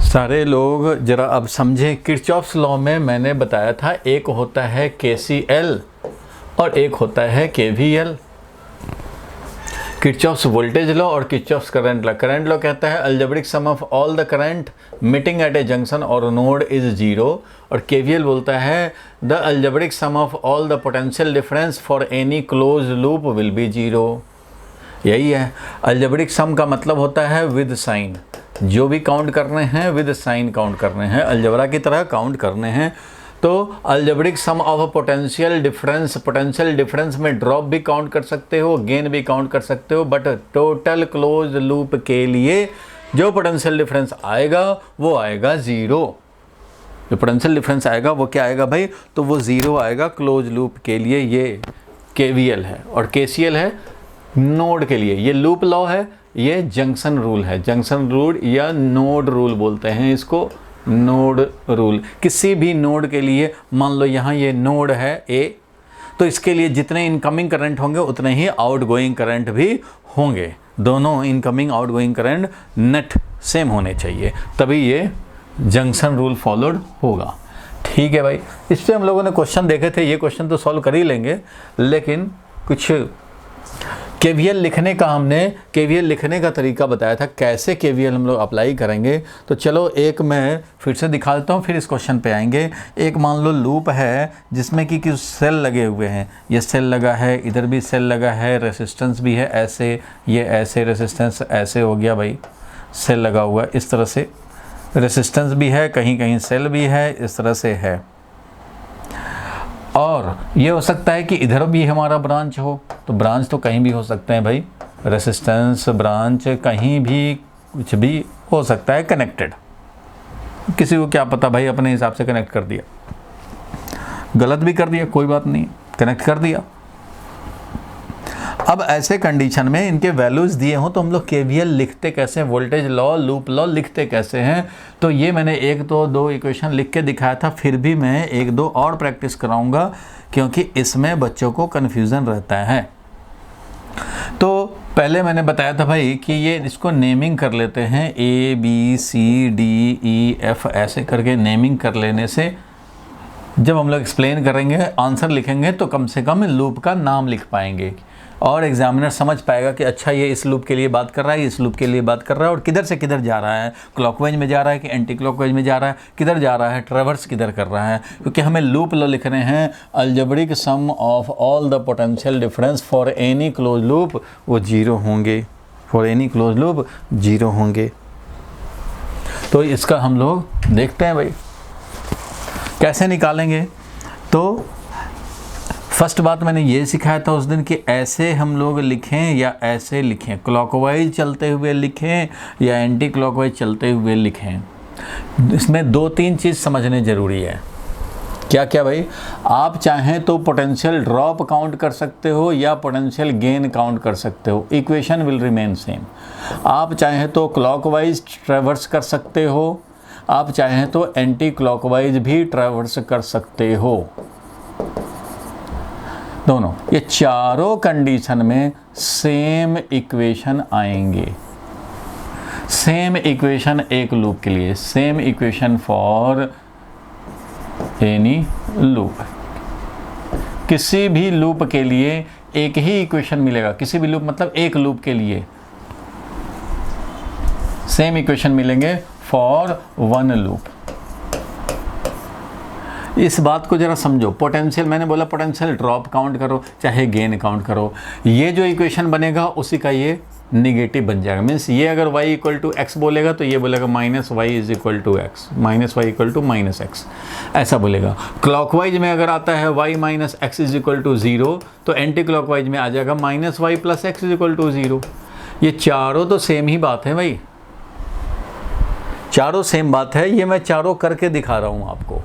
सारे लोग ज़रा अब समझें। किरचॉफ्स लॉ में मैंने बताया था एक होता है KCL और एक होता है KVL। किरचॉफ्स वोल्टेज लॉ और Kirchhoff's current law. Current law कहता है algebraic sum of all the current meeting at a junction और नोड इज जीरो, और KVL बोलता है the algebraic sum of all the potential difference for any close loop will be zero. यही है algebraic सम का मतलब होता है विद साइन। जो भी काउंट करने हैं विद साइन काउंट करने हैं, अलजबरा की तरह काउंट करने हैं। तो algebraic sum of potential difference, potential difference में ड्रॉप भी काउंट कर सकते हो, गेन भी काउंट कर सकते हो, बट टोटल क्लोज लूप के लिए जो पोटेंशियल डिफरेंस आएगा वो आएगा ज़ीरो। जो पोटेंशियल डिफरेंस आएगा वो क्या आएगा भाई? तो वो ज़ीरो आएगा क्लोज लूप के लिए। ये KVL है और KCL है नोड के लिए। ये लूप लॉ है, ये जंक्शन रूल है। जंक्शन रूल या नोड रूल बोलते हैं इसको, नोड रूल। किसी भी नोड के लिए मान लो यहाँ ये नोड है A, तो इसके लिए जितने इनकमिंग करंट होंगे उतने ही आउटगोइंग करंट भी होंगे। दोनों incoming outgoing current net same होने चाहिए, तभी ये जंक्शन रूल फॉलोड होगा। ठीक है भाई, इस पर हम लोगों ने क्वेश्चन देखे थे। ये क्वेश्चन तो सॉल्व कर ही लेंगे, लेकिन कुछ KVL लिखने का हमने KVL लिखने का तरीका बताया था, कैसे KVL हम लोग अप्लाई करेंगे। तो चलो एक मैं फिर से दिखा देता हूँ, फिर इस क्वेश्चन पे आएंगे। एक मान लो लूप है जिसमें कि कुछ सेल लगे हुए हैं। ये सेल लगा है, इधर भी सेल लगा है, रेसिस्टेंस भी है ऐसे, ये ऐसे रेसिस्टेंस ऐसे हो गया भाई, सेल लगा हुआ इस तरह से, रेसिस्टेंस भी है, कहीं कहीं सेल भी है, इस तरह से है। और ये हो सकता है कि इधर भी हमारा ब्रांच हो, तो ब्रांच तो कहीं भी हो सकते हैं भाई, रेसिस्टेंस ब्रांच कहीं भी कुछ भी हो सकता है कनेक्टेड। किसी को क्या पता भाई, अपने हिसाब से कनेक्ट कर दिया, गलत भी कर दिया, कोई बात नहीं, कनेक्ट कर दिया। अब ऐसे कंडीशन में इनके वैल्यूज दिए हों तो हम लोग KVL लिखते कैसे हैं, वोल्टेज लॉ, लूप लॉ लिखते कैसे हैं। तो ये मैंने एक तो दो इक्वेशन लिख के दिखाया था, फिर भी मैं एक दो और प्रैक्टिस कराऊंगा क्योंकि इसमें बच्चों को कन्फ्यूज़न रहता है। तो पहले मैंने बताया था भाई कि ये इसको नेमिंग कर लेते हैं, ABCDEF ऐसे करके नेमिंग कर लेने से जब हम लोग एक्सप्लेन करेंगे, आंसर लिखेंगे तो कम से कम लूप का नाम लिख पाएंगे और एग्जामिनर समझ पाएगा कि अच्छा ये इस लूप के लिए बात कर रहा है, इस लूप के लिए बात कर रहा है, और किधर से किधर जा रहा है, क्लॉकवाइज में जा रहा है कि एंटी क्लॉकवाइज में जा रहा है, किधर जा रहा है, ट्रेवर्स किधर कर रहा है। क्योंकि हमें लूप लॉ लिखने हैं, algebraic sum of all the potential difference for any close loop वो जीरो होंगे, for any close loop zero होंगे। तो इसका हम लोग देखते हैं भाई कैसे निकालेंगे। तो फर्स्ट बात मैंने ये सिखाया था उस दिन कि ऐसे हम लोग लिखें या ऐसे लिखें, क्लॉकवाइज चलते हुए लिखें या एंटी क्लॉकवाइज चलते हुए लिखें। इसमें दो तीन चीज़ समझने ज़रूरी है। क्या क्या भाई? आप चाहें तो पोटेंशियल ड्रॉप काउंट कर सकते हो या पोटेंशियल गेन काउंट कर सकते हो, इक्वेशन विल रिमेन सेम। आप चाहें तो क्लॉकवाइज ट्रैवर्स कर सकते हो, आप चाहें तो एंटी क्लॉकवाइज भी ट्रैवर्स कर सकते हो, दोनों। ये चारों कंडीशन में सेम इक्वेशन आएंगे। सेम इक्वेशन एक लूप के लिए, same equation for any loop. किसी भी लूप के लिए एक ही इक्वेशन मिलेगा, किसी भी लूप मतलब एक लूप के लिए सेम इक्वेशन मिलेंगे फॉर वन लूप। इस बात को जरा समझो। पोटेंशियल, मैंने बोला पोटेंशियल ड्रॉप काउंट करो चाहे गेन काउंट करो, ये जो इक्वेशन बनेगा उसी का ये निगेटिव बन जाएगा। मीन्स ये अगर y इक्वल टू एक्स बोलेगा तो ये बोलेगा minus y is equal to x, minus y equal to minus x, ऐसा बोलेगा। क्लॉकवाइज में अगर आता है y minus x is equal to zero, तो एंटी क्लॉकवाइज में आ जाएगा minus y plus x is equal to zero. ये चारों तो सेम ही बात है भाई, चारों सेम बात है। ये मैं चारों करके दिखा रहा हूँ आपको,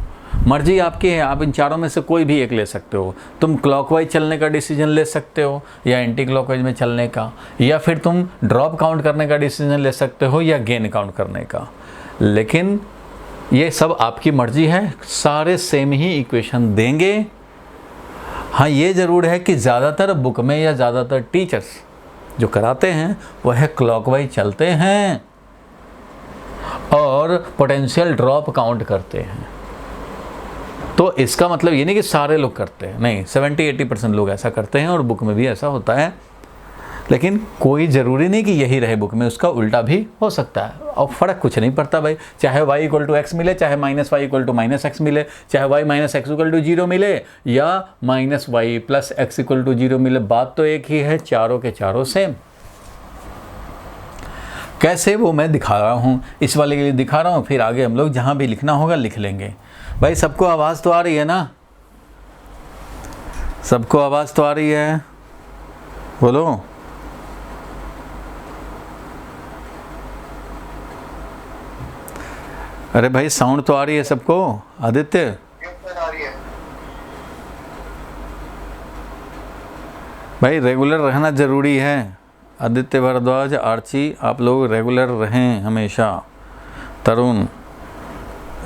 मर्जी आपकी है, आप इन चारों में से कोई भी एक ले सकते हो। तुम क्लॉकवाइज चलने का डिसीजन ले सकते हो या एंटी क्लॉकवाइज में चलने का, या फिर तुम ड्रॉप काउंट करने का डिसीजन ले सकते हो या गेन काउंट करने का। लेकिन ये सब आपकी मर्जी है, सारे सेम ही इक्वेशन देंगे। हाँ, ये ज़रूर है कि ज़्यादातर बुक में या ज़्यादातर टीचर्स जो कराते हैं वह है क्लॉकवाइज चलते हैं और पोटेंशियल ड्रॉप काउंट करते हैं। तो इसका मतलब ये नहीं कि सारे लोग करते हैं, नहीं, 70-80% लोग ऐसा करते हैं और बुक में भी ऐसा होता है। लेकिन कोई ज़रूरी नहीं कि यही रहे बुक में, उसका उल्टा भी हो सकता है और फ़र्क कुछ नहीं पड़ता भाई। चाहे y = x मिले, चाहे -y = -x मिले, चाहे y - x = 0 मिले या -y + x = 0 मिले, बात तो एक ही है, चारों के चारों सेम। कैसे वो मैं दिखा रहा हूँ, इस वाले के लिए दिखा रहा हूँ, फिर आगे हम लोग जहाँ भी लिखना होगा लिख लेंगे। भाई सबको आवाज़ तो आ रही है ना? सबको आवाज़ तो आ रही है? बोलो। अरे भाई साउंड तो आ रही है सबको? आदित्य भाई रेगुलर रहना ज़रूरी है। आदित्य भारद्वाज, आर्ची, आप लोग रेगुलर रहें हमेशा। तरुण,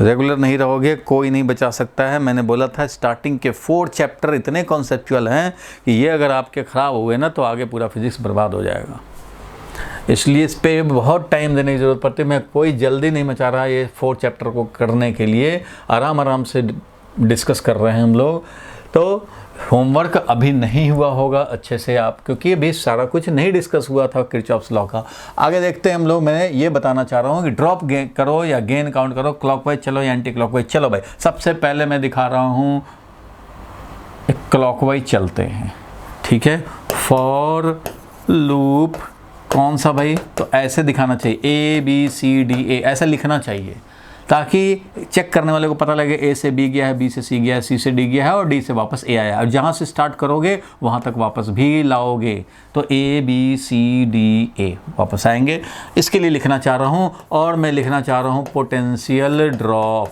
रेगुलर नहीं रहोगे कोई नहीं बचा सकता है। मैंने बोला था स्टार्टिंग के 4 चैप्टर इतने कॉन्सेप्चुअल हैं कि ये अगर आपके ख़राब हुए ना तो आगे पूरा फिजिक्स बर्बाद हो जाएगा। इसलिए इस पे बहुत टाइम देने की ज़रूरत पड़ती है। मैं कोई जल्दी नहीं मचा रहा ये 4 चैप्टर को करने के लिए, आराम आराम से डिस्कस कर रहे हैं हम लोग। तो होमवर्क अभी नहीं हुआ होगा अच्छे से आप, क्योंकि अभी सारा कुछ नहीं डिस्कस हुआ था किरचॉफ्स लॉ का। आगे देखते हैं हम लोग। मैं ये बताना चाह रहा हूँ कि ड्रॉप गेन करो या गेन काउंट करो, क्लॉकवाइज चलो या एंटी क्लॉकवाइज चलो। भाई सबसे पहले मैं दिखा रहा हूँ क्लॉकवाइज चलते हैं, ठीक है। फॉर लूप कौन सा भाई? तो ऐसे दिखाना चाहिए, ABCDA ऐसा लिखना चाहिए, ताकि चेक करने वाले को पता लगे A से B गया है, B से C गया है, C से D गया है और D से वापस A आया है। और जहाँ से स्टार्ट करोगे वहाँ तक वापस भी लाओगे, तो ABCDA वापस आएंगे। इसके लिए लिखना चाह रहा हूँ, और मैं लिखना चाह रहा हूँ पोटेंशियल ड्रॉप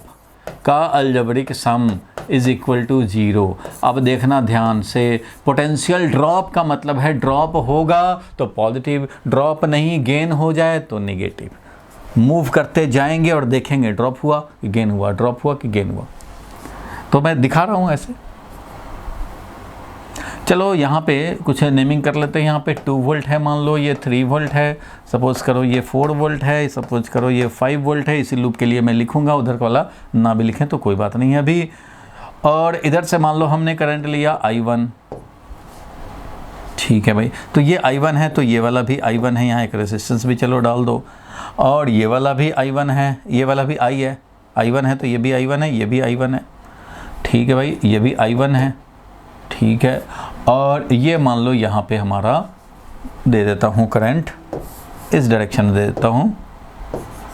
का अलजेब्रिक सम = 0। अब देखना ध्यान से, पोटेंशियल ड्रॉप का मतलब है ड्रॉप होगा तो पॉजिटिव, ड्रॉप नहीं गेन हो जाए तो नेगेटिव। मूव करते जाएंगे और देखेंगे ड्रॉप हुआ कि गेन हुआ, ड्रॉप हुआ कि गेन हुआ। तो मैं दिखा रहा हूँ ऐसे। चलो यहाँ पे कुछ नेमिंग कर लेते हैं। यहाँ पे 2 वोल्ट है, मान लो ये 3 वोल्ट है, सपोज करो ये 4 वोल्ट है, सपोज करो ये 5 वोल्ट है। इसी लूप के लिए मैं लिखूंगा, उधर वाला ना भी लिखें तो कोई बात नहीं है अभी। और इधर से मान लो हमने करंट लिया I1, ठीक है भाई। तो ये I1 है, तो ये वाला भी I1 है, यहाँ एक रेजिस्टेंस भी चलो डाल दो। और ये वाला भी I1 है, ये वाला भी I है, I1 है तो ये भी I1 है, ये भी I1 है, ठीक है भाई। ये भी I1 है, ठीक है। और ये मान लो यहाँ पे हमारा दे देता हूँ करंट, इस डायरेक्शन में दे देता हूँ,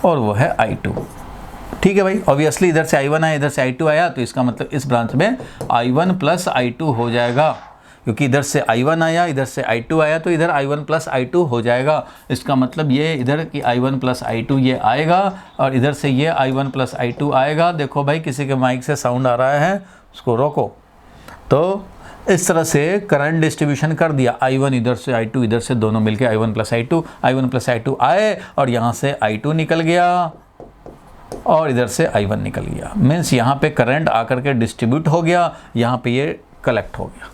और वो है I2, ठीक है भाई। ऑब्वियसली इधर से I1 आया, इधर से I2 आया, तो इसका मतलब इस ब्रांच में I1 + I2 हो जाएगा, क्योंकि इधर से I1 आया, इधर से I2 आया, तो इधर I1 + I2 हो जाएगा। इसका मतलब ये इधर की I1 + I2 ये आएगा, और इधर से ये I1 + I2 आएगा। देखो भाई किसी के माइक से साउंड आ रहा है, उसको रोको। तो इस तरह से करंट डिस्ट्रीब्यूशन कर दिया, I1 इधर से I2 इधर से, दोनों मिलके I1 + I2, I1 + I2 आए, और यहाँ से I2 निकल गया और इधर से I1 निकल गया। मीन्स यहाँ पे करंट आकर के डिस्ट्रीब्यूट हो गया, यहाँ पे ये कलेक्ट हो गया।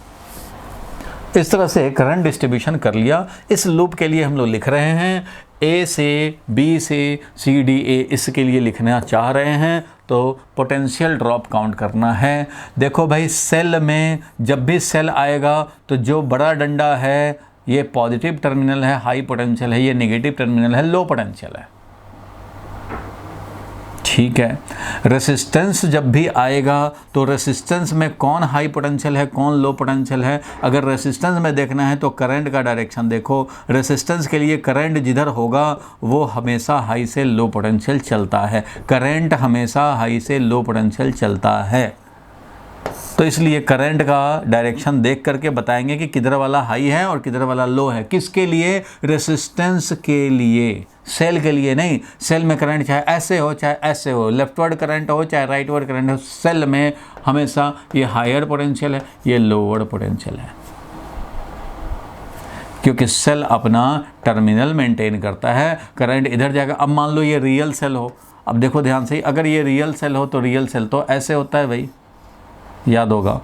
इस तरह से करंट डिस्ट्रीब्यूशन कर लिया। इस लूप के लिए हम लोग लिख रहे हैं A से B से C D A, इसके लिए लिखना चाह रहे हैं तो पोटेंशियल ड्रॉप काउंट करना है। देखो भाई सेल में जब भी सेल आएगा तो जो बड़ा डंडा है ये पॉजिटिव टर्मिनल है, हाई पोटेंशियल है, ये नेगेटिव टर्मिनल है, लो पोटेंशियल है, ठीक है। रेसिस्टेंस जब भी आएगा तो रेसिस्टेंस में कौन हाई पोटेंशियल है, कौन लो पोटेंशियल है। अगर रेसिस्टेंस में देखना है तो करंट का डायरेक्शन देखो, रेसिस्टेंस के लिए करंट जिधर होगा वो हमेशा हाई से लो पोटेंशियल चलता है, करंट हमेशा हाई से लो पोटेंशियल चलता है। तो इसलिए करंट का डायरेक्शन देख करके बताएंगे कि किधर वाला हाई है और किधर वाला लो है। किसके लिए? रेसिस्टेंस के लिए, सेल के लिए नहीं। सेल में करंट चाहे ऐसे हो चाहे ऐसे हो, लेफ्टवर्ड करंट हो चाहे राइटवर्ड करंट हो, सेल में हमेशा ये हायर पोटेंशियल है, ये लोअर पोटेंशियल है, क्योंकि सेल अपना टर्मिनल मेंटेन करता है। करंट इधर जाएगा। अब मान लो ये रियल सेल हो, अब देखो ध्यान से, अगर ये रियल सेल हो तो रियल सेल तो ऐसे होता है भाई, याद होगा।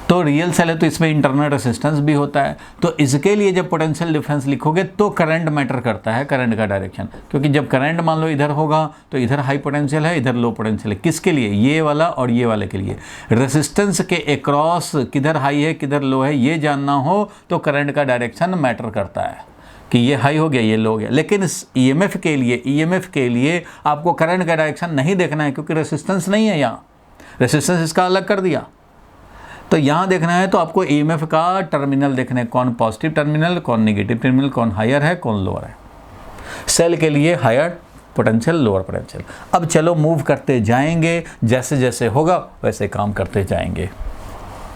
तो रियल सेल है तो इसमें इंटरनल रेसिस्टेंस भी होता है। तो इसके लिए जब पोटेंशियल डिफरेंस लिखोगे तो करंट मैटर करता है, करंट का डायरेक्शन, क्योंकि जब करंट मान लो इधर होगा तो इधर हाई पोटेंशियल है, इधर लो पोटेंशियल है। किसके लिए? ये वाला और ये वाले के लिए। रेसिस्टेंस के अक्रॉस किधर हाई है किधर लो है ये जानना हो तो करंट का डायरेक्शन मैटर करता है कि ये हाई हो गया ये लो हो गया। लेकिन इस ईएमएफ के लिए आपको करंट का डायरेक्शन नहीं देखना है, क्योंकि रेसिस्टेंस नहीं है, यहाँ रेसिस्टेंस इसका अलग कर दिया। तो यहाँ देखना है तो आपको ईएमएफ का टर्मिनल देखना है, कौन पॉजिटिव टर्मिनल, कौन नेगेटिव टर्मिनल, कौन हायर है कौन लोअर है। सेल के लिए हायर पोटेंशियल लोअर पोटेंशियल। अब चलो मूव करते जाएंगे, जैसे जैसे होगा वैसे काम करते जाएंगे,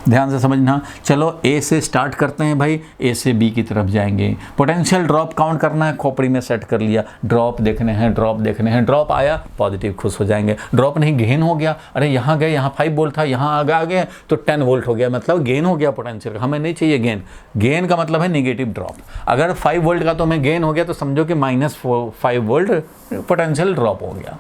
ध्यान से समझना। चलो ए से स्टार्ट करते हैं भाई, ए से बी की तरफ जाएंगे। पोटेंशियल ड्रॉप काउंट करना है, खोपड़ी में सेट कर लिया, ड्रॉप देखने हैं, ड्रॉप देखने हैं। ड्रॉप आया पॉजिटिव, खुश हो जाएंगे। ड्रॉप नहीं गेन हो गया, अरे यहाँ गए यहाँ 5 वोल्ट था, यहाँ आगे आ गए तो 10 वोल्ट हो गया, मतलब गेन हो गया पोटेंशियल। हमें नहीं चाहिए गेन, गेन का मतलब है निगेटिव ड्रॉप। अगर 5 वोल्ट का तो हमें गेन हो गया तो समझो कि -5 वोल्ट पोटेंशियल ड्रॉप हो गया।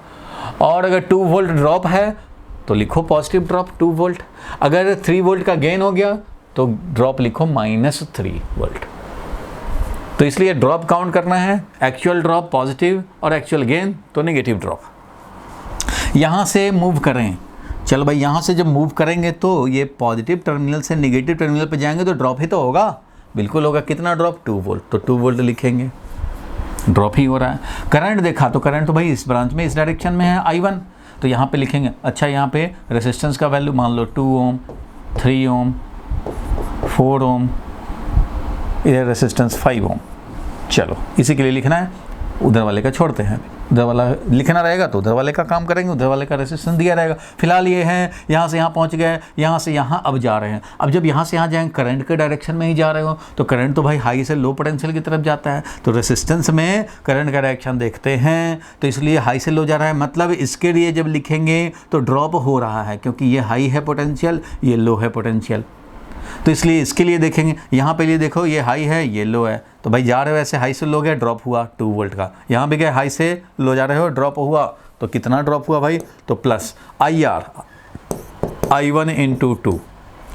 और अगर 2 वोल्ट ड्रॉप है तो लिखो पॉजिटिव ड्रॉप 2 वोल्ट। अगर 3 वोल्ट का गेन हो गया तो ड्रॉप लिखो -3 वोल्ट। तो इसलिए ड्रॉप काउंट करना है, एक्चुअल ड्रॉप पॉजिटिव और एक्चुअल गेन तो नेगेटिव ड्रॉप। यहाँ से मूव करें, चलो भाई यहाँ से जब मूव करेंगे तो ये पॉजिटिव टर्मिनल से नेगेटिव टर्मिनल पे जाएंगे तो ड्रॉप ही तो होगा, बिल्कुल होगा। कितना ड्रॉप? 2 वोल्ट, तो 2 वोल्ट लिखेंगे, ड्रॉप ही हो रहा है। करंट देखा तो करंट तो भाई इस ब्रांच में इस डायरेक्शन में है I1, तो यहाँ पे लिखेंगे। अच्छा यहाँ पे रेसिस्टेंस का वैल्यू मान लो 2 ओम, 3 ओम, 4 ओम, इधर रेसिस्टेंस 5 ओम। चलो इसी के लिए लिखना है, उधर वाले का छोड़ते हैं। उधर वाला लिखना रहेगा तो उधर वाले का काम करेंगे, उधर वाले का रेसिस्टेंस दिया रहेगा। फिलहाल ये हैं, यहाँ से यहाँ पहुँच गए, यहाँ से यहाँ अब जा रहे हैं। अब जब यहाँ से यहाँ जाएंगे करंट के डायरेक्शन में ही जा रहे हो तो करंट तो भाई हाई से लो पोटेंशियल की तरफ जाता है, तो रेसिस्टेंस में करंट का डायरेक्शन देखते हैं तो इसलिए हाई से लो जा रहा है। मतलब इसके लिए जब लिखेंगे तो ड्रॉप हो रहा है, क्योंकि ये हाई है पोटेंशियल, ये लो है पोटेंशियल। तो इसलिए इसके लिए देखेंगे, यहाँ पे लिए देखो ये हाई है ये लो है, तो भाई जा रहे हो ऐसे हाई से लो गए ड्रॉप हुआ 2 वोल्ट का। यहाँ भी गए हाई से लो जा रहे हो ड्रॉप हुआ, तो कितना ड्रॉप हुआ भाई? तो प्लस IR, I1 × 2,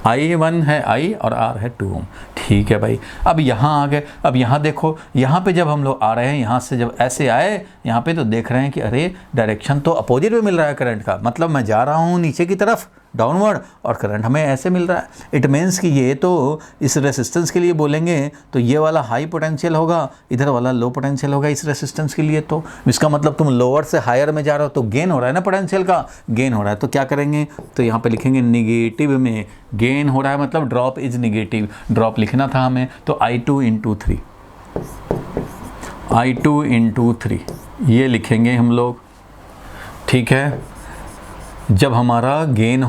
I1 है I और R है 2 ओम। ठीक है भाई, अब यहाँ आ गए। अब यहाँ देखो, यहाँ पे जब हम लोग आ रहे हैं, यहाँ से जब ऐसे आए यहाँ पे तो देख रहे हैं कि अरे डायरेक्शन तो अपोजिट में मिल रहा है करंट का, मतलब मैं जा रहा हूँ नीचे की तरफ डाउनवर्ड और करंट हमें ऐसे मिल रहा है। इट मीन्स कि ये तो इस रेसिस्टेंस के लिए बोलेंगे तो ये वाला हाई पोटेंशियल होगा, इधर वाला लो पोटेंशियल होगा इस रेसिस्टेंस के लिए। तो इसका मतलब तुम लोअर से हायर में जा रहे हो तो गेन हो रहा है ना, पोटेंशियल का गेन हो रहा है। तो क्या करेंगे? तो यहाँ पे लिखेंगे निगेटिव में गेन हो रहा है, मतलब ड्रॉप इज निगेटिव। ड्रॉप लिखना था हमें, तो I2 × 3, I2 × 3 ये लिखेंगे हम लोग। ठीक है, जब हमारा गेन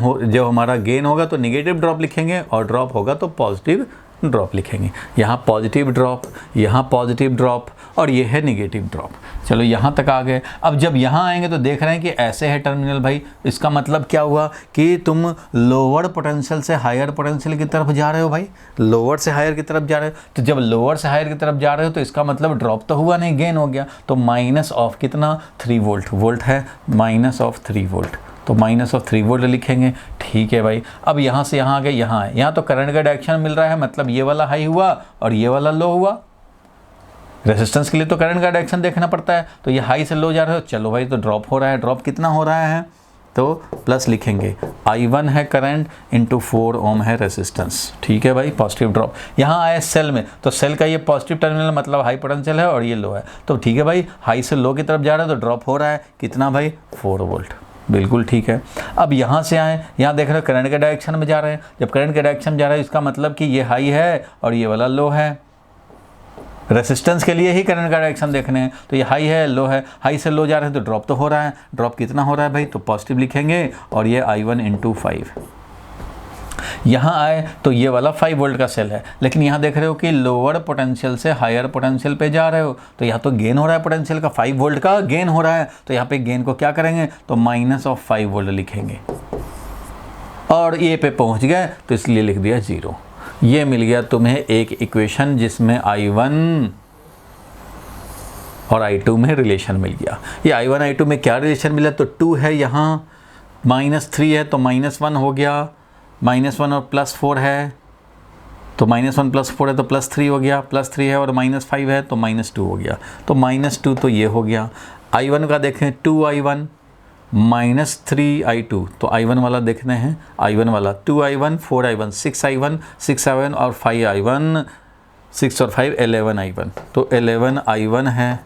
होगा तो नेगेटिव ड्रॉप लिखेंगे और ड्रॉप होगा तो पॉजिटिव ड्रॉप लिखेंगे। यहाँ पॉजिटिव ड्रॉप, यहाँ पॉजिटिव ड्रॉप और ये है नेगेटिव ड्रॉप। चलो यहाँ तक आ गए। अब जब यहाँ आएंगे तो देख रहे हैं कि ऐसे है टर्मिनल भाई। इसका मतलब क्या हुआ कि तुम लोअर पोटेंशियल से हायर पोटेंशियल की तरफ जा रहे हो भाई, लोअर से हायर की तरफ जा रहे हो। तो जब लोअर से हायर की तरफ जा रहे हो तो इसका मतलब ड्रॉप तो हुआ नहीं, गेन हो गया। तो माइनस ऑफ कितना? 3 वोल्ट, वोल्ट है -3 वोल्ट, तो -3 वोल्ट लिखेंगे। ठीक है भाई, अब यहाँ से यहाँ आ गए, यहाँ है, यहाँ तो करंट का डायरेक्शन मिल रहा है, मतलब ये वाला हाई हुआ और ये वाला लो हुआ। रेजिस्टेंस के लिए तो करंट का डायरेक्शन देखना पड़ता है, तो ये हाई से लो जा रहे हो, चलो भाई तो ड्रॉप हो रहा है। ड्रॉप कितना हो रहा है? तो प्लस लिखेंगे, I1 है करंट × 4 ओम है रेजिस्टेंस। ठीक है भाई, पॉजिटिव ड्रॉप। यहाँ आए सेल में, तो सेल का ये पॉजिटिव टर्मिनल मतलब हाई पोटेंशियल है और ये लो है, तो ठीक है भाई, हाई से लो की तरफ जा रहा है तो ड्रॉप हो रहा है कितना भाई? 4 वोल्ट। बिल्कुल ठीक है। अब यहाँ से आए, यहाँ देख रहे हो करंट के डायरेक्शन में जा रहे हैं। जब करंट के डायरेक्शन में जा रहा है इसका मतलब कि ये हाई है और ये वाला लो है। रेसिस्टेंस के लिए ही करंट का डायरेक्शन देखने हैं, तो ये हाई है लो है, हाई से लो जा रहे हैं तो ड्रॉप तो हो रहा है। ड्रॉप कितना हो रहा है भाई? तो पॉजिटिव लिखेंगे और ये I1 × 5। यहाँ आए तो ये वाला 5 वोल्ट का सेल है, लेकिन यहाँ देख रहे हो कि लोअर पोटेंशियल से हायर पोटेंशियल पे जा रहे हो, तो यहाँ तो गेन हो रहा है पोटेंशियल का, 5 वोल्ट का गेन हो रहा है। तो यहाँ पे गेन को क्या करेंगे? तो -5 वोल्ट लिखेंगे और ये पे पहुँच गए तो इसलिए लिख दिया 0। ये मिल गया तुम्हें एक इक्वेशन जिसमें I1 और I2 में रिलेशन मिल गया। ये I1 I2 में क्या रिलेशन मिला? तो 2 है यहाँ, -3 है तो -1 हो गया, -1 और +4 है तो -1 +4 है तो +3 हो गया, +3 है और -5 है तो -2 हो गया, तो -2 तो ये हो गया। I1 का देखें 2I1 -3I2, तो I1 वाला देखते हैं, I1 वाला 2I1 4I1 6I1 6I1 और 5I1 6 और 5 11I1, तो 11I1 है,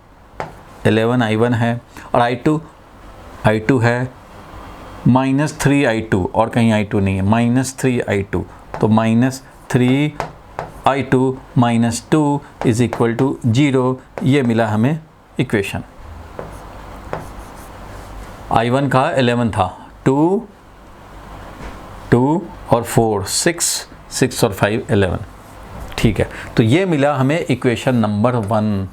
11I1 है और I2 है -3I2 और कहीं I2 नहीं है, -3I2, तो -3I2 -2 इज इक्वल टू 0। ये मिला हमें इक्वेशन। I1 का 11 था, 2 और 4 6 और 5 11, ठीक है। तो ये मिला हमें equation number 1,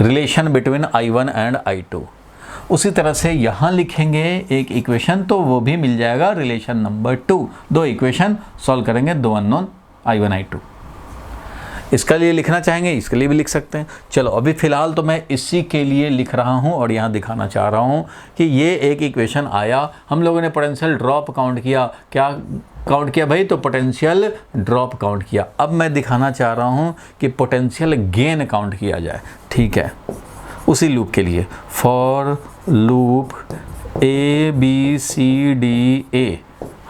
relation between I1 and I2। उसी तरह से यहाँ लिखेंगे एक इक्वेशन तो वो भी मिल जाएगा रिलेशन नंबर 2। दो इक्वेशन सॉल्व करेंगे, दो अननोन I1 I2। इसका लिए लिखना चाहेंगे, इसके लिए भी लिख सकते हैं। चलो अभी फ़िलहाल तो मैं इसी के लिए लिख रहा हूँ और यहाँ दिखाना चाह रहा हूँ कि ये एक इक्वेशन आया, हम लोगों ने पोटेंशियल ड्रॉप काउंट किया। क्या काउंट किया भाई? तो पोटेंशियल ड्रॉप काउंट किया। अब मैं दिखाना चाह रहा हूँ कि पोटेंशियल गेन काउंट किया जाए, ठीक है। उसी लूप के लिए फॉर लूप ABCDA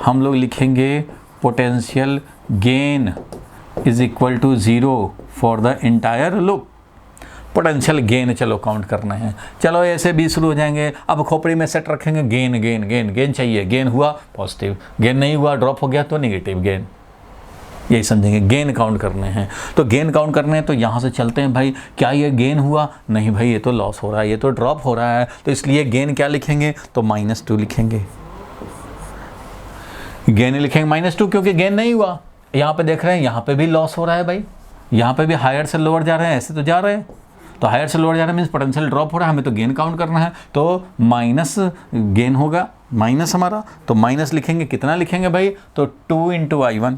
हम लोग लिखेंगे potential gain is equal to 0 for the entire loop. Potential gain चलो काउंट करना है, चलो ऐसे भी शुरू हो जाएंगे। अब खोपड़ी में सेट रखेंगे गेन गेन गेन गेन चाहिए, गेन हुआ पॉजिटिव, गेन नहीं हुआ ड्रॉप हो गया तो नेगेटिव गेन, यही समझेंगे। गेन काउंट करने हैं, तो गेन काउंट करने हैं तो यहाँ से चलते हैं भाई। क्या ये गेन हुआ? नहीं भाई, ये तो लॉस हो रहा है, ये तो ड्रॉप हो रहा है, तो इसलिए गेन क्या लिखेंगे? तो -2 लिखेंगे। गेन लिखेंगे -2 क्योंकि गेन नहीं हुआ। यहाँ पे देख रहे हैं, यहाँ पे भी लॉस हो रहा है भाई, यहाँ पे भी हायर से लोअर जा रहे हैं, ऐसे तो जा रहे हैं, तो हायर से लोअर जा रहे हैं मीन्स पोटेंशियल ड्रॉप हो रहा है, हमें तो गेन काउंट करना है, तो माइनस गेन होगा, माइनस हमारा, तो माइनस लिखेंगे। कितना लिखेंगे भाई? तो 2 ×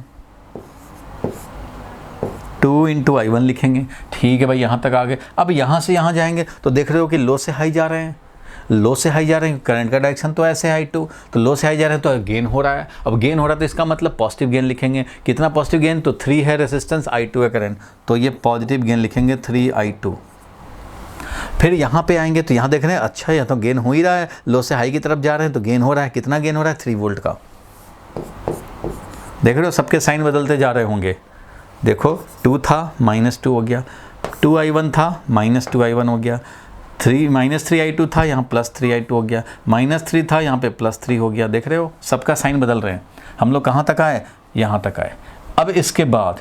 I1 लिखेंगे। ठीक है भाई, यहाँ तक आ गए। अब यहाँ से यहाँ जाएंगे तो देख रहे हो कि लो से हाई जा रहे हैं, लो से हाई जा रहे हैं, करंट का डायरेक्शन तो ऐसे I2, तो लो से हाई जा रहे हैं तो गेन हो रहा है। अब गेन हो रहा है तो इसका मतलब पॉजिटिव गेन लिखेंगे। कितना पॉजिटिव गेन? तो 3 है रेजिस्टेंस, I2 है करंट, तो ये पॉजिटिव गेन लिखेंगे 3I2। फिर यहाँ पे आएंगे तो यहाँ देख रहे हैं, अच्छा यहाँ तो गेन हो ही रहा है, लो से हाई की तरफ जा रहे हैं तो गेन हो रहा है। कितना गेन हो रहा है? 3 वोल्ट का। देख रहे हो सबके साइन बदलते जा रहे होंगे। देखो 2 था, -2 हो गया, 2I1 था, -2I1 हो गया, -3I2 था, यहाँ +3I2 हो गया, -3 था, यहाँ पे +3 हो गया। देख रहे हो सबका साइन बदल रहे हैं। हम लोग कहाँ तक आए? यहाँ तक आए। अब इसके बाद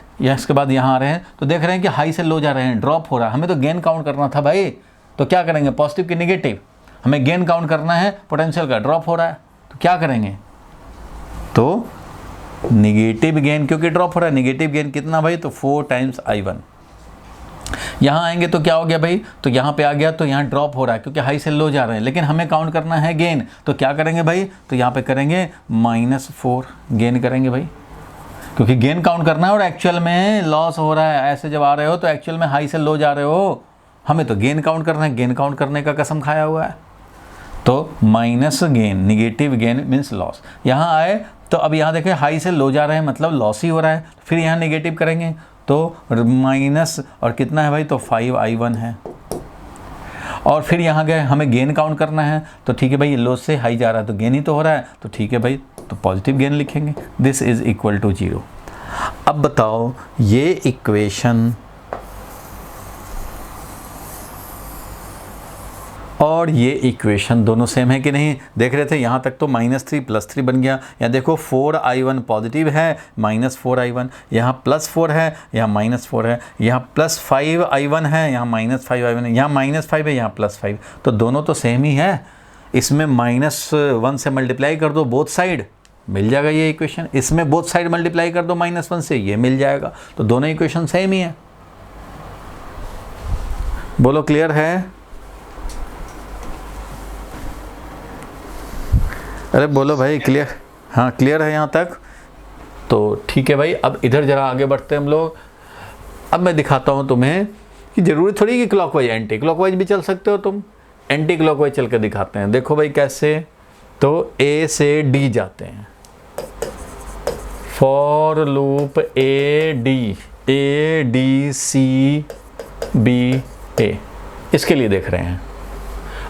यहाँ आ रहे हैं तो देख रहे हैं कि हाई से लो जा रहे हैं, ड्रॉप हो रहा है। हमें तो गेन काउंट करना था भाई, तो क्या करेंगे? पॉजिटिव की नेगेटिव, हमें गेन काउंट करना है, पोटेंशियल का ड्रॉप हो रहा है तो क्या करेंगे? तो निगेटिव गेन, क्योंकि ड्रॉप हो रहा है, निगेटिव गेन कितना भाई? तो 4 × I1। यहाँ आएंगे तो क्या हो गया भाई? तो यहाँ पे आ गया तो यहाँ ड्रॉप हो रहा है क्योंकि हाई से लो जा रहे हैं, लेकिन हमें काउंट करना है गेन, तो क्या करेंगे भाई? तो यहाँ पे करेंगे -4 गेन करेंगे भाई, क्योंकि गेन काउंट करना है और एक्चुअल में लॉस हो रहा है। ऐसे जब आ रहे हो तो एक्चुअल में हाई से लो जा रहे हो, हमें तो गेन काउंट करना है, गेन काउंट करने का कसम खाया हुआ है। तो minus gain, negative gain means loss. यहाँ आए तो अब यहाँ देखें हाई से लो जा रहे हैं मतलब लॉस ही हो रहा है, फिर यहाँ नेगेटिव करेंगे तो माइनस, और कितना है भाई? तो 5I1 है। और फिर यहाँ गए, हमें गेन काउंट करना है, तो ठीक है भाई, लो से हाई जा रहा है तो गेन ही तो हो रहा है, तो ठीक है भाई, तो पॉजिटिव गेन लिखेंगे। This is equal to 0। अब बताओ ये इक्वेशन और ये इक्वेशन दोनों सेम है कि नहीं? देख रहे थे यहाँ तक तो -3 +3 बन गया। यहाँ देखो 4I1 पॉजिटिव है, -4I1, यहाँ +4 है, यहाँ -4 है, यहाँ +5I1 है, यहाँ -5I1 है, यहाँ -5 है, यहाँ +5, तो दोनों तो सेम ही है। इसमें -1 से मल्टीप्लाई कर दो बोथ साइड, मिल जाएगा ये इक्वेशन। इसमें बोथ साइड मल्टीप्लाई कर दो -1 से, ये मिल जाएगा। तो दोनों इक्वेशन सेम ही है। बोलो क्लियर है? अरे बोलो भाई क्लियर? हाँ क्लियर है यहाँ तक? तो ठीक है भाई, अब इधर जरा आगे बढ़ते हैं हम लोग। अब मैं दिखाता हूँ तुम्हें कि ज़रूरी थोड़ी कि क्लॉकवाइज, एंटी क्लॉकवाइज भी चल सकते हो तुम। एंटी क्लॉकवाइज चल के दिखाते हैं। देखो भाई कैसे, तो A से D जाते हैं, for loop A D C B A, इसके लिए देख रहे हैं।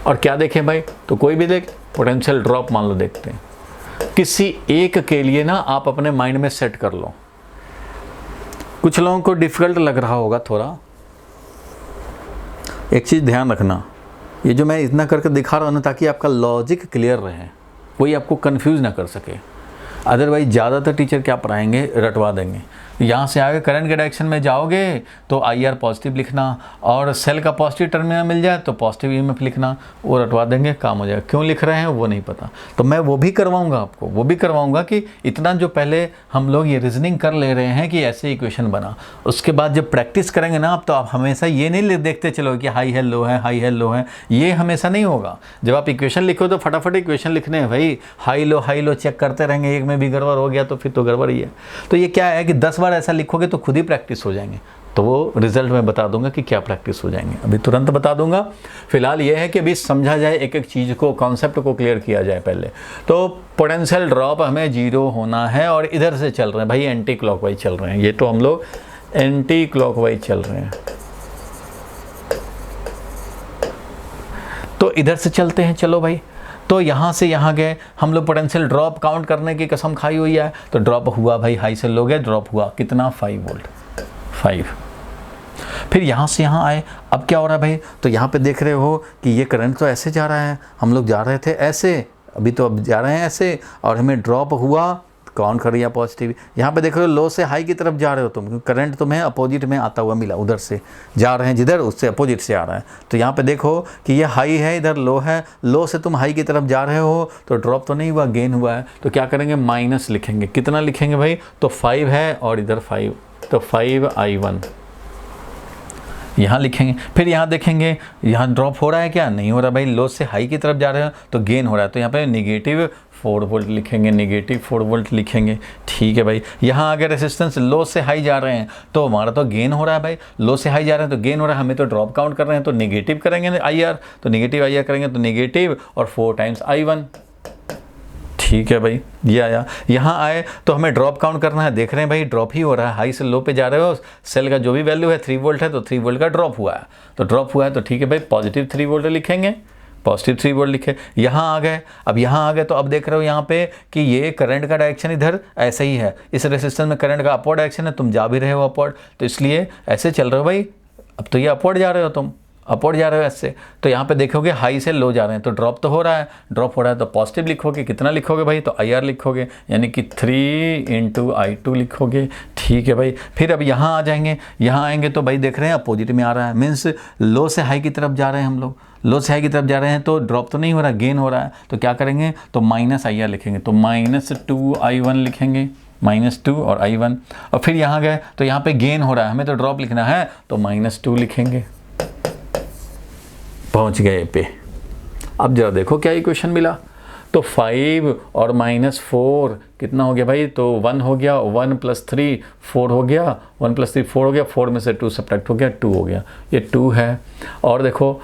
और क्या देखें भाई, तो कोई भी देख, पोटेंशियल ड्रॉप मान लो देखते हैं। किसी एक के लिए ना आप अपने माइंड में सेट कर लो। कुछ लोगों को डिफिकल्ट लग रहा होगा थोड़ा। एक चीज़ ध्यान रखना, ये जो मैं इतना करके दिखा रहा हूँ ना, ताकि आपका लॉजिक क्लियर रहे, कोई आपको कंफ्यूज ना कर सके। अदरवाइज ज़्यादातर टीचर क्या पढ़ाएंगे, रटवा देंगे। यहाँ से आगे करंट के डायरेक्शन में जाओगे तो IR पॉजिटिव लिखना, और सेल का पॉजिटिव टर्मिनल मिल जाए तो पॉजिटिव EMF लिखना, वो रटवा देंगे, काम हो जाएगा। क्यों लिख रहे हैं वो नहीं पता, तो मैं वो भी करवाऊंगा आपको, वो भी करवाऊंगा कि इतना जो पहले हम लोग ये रीजनिंग कर ले रहे हैं कि ऐसे इक्वेशन बना, उसके बाद जब प्रैक्टिस करेंगे ना आप, तो आप हमेशा ये नहीं देखते चलो कि हाई है लो है, हाई है लो है, ये हमेशा नहीं होगा। जब आप इक्वेशन लिखो तो फटाफट इक्वेशन लिखने हैं भाई, हाई लो चेक करते रहेंगे, एक में भी गड़बड़ हो गया तो फिर तो गड़बड़ ही है। तो ये क्या है कि 10 बार ऐसा लिखोगे तो खुद ही प्रैक्टिस हो जाएंगे। तो वो रिजल्ट में बता दूंगा कि क्या प्रैक्टिस हो जाएंगे, अभी तुरंत बता दूंगा। फिलहाल ये है कि अभी समझा जाए, एक एक चीज़ को, कॉन्सेप्ट को क्लियर किया जाए पहले। तो पोटेंशियल ड्रॉप हमें 0 होना है, और इधर से चल रहे हैं भाई, एंटी क्लॉकवाइज चल रहे हैं। ये तो हम लोग एंटी क्लॉकवाइज चल रहे हैं, तो इधर से चलते हैं। चलो भाई, तो यहाँ से यहाँ गए हम लोग, पोटेंशियल ड्रॉप काउंट करने की कसम खाई हुई है। तो ड्रॉप हुआ भाई, हाई से लो गए, ड्रॉप हुआ कितना, 5 वोल्ट, 5। फिर यहाँ से यहाँ आए, अब क्या हो रहा है भाई, तो यहाँ पे देख रहे हो कि ये करंट तो ऐसे जा रहा है, हम लोग जा रहे थे ऐसे, अभी तो अब जा रहे हैं ऐसे, और हमें ड्रॉप हुआ, काउंट कर रही है पॉजिटिव। यहाँ पे देख रहे हो लो से हाई की तरफ जा रहे हो तुम, करंट तुम्हें अपोजिट में आता हुआ मिला, उधर से जा रहे हैं जिधर, उससे अपोजिट से आ रहा है। तो यहाँ पे देखो कि ये हाई है, इधर लो है, लो से तुम हाई की तरफ जा रहे हो, तो ड्रॉप तो नहीं हुआ, गेन हुआ है। तो क्या करेंगे, माइनस लिखेंगे। कितना लिखेंगे भाई, तो 5 है और इधर 5, तो 5I1 यहाँ लिखेंगे। फिर यहाँ देखेंगे, यहाँ ड्रॉप हो रहा है क्या, नहीं हो रहा भाई, लो से हाई की तरफ जा रहे हैं तो गेन हो रहा है, तो यहाँ पे नेगेटिव 4 वोल्ट लिखेंगे, नेगेटिव 4 वोल्ट लिखेंगे। ठीक है भाई, यहाँ अगर रेसिस्टेंस लो से हाई जा रहे हैं तो हमारा तो गेन हो रहा है भाई, लो से हाई जा रहे हैं तो गेन हो रहा है, हमें तो ड्रॉप काउंट कर रहे हैं, तो नेगेटिव करेंगे IR, तो नेगेटिव IR करेंगे तो नेगेटिव और 4 टाइम्स I1। ठीक है भाई, ये आया। यहाँ आए तो हमें ड्रॉप काउंट करना है, देख रहे हैं भाई ड्रॉप ही हो रहा है, हाई से लो पे जा रहे हो, सेल का जो भी वैल्यू है 3 वोल्ट है, तो 3 वोल्ट का ड्रॉप हुआ है, तो ड्रॉप हुआ है तो ठीक है भाई, पॉजिटिव 3 वोल्ट लिखेंगे, पॉजिटिव 3 वोल्ट लिखे। यहाँ आ गए, अब यहाँ आ गए तो अब देख रहे हो यहाँ पे कि ये करंट का डायरेक्शन इधर ऐसे ही है, इस रेसिस्टेंस में करंट का अपवर्ड डायरेक्शन है, तुम जा भी रहे हो अपवर्ड, तो इसलिए ऐसे चल रहे हो भाई। अब तो ये अपवर्ड जा रहे हो, तुम अपवर्ड जा रहे हो ऐसे, तो यहाँ पे देखोगे हाई से लो जा रहे हैं, तो ड्रॉप तो हो रहा है, ड्रॉप हो रहा है तो पॉजिटिव लिखोगे। कितना लिखोगे भाई, तो IR लिखोगे, यानी कि 3 × I2 लिखोगे। ठीक है भाई, फिर अब यहाँ आ जाएंगे, यहाँ आएंगे तो भाई देख रहे हैं अपोजिट में आ रहा है, मीन्स लो से हाई की तरफ जा रहे हैं हम लोग, लो से हाई की तरफ जा रहे हैं तो ड्रॉप तो नहीं हो रहा, गेन हो रहा है, तो क्या करेंगे, तो -IR लिखेंगे, तो -2I1 लिखेंगे, -2 और I1। और फिर यहाँ गए तो यहाँ पे गेन हो रहा है, हमें तो ड्रॉप लिखना है, तो -2 लिखेंगे, पहुँच गए पे। अब जरा देखो क्या इक्वेशन मिला, तो 5 और -4 कितना हो गया भाई, तो 1 हो गया, 1 + 3 4 हो गया, 1 + 3 4 हो गया, 4 में से 2 सब्ट्रैक्ट हो गया, 2 हो गया, ये 2 है। और देखो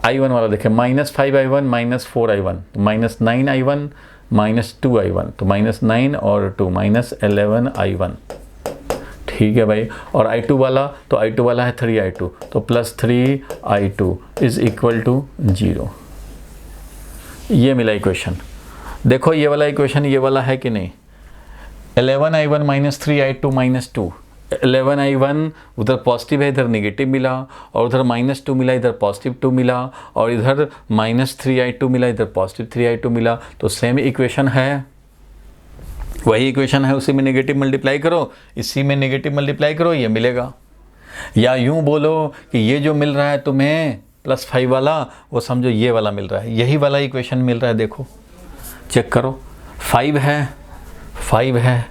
I1 वाला देखें, -5I1 -4I1, -9I1 -2I1, तो -9 और 2 -11I1। ठीक है भाई, और I2 वाला, तो I2 वाला है 3I2, तो +3I2 = 0। ये मिला इक्वेशन। देखो ये वाला इक्वेशन ये वाला है कि नहीं, 11I1 -3I2 -2, 11I1 उधर पॉजिटिव है, इधर नेगेटिव मिला, और उधर -2 मिला, इधर +2 मिला, और इधर -3I2 मिला, इधर +3I2 मिला, तो सेम इक्वेशन है, वही इक्वेशन है, उसी में नेगेटिव मल्टीप्लाई करो, इसी में नेगेटिव मल्टीप्लाई करो, ये मिलेगा। या यूं बोलो कि ये जो मिल रहा है तुम्हें +5 वाला, वो समझो ये वाला मिल रहा है, यही वाला इक्वेशन मिल रहा है। देखो चेक करो, 5 है, 5 है,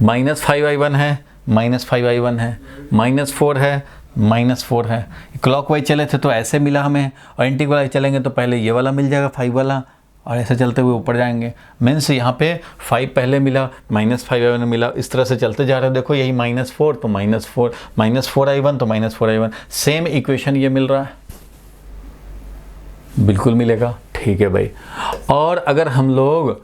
-5I1 है, -5I1 है, -4 है, -4 है। क्लॉकवाइज चले थे तो ऐसे मिला हमें, और एंटी क्लॉकवाइज चलेंगे तो पहले ये वाला मिल जाएगा 5 वाला, और ऐसे चलते हुए ऊपर जाएंगे। मीन्स यहाँ पे 5 पहले मिला, -5I1 मिला, इस तरह से चलते जा रहे हो। देखो यही -4 तो -4, -4I1 तो -4I1, सेम इक्वेशन ये मिल रहा है, बिल्कुल मिलेगा। ठीक है भाई, और अगर हम लोग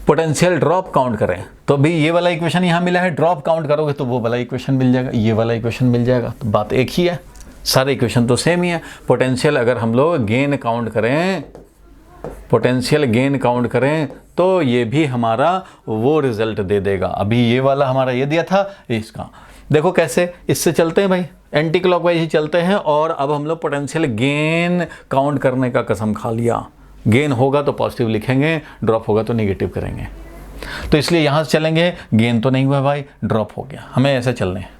पोटेंशियल ड्रॉप काउंट करें तो भी ये वाला इक्वेशन यहाँ मिला है, ड्रॉप काउंट करोगे तो वो वाला इक्वेशन मिल जाएगा, ये वाला इक्वेशन मिल जाएगा, तो बात एक ही है, सारे इक्वेशन तो सेम ही है। पोटेंशियल अगर हम लोग गेन काउंट करें, पोटेंशियल गेन काउंट करें तो ये भी हमारा वो रिजल्ट दे देगा। अभी ये वाला हमारा ये दिया था, इसका देखो कैसे, इससे चलते हैं भाई, एंटी क्लॉकवाइज ही चलते हैं। और अब हम लोग पोटेंशियल गेन काउंट करने का कसम खा लिया, गेन होगा तो पॉजिटिव लिखेंगे, ड्रॉप होगा तो नेगेटिव करेंगे। तो इसलिए यहाँ से चलेंगे, गेन तो नहीं हुआ भाई, ड्रॉप हो गया, हमें ऐसे चलने हैं।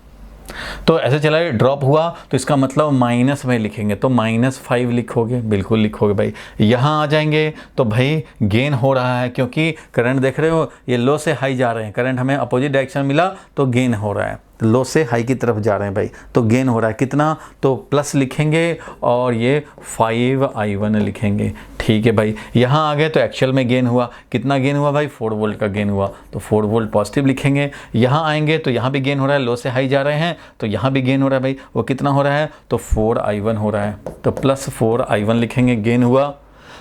तो ऐसे चला, ड्रॉप हुआ तो इसका मतलब माइनस में लिखेंगे, तो -5 लिखोगे, बिल्कुल लिखोगे भाई। यहाँ आ जाएंगे तो भाई गेन हो रहा है, क्योंकि करंट देख रहे हो ये लो से हाई जा रहे हैं, करंट हमें अपोजिट डायरेक्शन मिला तो गेन हो रहा है, लो से हाई की तरफ जा रहे हैं भाई, तो गेन हो रहा है कितना, तो प्लस लिखेंगे और ये 5i1 लिखेंगे। ठीक है भाई, यहाँ आ गए तो एक्चुअल में गेन हुआ, कितना गेन हुआ भाई, 4 वोल्ट का गेन हुआ, तो 4 वोल्ट पॉजिटिव लिखेंगे। यहाँ आएंगे तो यहाँ भी गेन हो रहा है, लो से हाई जा रहे हैं तो यहाँ भी गेन हो रहा है भाई, वो कितना हो रहा है, तो 4i1 हो रहा है, तो +4i1 लिखेंगे, गेन हुआ।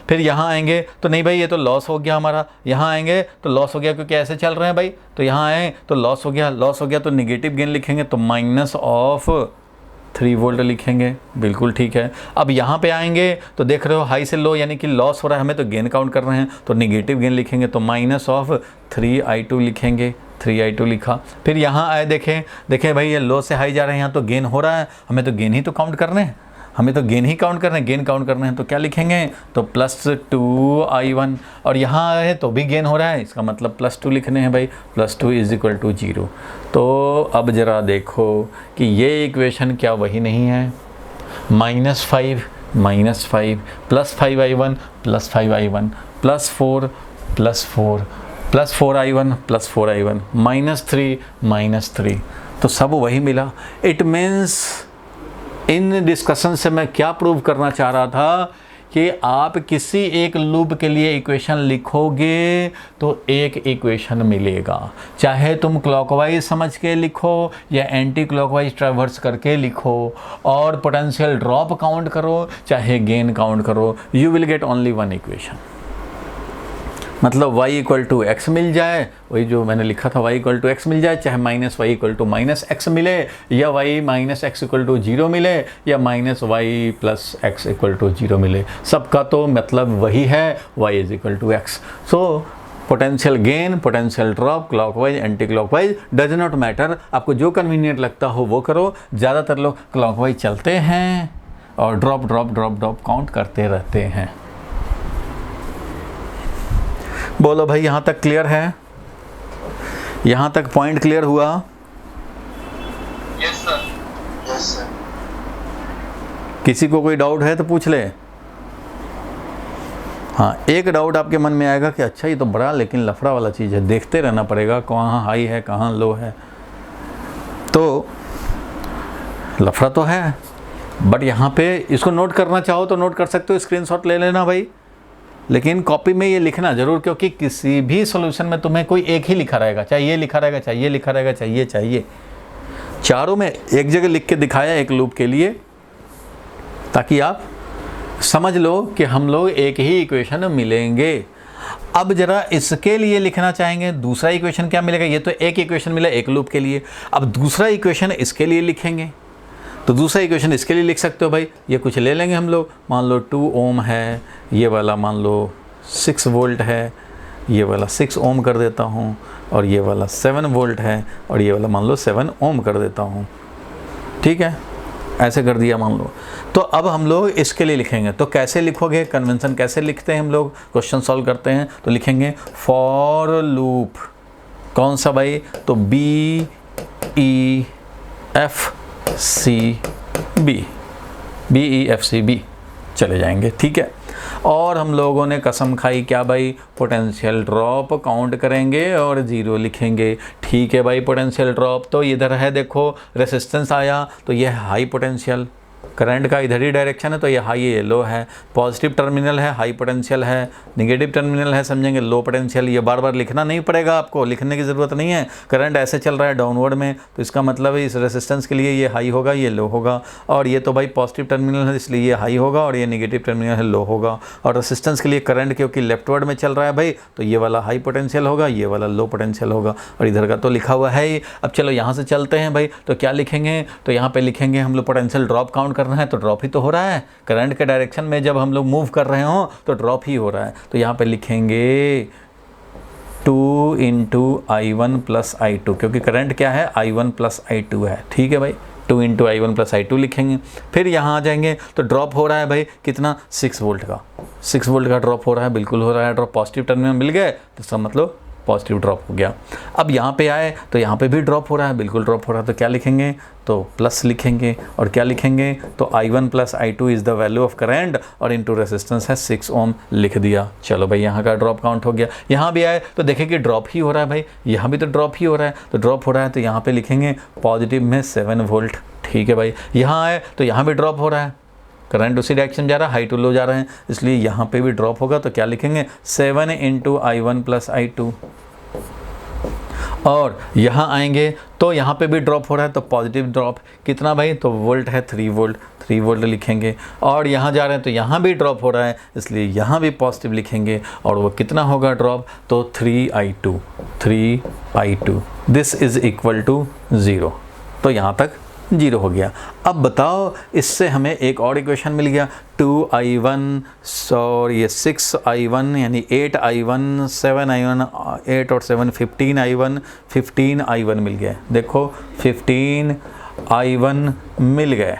फिर यहाँ आएंगे तो नहीं भाई ये तो लॉस हो गया हमारा, यहाँ आएंगे तो लॉस हो गया क्योंकि ऐसे चल रहे हैं भाई, तो यहाँ आए तो लॉस हो गया, लॉस हो गया तो निगेटिव गेन लिखेंगे, तो -3 वोल्ट लिखेंगे, बिल्कुल ठीक है। अब यहाँ पे आएंगे तो देख रहे हो हाई से लो यानी कि लॉस हो रहा है, हमें तो गेन काउंट कर रहे हैं, तो निगेटिव गेन लिखेंगे, तो -3i2 लिखेंगे, 3i2 लिखा। फिर यहाँ आए, देखें भाई ये लो से हाई जा रहे हैं, यहाँ तो गेन हो रहा है, हमें तो गेन ही तो काउंट करने हैं, हमें तो गेन ही काउंट करना है, गेन काउंट करना है तो क्या लिखेंगे, तो +2i1। और यहाँ आए तो भी गेन हो रहा है, इसका मतलब +2 लिखने हैं भाई, +2 = 0। तो अब ज़रा देखो कि ये इक्वेशन क्या वही नहीं है, -5 +5i1 +5i1 +4 +4i1 +4i1 -3 तो सब वही मिला। इट मीन्स इन डिस्कशन से मैं क्या प्रूव करना चाह रहा था कि आप किसी एक लूप के लिए इक्वेशन लिखोगे तो एक इक्वेशन मिलेगा, चाहे तुम क्लॉकवाइज समझ के लिखो या एंटी क्लॉकवाइज ट्रैवर्स करके लिखो, और पोटेंशियल ड्रॉप काउंट करो चाहे गेन काउंट करो, you will get only one equation. मतलब y = x मिल जाए, वही जो मैंने लिखा था, y = x मिल जाए, चाहे -y = -x मिले, या y -x = 0 मिले, या -y + x = 0 मिले, सबका तो मतलब वही है, y = x। So potential gain, potential drop, clockwise, anti clockwise does not matter, आपको जो कन्वीनियंट लगता हो वो करो। ज़्यादातर लोग क्लॉकवाइज चलते हैं और ड्रॉप काउंट करते रहते हैं। बोलो भाई, यहाँ तक क्लियर है? यहाँ तक पॉइंट क्लियर हुआ? Yes sir. Yes sir. किसी को कोई डाउट है तो पूछ ले। हाँ, एक डाउट आपके मन में आएगा कि अच्छा ये तो बड़ा लेकिन लफड़ा वाला चीज़ है, देखते रहना पड़ेगा कहाँ हाई है कहाँ लो है। तो लफड़ा तो है, बट यहाँ पे इसको नोट करना चाहो तो नोट कर सकते हो, स्क्रीनशॉट ले लेना भाई, लेकिन कॉपी में ये लिखना जरूर, क्योंकि किसी भी सॉल्यूशन में तुम्हें कोई एक ही लिखा रहेगा, चाहे ये लिखा रहेगा, चाहे ये लिखा रहेगा, चाहिए चारों में एक जगह लिख के दिखाया एक लूप के लिए, ताकि आप समझ लो कि हम लोग एक ही इक्वेशन मिलेंगे। अब जरा इसके लिए लिखना चाहेंगे दूसरा इक्वेशन क्या मिलेगा, ये तो एक इक्वेशन मिला एक लूप के लिए, अब दूसरा इक्वेशन इसके लिए लिखेंगे, तो दूसरा इक्वेशन इसके लिए लिख सकते हो भाई, ये कुछ ले लेंगे हम लोग, मान लो 2 ओम है, ये वाला मान लो 6 वोल्ट है, ये वाला 6 ओम कर देता हूँ, और ये वाला 7 वोल्ट है, और ये वाला मान लो 7 ओम कर देता हूँ। ठीक है, ऐसे कर दिया मान लो। तो अब हम लोग इसके लिए लिखेंगे, तो कैसे लिखोगे, कन्वेंशन कैसे लिखते हैं हम लोग, क्वेश्चन सॉल्व करते हैं तो लिखेंगे फॉर लूप, कौन सा भाई, तो BEFCB चले जाएंगे। ठीक है, और हम लोगों ने कसम खाई क्या भाई, पोटेंशियल ड्रॉप काउंट करेंगे और 0 लिखेंगे। ठीक है भाई, पोटेंशियल ड्रॉप तो इधर है, देखो रेसिस्टेंस आया तो ये हाई पोटेंशियल, करंट का इधर ही डायरेक्शन है तो ये हाई है, लो है, पॉजिटिव टर्मिनल है हाई पोटेंशियल है, नेगेटिव टर्मिनल है समझेंगे लो पोटेंशियल। ये बार बार लिखना नहीं पड़ेगा आपको, लिखने की ज़रूरत नहीं है। करंट ऐसे चल रहा है डाउनवर्ड में, तो इसका मतलब है इस रेसिस्टेंस के लिए ये हाई होगा, ये लो होगा, और ये तो भाई पॉजिटिव टर्मिनल है इसलिए ये हाई होगा और ये नेगेटिव टर्मिनल है लो होगा। और रेसिस्टेंस के लिए करंट क्योंकि लेफ्टवर्ड में चल रहा है भाई, तो ये वाला हाई पोटेंशियल होगा, ये वाला लो पोटेंशियल होगा, और इधर का तो लिखा हुआ है ही। अब चलो यहाँ से चलते हैं भाई, तो क्या लिखेंगे, तो यहाँ पे लिखेंगे हम लोग पोटेंशियल ड्रॉप काउंट करना है, तो ड्रॉप ही तो हो रहा है करंट के डायरेक्शन में, जब हम लोग मूव कर रहे हो तो ड्रॉप ही हो रहा है। तो यहाँ पे लिखेंगे 2 × I1 + I2, क्योंकि करंट क्या है I1 + I2 है, ठीक है भाई, 2 × I1 + I2 लिखेंगे। फिर यहाँ आ जाएंगे तो ड्रॉप हो रहा है भाई कितना, 6 वोल्ट का, 6 वोल्ट का ड्रॉप हो रहा है, बिल्कुल हो रहा है ड्रॉप, पॉजिटिव टर्मिनल मिल गए तो इसका मतलब पॉजिटिव ड्रॉप हो गया। अब यहाँ पे आए तो यहाँ पे भी ड्रॉप हो रहा है, बिल्कुल ड्रॉप हो रहा है, तो क्या लिखेंगे, तो प्लस लिखेंगे, और क्या लिखेंगे, तो I1 + I2 is the value of current, और इनटू रेजिस्टेंस है 6 ओम लिख दिया। चलो भाई यहाँ का ड्रॉप काउंट हो गया। यहाँ भी आए तो देखें कि ड्रॉप ही हो रहा है भाई, यहाँ भी तो ड्रॉप ही हो रहा है, तो ड्रॉप हो रहा है तो यहाँ पे लिखेंगे पॉजिटिव में 7 वोल्ट, ठीक है भाई। यहाँ आए तो यहाँ भी ड्रॉप हो रहा है, करंट उसी डायरेक्शन जा रहा है, हाई टू लो जा रहे हैं, इसलिए यहाँ पे भी ड्रॉप होगा, तो क्या लिखेंगे 7 × I1 + I2। और यहाँ आएंगे तो यहाँ पे भी ड्रॉप हो रहा है, तो पॉजिटिव ड्रॉप कितना भाई, तो वोल्ट है 3 वोल्ट, 3 वोल्ट लिखेंगे। और यहाँ जा रहे हैं तो यहाँ भी ड्रॉप हो रहा है, इसलिए यहाँ भी पॉजिटिव लिखेंगे, और वो कितना होगा ड्रॉप, तो 3I2 this is equal to 0। तो यहाँ तक 0 हो गया। अब बताओ इससे हमें एक और इक्वेशन मिल गया, 2I1 और ये 6I1 यानी 8I1, 7I1, 8 और 7 15I1 मिल गए। देखो 15I1 मिल गए।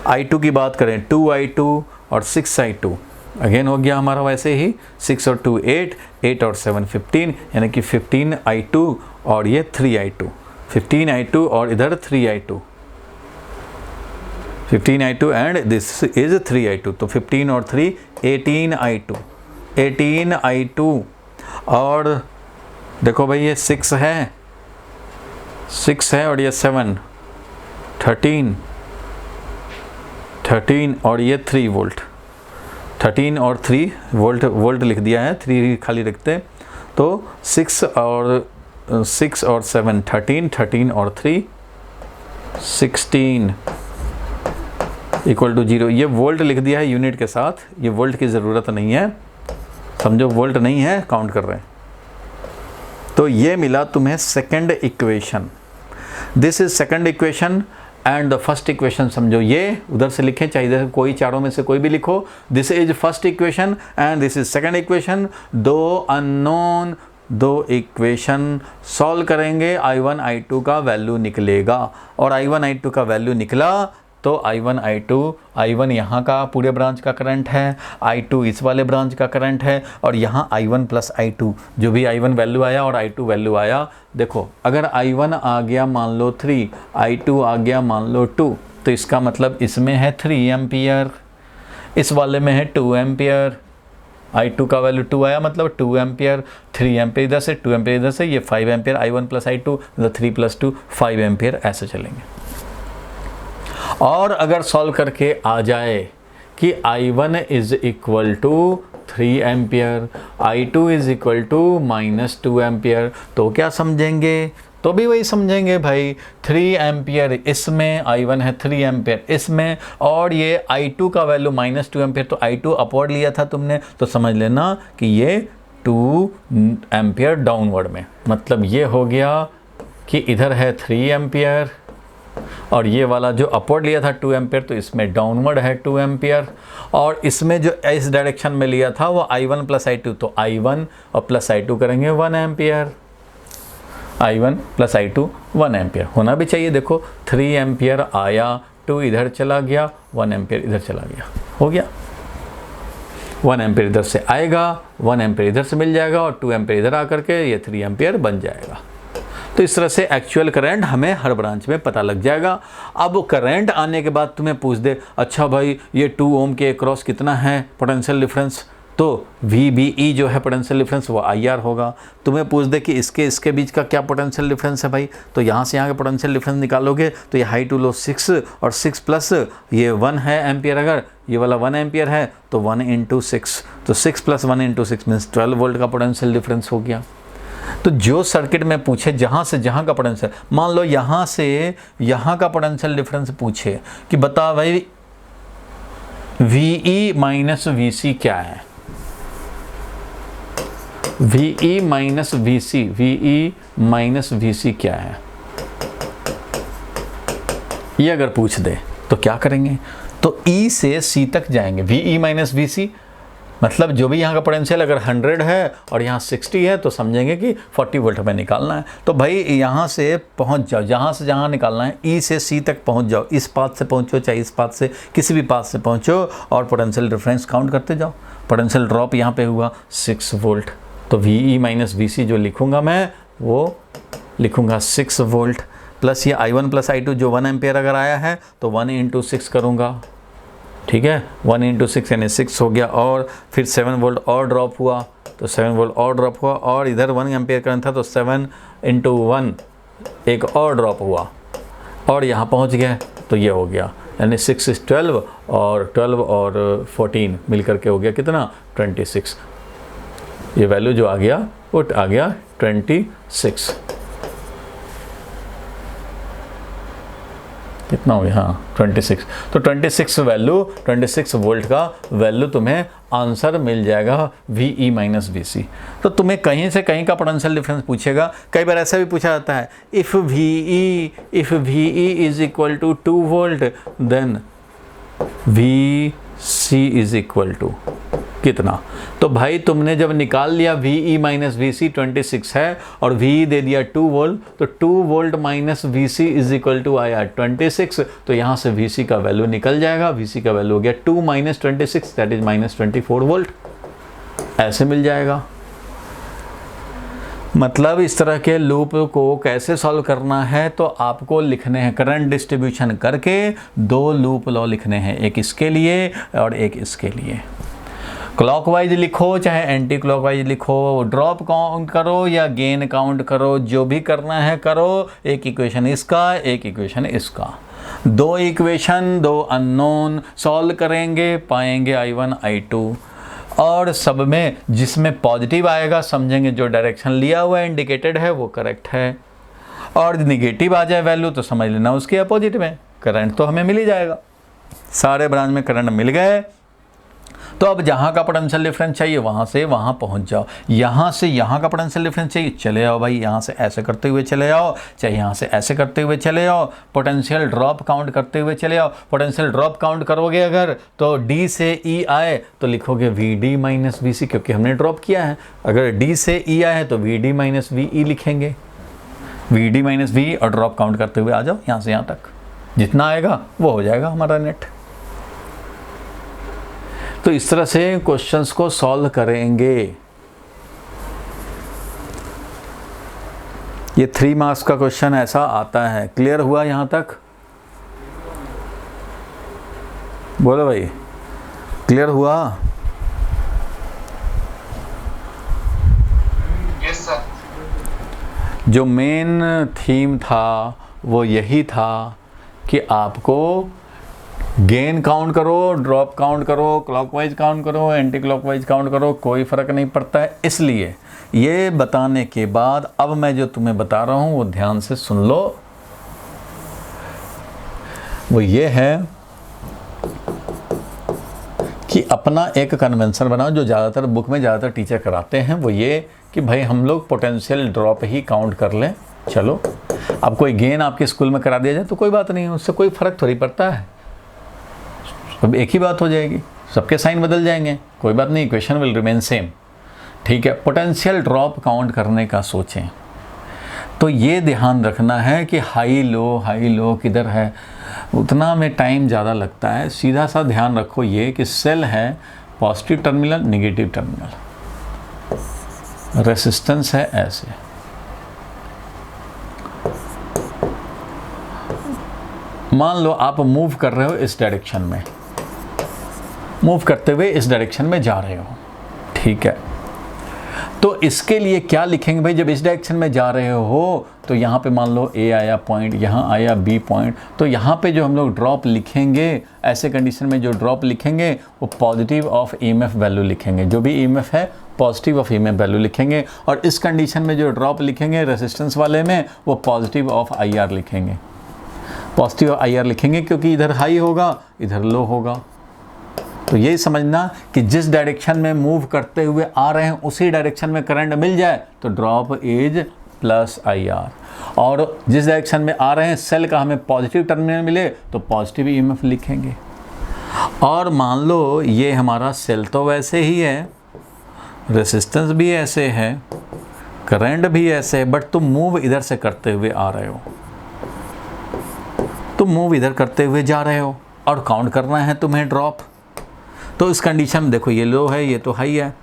I2 की बात करें 2I2 और 6I2, अगेन हो गया हमारा वैसे ही, 6 और 2 8, 8 और 7 15, यानी कि 15I2 और ये 3I2, 15I2 और इधर 3I2, 15I2 and this is 3I2, तो 15 और 3 18I2 और देखो भाई ये 6 है और ये 7 13 और ये 3 वोल्ट, 13 और 3 वोल्ट लिख दिया है, 3 खाली रखते, तो 6 और 7 13 और 3 16 इक्वल टू 0। ये वोल्ट लिख दिया है यूनिट के साथ, ये वोल्ट की ज़रूरत नहीं है, समझो वोल्ट नहीं है, काउंट कर रहे हैं। तो ये मिला तुम्हें second equation, this is second equation and the first equation समझो, ये उधर से लिखें चाहे इधर कोई चारों में से कोई भी लिखो, this is first equation and this is second equation. दो अननोन, दो इक्वेशन सॉल्व करेंगे, I1 I2 का वैल्यू निकलेगा, और I1 I2 का वैल्यू निकला तो I1 I1 यहाँ का पूरे ब्रांच का करंट है, I2 इस वाले ब्रांच का करंट है, और यहाँ I1 + I2 जो भी I1 वैल्यू आया और I2 वैल्यू आया, देखो अगर I1 आ गया मान लो 3, I2 आ गया मान लो 2, तो इसका मतलब इसमें है 3 एम्पियर, इस वाले में है 2 एम्पियर, I2 का वैल्यू 2 आया मतलब 2 एम्पियर, 3 एम्पियर इधर से, 2 एम्पियर इधर से, ये 5 एम्पियर, I1 + I2, 3 + 2 5 एम्पियर, ऐसे चलेंगे। और अगर सॉल्व करके आ जाए कि I1 is equal to 3 ampere, I2 is equal to -2 ampere, तो क्या समझेंगे, तो भी वही समझेंगे भाई, 3 एम्पियर इसमें, I1 है 3 एम्पियर इसमें, और ये I2 का वैल्यू -2 एम्पियर, तो I2 अपवर्ड लिया था तुमने, तो समझ लेना कि ये 2 एम्पियर डाउनवर्ड में, मतलब ये हो गया कि इधर है 3 एम्पियर और ये वाला जो अपवर्ड लिया था 2 एम्पियर, तो इसमें डाउनवर्ड है 2 एम्पियर, और इसमें जो इस डायरेक्शन में लिया था वो I1 + I2, तो I1 और प्लस I2 करेंगे 1 एम्पियर, I1 + I2 1 एम्पियर होना भी चाहिए। देखो 3 एम्पियर आया, 2 इधर चला गया, 1 एम्पियर इधर चला गया, हो गया 1 एम्पियर इधर से आएगा, 1 एम्पियर इधर से मिल जाएगा, और 2 एम्पियर इधर आकर के ये 3 एम्पियर बन जाएगा। तो इस तरह से एक्चुअल करंट हमें हर ब्रांच में पता लग जाएगा। अब वो करंट आने के बाद तुम्हें पूछ दे, अच्छा भाई ये 2 ओम के अक्रॉस कितना है पोटेंशियल डिफरेंस, तो VBE जो है पोटेंशियल डिफरेंस वो IR होगा। तुम्हें पूछ दे कि इसके बीच का क्या पोटेंशियल डिफरेंस है भाई, तो यहाँ से यहाँ का पोटेंशियल डिफरेंस निकालोगे तो ये हाई टू लो 6 और 6 प्लस ये 1 है एम्पियर, अगर ये वाला 1 एम्पियर है तो 1 इंटू 6, तो 6 प्लस 1 इंटू 6 मीन्स 12 वोल्ट का पोटेंशियल डिफरेंस हो गया। तो जो सर्किट में पूछे जहाँ से जहाँ का पोटेंशियल, मान लो यहाँ से यहाँ का पोटेंशियल डिफरेंस पूछे कि बता भाई VE माइनस VC क्या है, VE माइनस VC क्या है, ये अगर पूछ दे तो क्या करेंगे, तो E से C तक जाएंगे। VE माइनस VC मतलब जो भी यहाँ का पोटेंशियल अगर 100 है और यहाँ 60 है तो समझेंगे कि 40 वोल्ट हमें निकालना है। तो भाई यहाँ से पहुँच जाओ, जहाँ से जहाँ निकालना है E से C तक पहुँच जाओ, इस पाथ से पहुँचो चाहे इस पाथ से, किसी भी पाथ से पहुँचो और पोटेंशियल डिफरेंस काउंट करते जाओ। पोटेंशियल ड्रॉप यहाँ पे हुआ 6 वोल्ट, तो VE माइनस VC जो लिखूँगा मैं वो लिखूँगा 6 वोल्ट प्लस ये I1 प्लस I2 जो 1 एम्पियर अगर आया है तो 1 इंटू 6 करूँगा, ठीक है, 1 इंटू 6 यानी 6 हो गया, और फिर 7 वोल्ट और ड्रॉप हुआ, तो 7 वोल्ट और ड्रॉप हुआ, और इधर 1 एम्पियर करंट था तो 7 इंटू 1 एक और ड्रॉप हुआ और यहाँ पहुँच गया, तो ये हो गया, यानी 6 is 12 और 12 और 14 मिल करके हो गया कितना 26। ये वैल्यू जो आ गया वो आ गया 26, कितना हो गया, हाँ 26। तो 26 वैल्यू, 26 वोल्ट का वैल्यू तुम्हें आंसर मिल जाएगा VE माइनस VC। तो तुम्हें कहीं से कहीं का पोटेंशियल डिफरेंस पूछेगा। कई बार ऐसा भी पूछा जाता है if VE is equal to 2 volt then VC is equal to कितना। तो भाई तुमने जब निकाल लिया VE माइनस VC 26 है और VE दे दिया 2 वोल्ट, तो 2 volt minus VC is equal to आया 26, तो यहाँ से VC का वैल्यू निकल जाएगा। VC का वैल्यू हो गया 2 minus 26 that is minus 24 volt, ऐसे मिल जाएगा। मतलब इस तरह के लूप को कैसे सॉल्व करना है, तो आपको लिखने हैं करंट डिस्ट्रीब्यूशन करके 2 लूप लॉ लिखने हैं, एक इसके लिए और एक इसके लिए। क्लॉकवाइज लिखो चाहे एंटी क्लॉकवाइज लिखो, ड्रॉप काउंट करो या गेन काउंट करो, जो भी करना है करो। एक इक्वेशन इसका, एक इक्वेशन इसका, 2 इक्वेशन 2 अननोन सॉल्व करेंगे, पाएंगे I1 I2, और सब में जिसमें पॉजिटिव आएगा समझेंगे जो डायरेक्शन लिया हुआ है इंडिकेटेड है वो करेक्ट है, और निगेटिव आ जाए वैल्यू तो समझ लेना उसके अपोजिट में करंट तो हमें मिल ही जाएगा। सारे ब्रांच में करंट मिल गए, तो अब जहाँ का पोटेंशियल डिफरेंस चाहिए वहाँ से वहाँ पहुँच जाओ। यहाँ से यहाँ का पोटेंशियल डिफरेंस चाहिए, चले जाओ भाई, यहाँ से ऐसे करते हुए चले जाओ, चाहे यहाँ से ऐसे करते हुए चले जाओ, पोटेंशियल ड्रॉप काउंट करते हुए चले जाओ। पोटेंशियल ड्रॉप काउंट करोगे अगर तो D से E आए तो लिखोगे VD माइनस VC, क्योंकि हमने ड्रॉप किया है। अगर D से E आए तो VD माइनस VE लिखेंगे, VD माइनस VE, और ड्रॉप काउंट करते हुए आ जाओ यहाँ से यहाँ तक, जितना आएगा वो हो जाएगा हमारा नेट। तो इस तरह से क्वेश्चंस को सॉल्व करेंगे। ये 3 मार्क्स का क्वेश्चन ऐसा आता है। क्लियर हुआ यहाँ तक? बोलो भाई, क्लियर हुआ? Yes sir. जो मेन थीम था वो यही था कि आपको गेन काउंट करो, ड्रॉप काउंट करो, क्लॉकवाइज काउंट करो, एंटी क्लॉकवाइज काउंट करो, कोई फ़र्क नहीं पड़ता है। इसलिए ये बताने के बाद अब मैं जो तुम्हें बता रहा हूँ वो ध्यान से सुन लो। वो ये है कि अपना एक कन्वेंशन बनाओ, जो ज़्यादातर बुक में ज़्यादातर टीचर कराते हैं, वो ये कि भाई हम लोग पोटेंशियल ड्रॉप ही काउंट कर लें। चलो, अब कोई गेन आपके स्कूल में करा दिया जाए तो कोई बात नहीं है, उससे कोई फ़र्क थोड़ी पड़ता है, अब एक ही बात हो जाएगी, सबके साइन बदल जाएंगे, कोई बात नहीं, इक्वेशन विल रिमेन सेम। ठीक है, पोटेंशियल ड्रॉप काउंट करने का सोचें तो ये ध्यान रखना है कि हाई लो किधर है, उतना में टाइम ज़्यादा लगता है। सीधा सा ध्यान रखो ये कि सेल है positive terminal, negative terminal, resistance है ऐसे, मान लो आप मूव कर रहे हो इस डायरेक्शन में, मूव करते हुए इस डायरेक्शन में जा रहे हो, ठीक है, तो इसके लिए क्या लिखेंगे भाई, जब इस डायरेक्शन में जा रहे हो तो यहाँ पे मान लो ए आया पॉइंट, यहाँ आया बी पॉइंट, तो यहाँ पे जो हम लोग ड्रॉप लिखेंगे, ऐसे कंडीशन में जो ड्रॉप लिखेंगे वो पॉजिटिव ऑफ ईएमएफ वैल्यू लिखेंगे, जो भी ईएमएफ है पॉजिटिव ऑफ ईएमएफ वैल्यू लिखेंगे। और इस कंडीशन में जो ड्रॉप लिखेंगे रेजिस्टेंस वाले में, वो पॉजिटिव ऑफ आईआर लिखेंगे, पॉजिटिव आईआर लिखेंगे, क्योंकि इधर हाई होगा इधर लो होगा। तो यही समझना कि जिस डायरेक्शन में मूव करते हुए आ रहे हैं उसी डायरेक्शन में करंट मिल जाए तो ड्रॉप इज प्लस आईआर, और जिस डायरेक्शन में आ रहे हैं सेल का हमें पॉजिटिव टर्मिनल मिले तो पॉजिटिव ईएमएफ लिखेंगे। और मान लो ये हमारा सेल तो वैसे ही है, रेसिस्टेंस भी ऐसे है, करंट भी ऐसे है, बट तुम मूव इधर से करते हुए आ रहे हो, तुम मूव इधर करते हुए जा रहे हो और काउंट करना है तुम्हें ड्रॉप। तो इस कंडीशन में देखो ये लो है ये तो हाई है,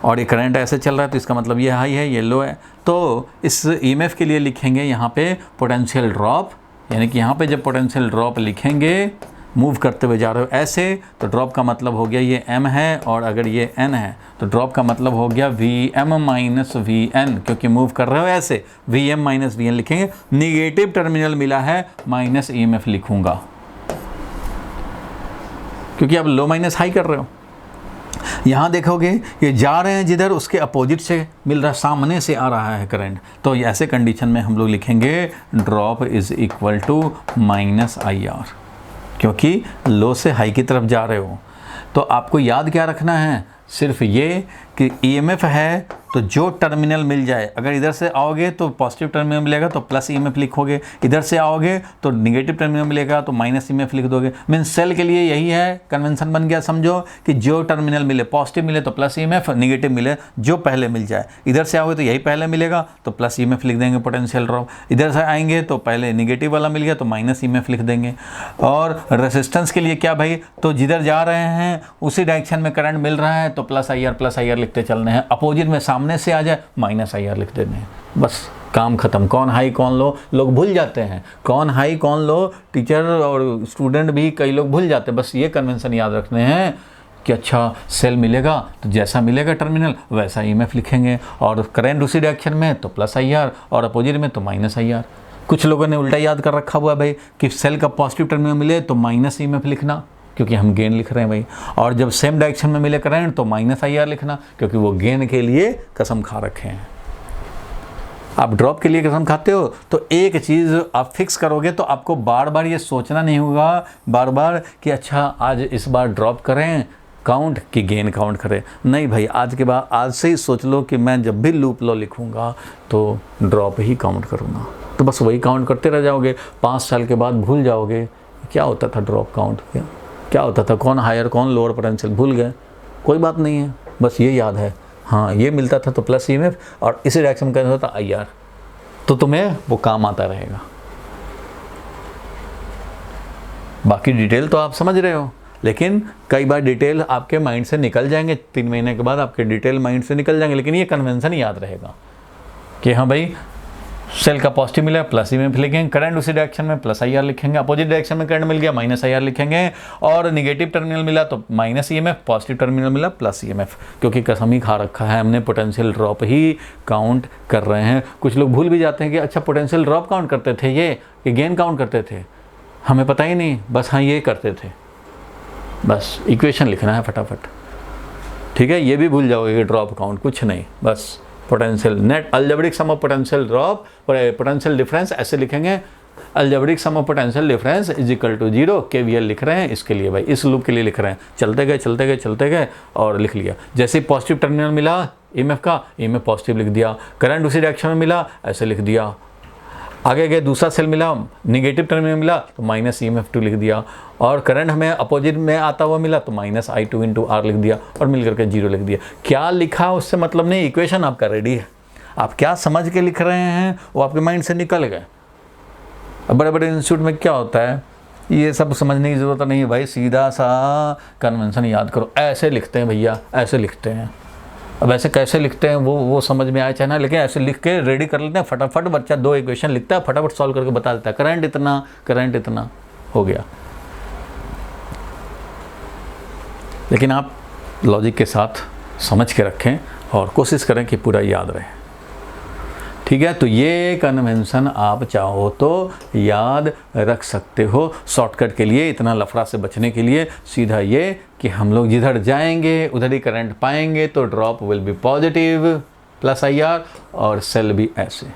और ये करंट ऐसे चल रहा है तो इसका मतलब ये हाई है ये लो है। तो इस ईएमएफ के लिए लिखेंगे यहाँ पे पोटेंशियल ड्रॉप, यानी कि यहाँ पे जब पोटेंशियल ड्रॉप लिखेंगे मूव करते हुए जा रहे हो ऐसे, तो ड्रॉप का मतलब हो गया ये m है, और अगर ये n है तो ड्रॉप का मतलब हो गया Vm माइनस Vn, क्योंकि मूव कर रहे हो ऐसे, Vm माइनस Vn लिखेंगे। निगेटिव टर्मिनल मिला है माइनस ईएमएफ लिखूंगा, क्योंकि आप लो माइनस हाई कर रहे हो। यहाँ देखोगे ये जा रहे हैं जिधर उसके अपोजिट से मिल रहा है, सामने से आ रहा है करंट, तो ऐसे कंडीशन में हम लोग लिखेंगे drop is equal to minus IR, क्योंकि लो से हाई की तरफ जा रहे हो। तो आपको याद क्या रखना है, सिर्फ ये कि ईएमएफ है तो जो टर्मिनल मिल जाए, अगर इधर से आओगे तो पॉजिटिव टर्मिनल मिलेगा तो प्लस ईएमएफ लिखोगे, इधर से आओगे तो निगेटिव टर्मिनल मिलेगा तो माइनस ईएमएफ लिख दोगे। मीन्स सेल के लिए यही है, कन्वेंशन बन गया समझो, कि जो टर्मिनल मिले, पॉजिटिव मिले तो प्लस ईएमएफ, निगेटिव मिले जो पहले मिल जाए। इधर से आओगे तो यही पहले मिलेगा तो प्लस ईएमएफ लिख देंगे पोटेंशियल ड्रॉप, इधर से आएंगे तो पहले निगेटिव वाला मिल गया तो माइनस ईएमएफ लिख देंगे। और रेसिस्टेंस के लिए क्या भाई, तो जिधर जा रहे हैं उसी डायरेक्शन में करंट मिल रहा है तो प्लस आईआर लिखते चलने हैं, अपोजिट में सामने से आ जाए माइनस आईआर लिख देने हैं, बस काम खत्म। कौन हाई कौन लो लोग भूल जाते हैं, कौन हाई कौन लो टीचर और स्टूडेंट भी कई लोग भूल जाते हैं। बस ये कन्वेंशन याद रखने हैं कि अच्छा सेल मिलेगा तो जैसा मिलेगा टर्मिनल वैसा ईएमएफ लिखेंगे, और करंट उसी डायरेक्शन में तो प्लस आईआर और अपोजिट में तो माइनस आईआर। कुछ लोगों ने उल्टा याद कर रखा हुआ भाई कि सेल का पॉजिटिव टर्मिनल मिले तो माइनस ईएमएफ लिखना, क्योंकि हम गेन लिख रहे हैं भाई, और जब सेम डायरेक्शन में मिले करंट तो माइनस आईआर लिखना, क्योंकि वो गेन के लिए कसम खा रखे हैं। आप ड्रॉप के लिए कसम खाते हो तो एक चीज़ आप फिक्स करोगे तो आपको बार बार ये सोचना नहीं होगा बार बार कि अच्छा आज इस बार ड्रॉप करें काउंट कि गेन काउंट करें। नहीं भाई, आज के बाद आज से ही सोच लो कि मैं जब भी लूप लॉ लिखूंगा तो ड्रॉप ही काउंट करूंगा, तो बस वही काउंट करते रह जाओगे। 5 साल के बाद भूल जाओगे क्या होता था ड्रॉप काउंट, क्या होता था, कौन हायर कौन लोअर पोटेंशियल भूल गए। कोई बात नहीं है, बस ये याद है, हाँ ये मिलता था तो प्लस ईएमएफ और इसी डायरेक्शन में होता आईआर, तो तुम्हें वो काम आता रहेगा। बाकी डिटेल तो आप समझ रहे हो, लेकिन कई बार डिटेल आपके माइंड से निकल जाएंगे, 3 महीने के बाद आपके डिटेल माइंड से निकल जाएंगे, लेकिन ये कन्वेंशन याद रहेगा कि हाँ भाई सेल का पॉजिटिव मिला प्लस ईएमएफ लिखेंगे, करंट उसी डायरेक्शन में प्लस आईआर लिखेंगे, अपोजिट डायरेक्शन में करंट मिल गया माइनस आईआर लिखेंगे, और निगेटिव टर्मिनल मिला तो माइनस ईएमएफ, पॉजिटिव टर्मिनल मिला प्लस ईएमएफ, क्योंकि कसम ही खा रखा है हमने पोटेंशियल ड्रॉप ही काउंट कर रहे हैं। कुछ लोग भूल भी जाते हैं कि अच्छा पोटेंशियल ड्रॉप काउंट करते थे ये कि गेन काउंट करते थे, हमें पता ही नहीं, बस हाँ ये करते थे। बस इक्वेशन लिखना है फटाफट, ठीक है, ये भी भूल जाओगे कि ड्रॉप काउंट कुछ नहीं, बस potential net algebraic sum of potential drop potential difference ऐसे लिखेंगे, algebraic sum of potential difference is equal to 0। KVL लिख रहे हैं इसके लिए भाई, इस लूप के लिए लिख रहे हैं, चलते गए चलते गए चलते गए और लिख लिया। जैसे पॉजिटिव टर्मिनल मिला ईएमएफ का, ईएमएफ पॉजिटिव लिख दिया, करंट उसी डायरेक्शन में मिला ऐसे लिख दिया, आगे गए दूसरा सेल मिला निगेटिव टर्मिनल मिला तो माइनस ईएमएफ2 लिख दिया, और करंट हमें अपोजिट में आता हुआ मिला तो माइनस I2 इंटू आर लिख दिया और मिल करके 0 लिख दिया। क्या लिखा उससे मतलब नहीं, इक्वेशन आपका रेडी है, आप क्या समझ के लिख रहे हैं वो आपके माइंड से निकल गए। अब बड़े बड़े इंस्टीट्यूट में क्या होता है, ये सब समझने की ज़रूरत नहीं है भाई, सीधा सा कन्वेंशन याद करो, ऐसे लिखते हैं भैया ऐसे लिखते हैं। अब ऐसे कैसे लिखते हैं वो समझ में आए चाहे ना, लेकिन ऐसे लिख के रेडी कर लेते हैं फटाफट, बच्चा 2 इक्वेशन लिखता है फटाफट सॉल्व करके बता देता है, करंट इतना हो गया। लेकिन आप लॉजिक के साथ समझ के रखें और कोशिश करें कि पूरा याद रहे। ठीक है, तो ये कन्वेंशन आप चाहो तो याद रख सकते हो। शॉर्टकट के लिए, इतना लफड़ा से बचने के लिए सीधा ये कि हम लोग जिधर जाएंगे उधर ही करंट पाएंगे, तो drop will be positive plus IR और सेल भी ऐसे।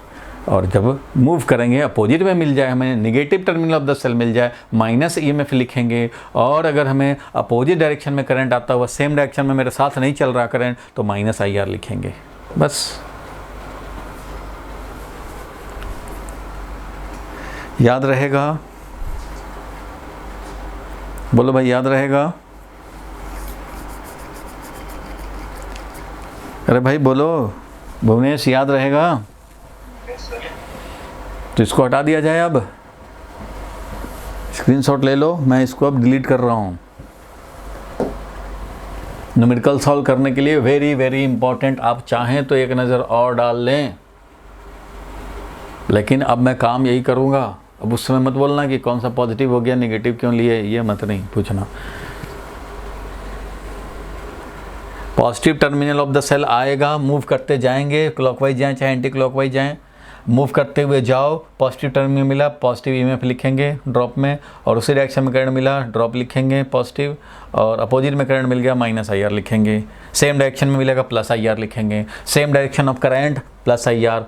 और जब मूव करेंगे अपोजिट में मिल जाए, हमें negative terminal of the cell मिल जाए, माइनस EMF लिखेंगे। और अगर हमें अपोजिट डायरेक्शन में करंट आता हुआ, सेम डायरेक्शन में मेरे साथ नहीं चल रहा करंट, तो माइनस IR लिखेंगे। बस याद रहेगा? बोलो भाई, याद रहेगा? अरे भाई बोलो, भुवनेश याद रहेगा? तो इसको हटा दिया जाए। अब स्क्रीनशॉट ले लो, मैं इसको अब डिलीट कर रहा हूँ। न्यूमेरिकल सॉल्व करने के लिए वेरी वेरी इंपॉर्टेंट। आप चाहें तो एक नज़र और डाल लें, लेकिन अब मैं काम यही करूँगा। अब उस समय मत बोलना कि कौन सा पॉजिटिव हो गया, नेगेटिव क्यों लिए, ये मत नहीं पूछना। Positive terminal of the cell आएगा, मूव करते जाएंगे, क्लॉकवाइज जाएं चाहे एंटी क्लॉकवाइज जाएं, मूव करते हुए जाओ। पॉजिटिव टर्मिनल मिला, पॉजिटिव EMF लिखेंगे ड्रॉप में, और उसी डायरेक्शन में करंट मिला, ड्रॉप लिखेंगे पॉजिटिव, और अपोजिट में करंट मिल गया, माइनस IR लिखेंगे। सेम डायरेक्शन में मिलेगा, प्लस IR लिखेंगे। Same direction of current, plus IR।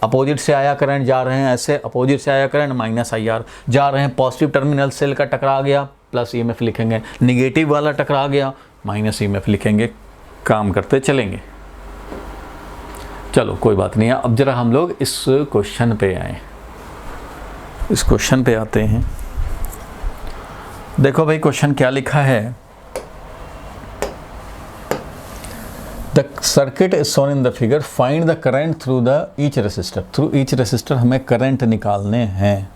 Opposite से आया करंट, जा रहे हैं ऐसे, अपोजिट से आया करंट, माइनस IR। जा रहे हैं, पॉजिटिव टर्मिनल सेल का टकरा गया, प्लस EMF लिखेंगे। निगेटिव वाला टकरा गया, माइनस EMF लिखेंगे। काम करते चलेंगे। चलो कोई बात नहीं है। अब जरा हम लोग इस क्वेश्चन पे आए, इस क्वेश्चन पे आते हैं। देखो भाई क्वेश्चन क्या लिखा है। The circuit is shown in the figure, find the current through the each resistor. Through each resistor हमें करंट निकालने हैं।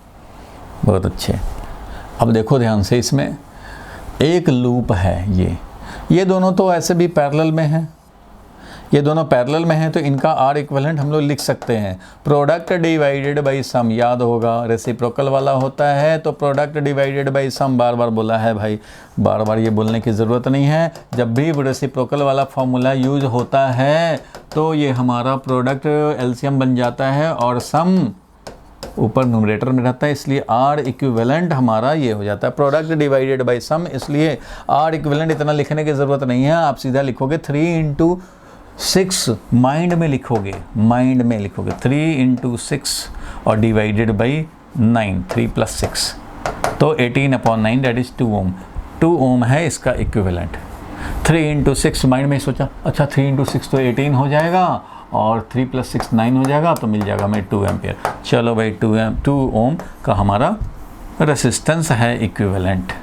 बहुत अच्छे। अब देखो ध्यान से, इसमें एक लूप है। ये दोनों तो ऐसे भी पैरेलल में हैं, ये दोनों पैरेलल में हैं, तो इनका R इक्विवेलेंट हम लोग लिख सकते हैं। प्रोडक्ट डिवाइडेड बाई सम, याद होगा रेसिप्रोकल वाला होता है तो प्रोडक्ट डिवाइडेड बाई सम। बार बार बोला है भाई, बार बार ये बोलने की ज़रूरत नहीं है। जब भी रेसिप्रोकल वाला फॉर्मूला यूज होता है तो ये हमारा प्रोडक्ट LCM बन जाता है और सम ऊपर न्यूमरेटर में रहता है, इसलिए R इक्विवेलेंट हमारा ये हो जाता है प्रोडक्ट डिवाइडेड बाई सम। इसलिए R इक्विवेलेंट इतना लिखने की ज़रूरत नहीं है, आप सीधा लिखोगे 3 × 6, माइंड में लिखोगे, 3 × 6 और डिवाइडेड बाई 9, 3 + 6, तो 18/9 दैट इज़ 2 ओम। 2 ओम है इसका इक्विवेलेंट। 3 × 6 माइंड में सोचा, अच्छा 3 × 6 तो 18 हो जाएगा और 3 + 6 9 हो जाएगा, तो मिल जाएगा हमें 2 एम्पियर। चलो भाई 2 ओम का हमारा रेसिस्टेंस है इक्विवेलेंट।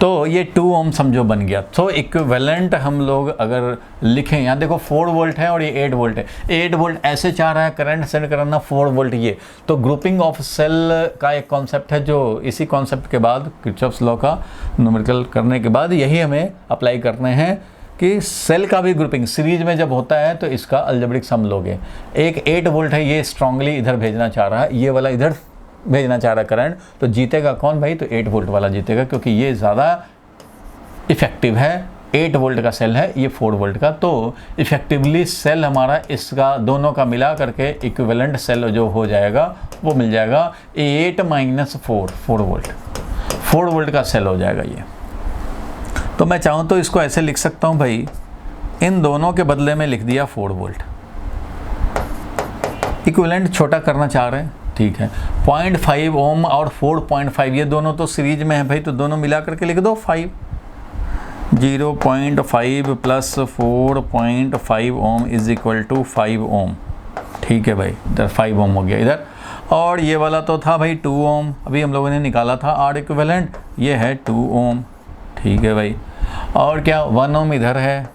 तो ये 2 ओम समझो बन गया। तो इक्विवेलेंट हम लोग अगर लिखें, यहाँ देखो 4 वोल्ट है और ये 8 वोल्ट है। 8 वोल्ट ऐसे चाह रहा है करंट सेंड करना, 4 वोल्ट ये। तो ग्रुपिंग ऑफ सेल का एक कॉन्सेप्ट है, जो इसी कॉन्सेप्ट के बाद किरचॉफ्स लॉ का न्यूमेरिकल करने के बाद यही हमें अप्लाई करने हैं कि सेल का भी ग्रुपिंग सीरीज में जब होता है तो इसका अलजेब्रिक सम लोगे। एक 8 वोल्ट है, ये स्ट्रांगली इधर भेजना चाह रहा है, ये वाला इधर भेजना चाह रहा है करंट, तो जीतेगा कौन भाई? तो 8 वोल्ट वाला जीतेगा, क्योंकि ये ज़्यादा इफेक्टिव है। 8 वोल्ट का सेल है, ये 4 वोल्ट का, तो इफेक्टिवली सेल हमारा इसका दोनों का मिला करके इक्विवेलेंट सेल जो हो जाएगा वो मिल जाएगा 8 - 4 वोल्ट। 4 वोल्ट का सेल हो जाएगा ये। तो मैं चाहूँ तो इसको ऐसे लिख सकता हूँ भाई, इन दोनों के बदले में लिख दिया 4 वोल्ट। इक्विवेलेंट छोटा करना चाह रहे हैं, ठीक है। 0.5 ओम और 4.5 ये दोनों तो सीरीज में है भाई, तो दोनों मिला करके लिख दो 5। 0.5 + 4.5 ओम इज इक्वल टू 5 ओम। ठीक है भाई, इधर 5 ओम हो गया इधर। और ये वाला तो था भाई 2 ओम, अभी हम लोगों ने निकाला था R इक्विवेलेंट, ये है 2 ओम। ठीक है भाई, और क्या 1 ओम इधर है,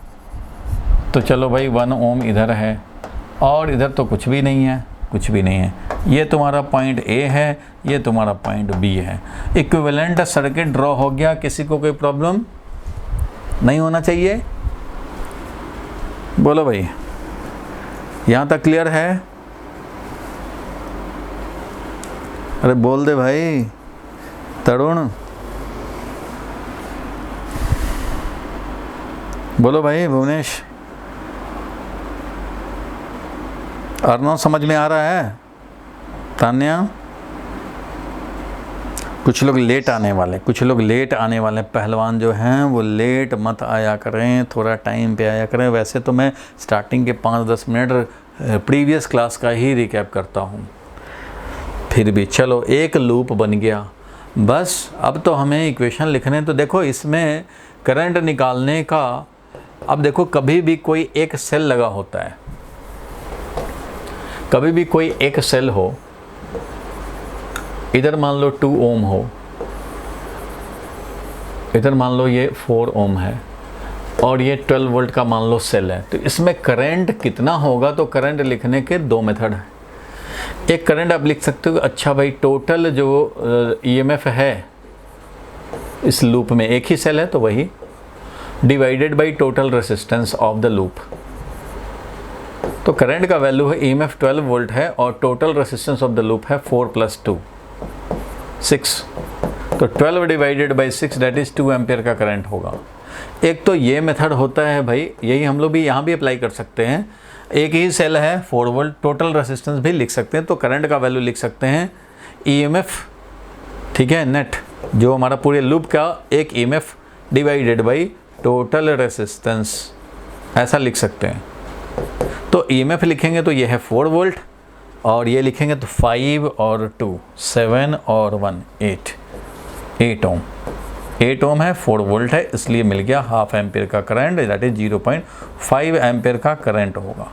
तो चलो भाई 1 ओम इधर है, और इधर तो कुछ भी नहीं है, कुछ भी नहीं है। ये तुम्हारा पॉइंट A है, ये तुम्हारा पॉइंट B है। इक्विवेलेंट सर्किट ड्रॉ हो गया। किसी को कोई प्रॉब्लम नहीं होना चाहिए? बोलो भाई, यहाँ तक क्लियर है? अरे बोल दे भाई तरुण, बोलो भाई भुवनेश। अर्नव समझ में आ रहा है? तान्या, कुछ लोग लेट आने वाले, पहलवान जो हैं वो लेट मत आया करें, थोड़ा टाइम पे आया करें। वैसे तो मैं स्टार्टिंग के 5-10 मिनट प्रीवियस क्लास का ही रिकैप करता हूँ, फिर भी चलो एक लूप बन गया। बस अब तो हमें इक्वेशन लिखने, तो देखो इसमें करंट निकालने का, अब देखो कभी भी कोई एक सेल लगा होता है, कभी भी कोई एक सेल हो, इधर मान लो 2 ओम हो, इधर मान लो ये 4 ओम है, और ये 12 वोल्ट का मान लो सेल है, तो इसमें करंट कितना होगा? तो करंट लिखने के 2 मेथड है। एक करंट आप लिख सकते हो, अच्छा भाई टोटल जो ईएमएफ है इस लूप में, एक ही सेल है तो वही, divided by total resistance of the loop. तो करंट का वैल्यू है ईएमएफ 12 वोल्ट है और total resistance of the loop है 4 + 2 6। तो 12 divided by 6 that is 2 ampere का करंट होगा। एक तो ये मेथड होता है भाई, यही हम लोग भी यहाँ भी अप्लाई कर सकते हैं। एक ही सेल है 4 वोल्ट, टोटल रेसिस्टेंस भी लिख सकते हैं, तो करंट का वैल्यू लिख सकते हैं ईएमएफ, ठीक है, नेट जो हमारा पूरे लूप का एक EMF divided by total resistance, ऐसा लिख सकते हैं। तो ईएमएफ लिखेंगे तो ये है 4 वोल्ट, और ये लिखेंगे तो 5 और 2 7 और 1 8 ओम, 8 ओम है, 4 वोल्ट है, इसलिए मिल गया हाफ एम्पियर का करंट, दैट इज 0.5 एम्पियर का करंट होगा।